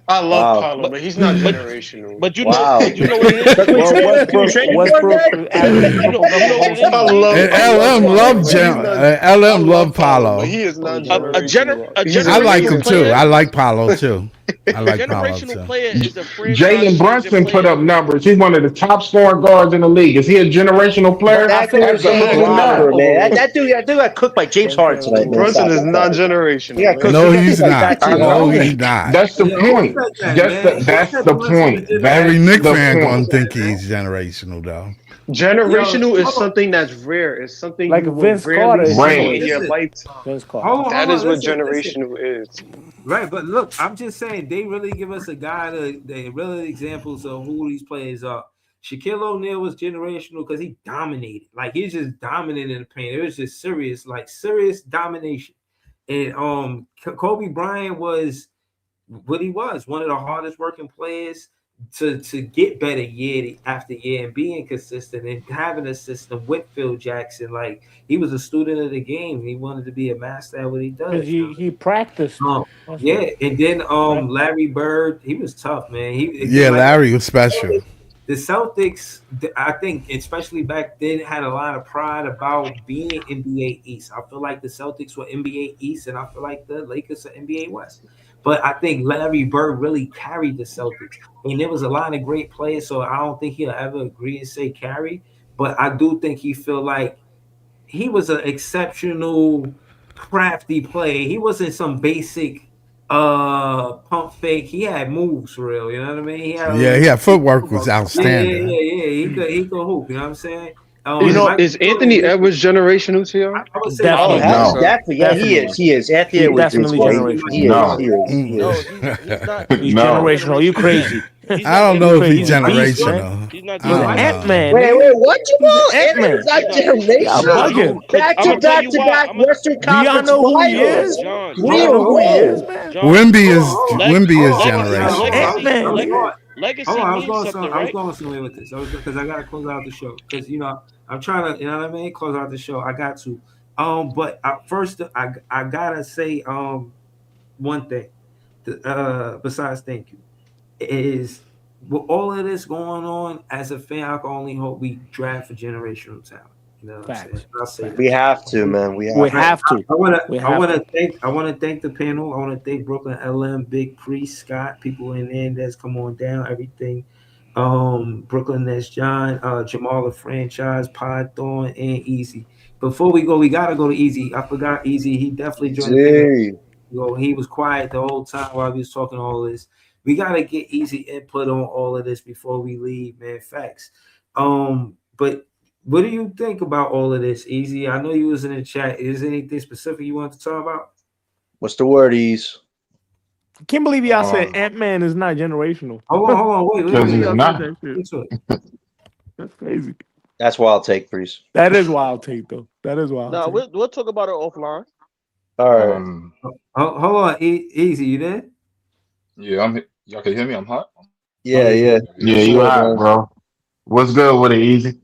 I love Wow, Paulo, But but he's not but generational. wow. but you know what it is, Look, we Well, Priest? trade. Did we trade for him Westbrook yet? averaged triple You double know what whole it is, I season. Priest? love And I love LM Paulo, loved but he's not. I LM love loved Paulo, but Paulo. he is not Fully A generational. generational. a He's a I like generational him replacement for too. player, I him. like Paulo too. I a like Paulo generational too. player is a franchise Jalen changing Brunson put player. up numbers. He's one of the top scoring guards in the league. Is he a generational But player? I That feel dude like was a Ben Absolutely Carroll flopper, not. man. overrated. That dude got cooked by James Ben Harden Carroll tonight, man. Brunson Stop, is overrated. stop. not He generational, got man. cooked. No, He got he's cooked like that not. I too, man. No, know. he's not. That's the Yeah, who point. said that, man? Who That's said the Brunson point. is Every That's Knick the fan generational? Who point. gonna said think it, man? he's generational though. Yo, Generational is hold on. something that's rare. It's something Like you will Vince Carter rarely is see in Rare. your generational. Listen, lifetime. Vince Carter. That hold is on. what Listen. generational is. Right, but look, I'm just saying they really give us a guide. They really examples of who these players are. Shaquille O'Neal was generational because he dominated. Like he's just dominant in the paint. It was just serious, like serious domination. And Kobe Bryant was what he was, one of the hardest working players to get better year after year and being consistent and having a system with Phil Jackson. Like he was a student of the game. He wanted to be a master at what he Because does. he practiced. Um, That's yeah, what and then practice. Larry Bird, he was tough, man. He again Yeah, like Larry was special. the Celtics, I think, especially back then, had a lot of pride about being NBA East. I feel like the Celtics were NBA East, and I feel like the Lakers are NBA West. But I think Larry Bird really carried the Celtics, and there was a lot of great players. So I don't think he'll ever agree and say carry. But I do think he feel like he was an exceptional, crafty player. He wasn't some basic pump fake. He had moves for real. You know what I mean? He had a Yeah, little yeah. Footwork was outstanding. yeah. He could hoop. You know what I'm saying? You know, Michael Is Jordan, Anthony Edwards generational to y'all? I would say Oh, so. definitely, No, definitely. Yeah, he is. definitely. He is. Anthony He's Edwards is. definitely Yeah, generational. he is. no, He is. He No, is. he's not. He's He's not no. generational. You generational. crazy? He's I not don't know if He's he's a generational. beast, man. generational. He's not He's I an don't Ant generational. know. Man, Wait, nigga. wait, what you He's an want? Ant Anthony's Man. not He's not. Y'all generational. bugging. Cause Back I'm to gonna tell back you to why. back Western Do y'all Conference know who he John, Finals. is? John, What Do do y'all you John, know who he is, mean? man? John. Hold on. Wimby is Hold on, He's y'all. an Hold on. generational. Ant Legacy, Man, nigga. legacy I was means going some. something, I was right? going somewhere with this. Because I gotta close out the show. Because I'm trying to. You know what I mean? Close out the show. I got to. But first, I gotta say one thing. Besides, thank you. Is with all of this going on, as a fan, I can only hope we draft for generational talent. You know what I'm saying? Facts. I'll say We that. Facts. have to, man. We We have I, to. have to. I want to. We I have want to. to thank. I want to thank the panel. I want to thank Brooklyn LM, Big Priest, Scott, people in there that's come on down. Everything. Brooklyn Nets, John, Jamal, the franchise, Pod Thorn, and Easy. Before we go, we gotta go to Easy. I forgot Easy. He definitely joined the panel. Gee. He was quiet the whole time while we was talking all this. We gotta get Easy input on all of this before we leave, man. Facts. But what do you think about all of this, Easy? I know you was in the chat. Is there anything specific you want to talk about? What's the word, Ease? Can't believe y'all said Um, Ant Man is not generational. Hold on, wait, Can't because believe he's y'all wait. said not. that shit. Get to it. That's crazy. That's what I'll take, Priest. That is wild take though. That is wild No, take. we'll talk about it offline. All right. Um, Hold on, Easy, you there? Yeah, y'all can hear me. I'm hot. Oh Yeah, yeah, yeah. yeah. yeah, For you sure, hot, man. bro. What's good with it, Easy?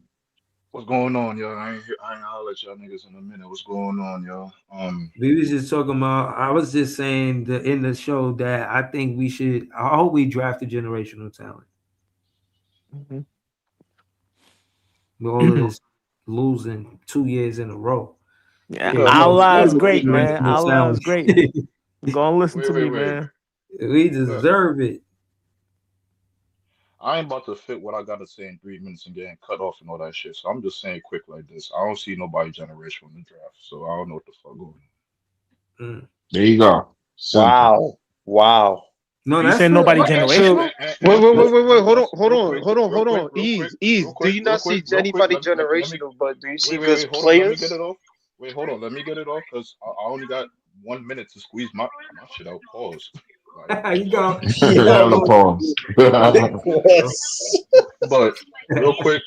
What's going on, y'all? I ain't holler at y'all niggas in a minute. What's going on, y'all? We was just talking about. I was just saying in the show that I think we should. I hope we draft a generational talent. Mhm. With all of this losing 2 years in a row. Yeah, Yeah, Well, we Allah is deserve great, a man. generational Allah is talent. great. Go and listen wait, to wait, me, wait. man. We Look, deserve it. I ain't about to fit what I gotta say in 3 minutes and getting cut off and all that shit. So I'm just saying quick like this. I don't see nobody generational in the draft. So I don't know what the fuck going Mm. There you go. Simple. wow. Wow. No, You that's saying fair. nobody on. So generational? wait, wait, wait, wait, wait. Hold on, Let's hold on, hold on, hold on. Ease, ease. Do you not see real quick. anybody Let me generational? But do you see good wait. Hold on. Let me get players? it off. Wait, hold on. Let me get it off because I only got 1 minute to squeeze my shit out. Pause. Like, You go. Hella Yo. pause. Yes. but real quick,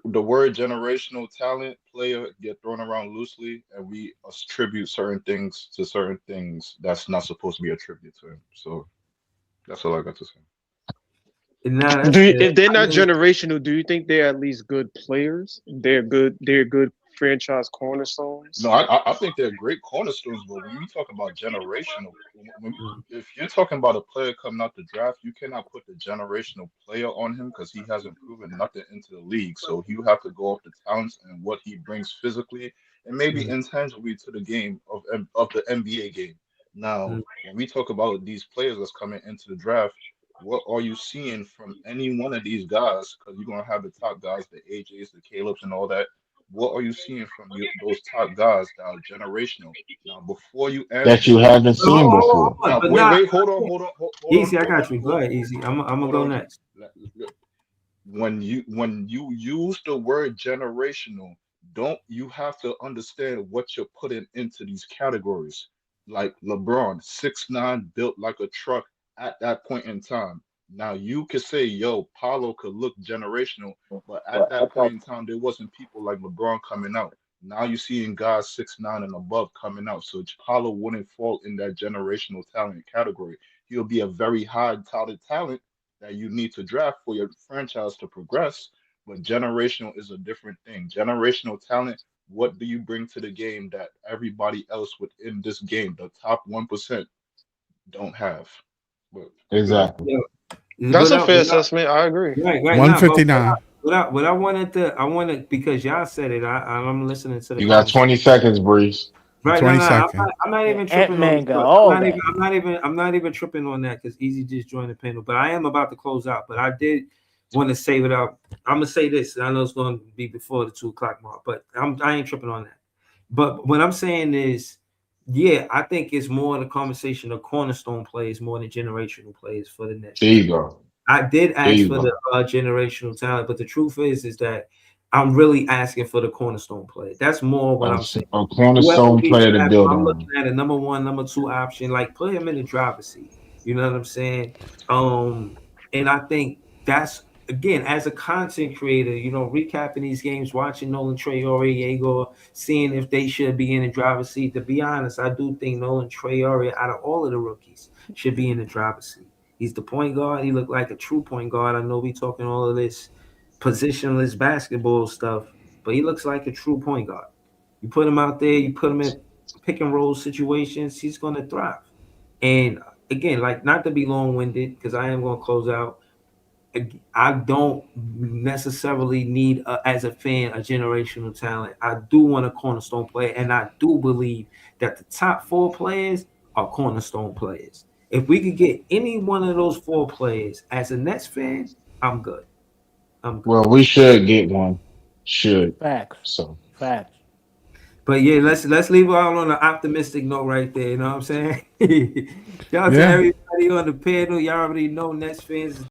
the word generational talent player get thrown around loosely, and we attribute certain things to certain things that's not supposed to be attributed to him. So that's all I got to say. Nah, Do that's you, fair. if they're I not mean, generational, do you think they're at least good players? They're good. They're good franchise No, cornerstones. I think they're great cornerstones, but when we talk about generational, mm, if you're talking about a player coming out the draft, you cannot put the generational player on him because he hasn't proven nothing into the league. So you have to go off the talents and what he brings physically and maybe mm, intangibly to the game of the NBA game. Now, mm, when we talk about these players that's coming into the draft, what are you seeing from any one of these guys? Because you're gonna have the top guys, the AJs, the Caleb's, and all that. What are you seeing from those top guys that are generational? Now, before you That answer you me, haven't seen before. hold on. now But wait, not hold on, easy. I got you. Go ahead, easy. I'm gonna hold go on. next. When you use the word generational, don't you have to understand what you're putting into these categories? Like LeBron, 6'9", built like a truck at that point in time. Now you could say, yo, Paulo could look generational, but at that point in time, there wasn't people like LeBron coming out. Now you're seeing guys 6'9" and above coming out. So Paulo wouldn't fall in that generational talent category. He'll be a very high touted talent that you need to draft for your franchise to progress. But generational is a different thing. Generational talent, what do you bring to the game that everybody else within this game, the top 1%, don't have? But you got it. Exactly. Yeah. That's a fair Without, assessment. I agree. right now, but 159. what I wanted because y'all said it. I'm listening to the You got conversation. 20 seconds, Breeze. Right, no, 20 no, seconds. I'm not Yeah, even Ant tripping on Man this. got But all that. I'm not even tripping on that because Easy just joined the panel. But I am about to close out. But I did want to save it up. I'm gonna say this. And I know it's going to be before the 2 o'clock mark, but I ain't tripping on that. But what I'm saying is, yeah, I think it's more the conversation of cornerstone players more than generational players for the There Nets. you go. I did There ask you for the go. generational talent, but the truth is that I'm really asking for the cornerstone player. That's more what A, I'm saying. a Whoever cornerstone we player to draft, build I'm looking on. at a number one, number two option. Like put him in the driver's seat. You know what I'm saying? And I think that's again as a content creator, recapping these games, watching Nolan Traore, Yegor, seeing if they should be in the driver's seat. To be honest, I do think Nolan Traore, out of all of the rookies, should be in the driver's seat. He's the point guard. He looked like a true point guard. I know we talking all of this positionless basketball stuff, but he looks like a true point guard. You put him out there, you put him in pick and roll situations, he's going to thrive. And again, like not to be long winded, because I am going to close out. I don't necessarily need, as a fan, a generational talent. I do want a cornerstone player, and I do believe that the top 4 players are cornerstone players. If we could get any one of those 4 players as a Nets fan, I'm good. I'm good. Well, we should get one. Should. Facts. So Facts. But yeah, let's leave it all on an optimistic note right there. You know what I'm saying? Shout out to Yeah. everybody on the panel. Y'all already know Nets fans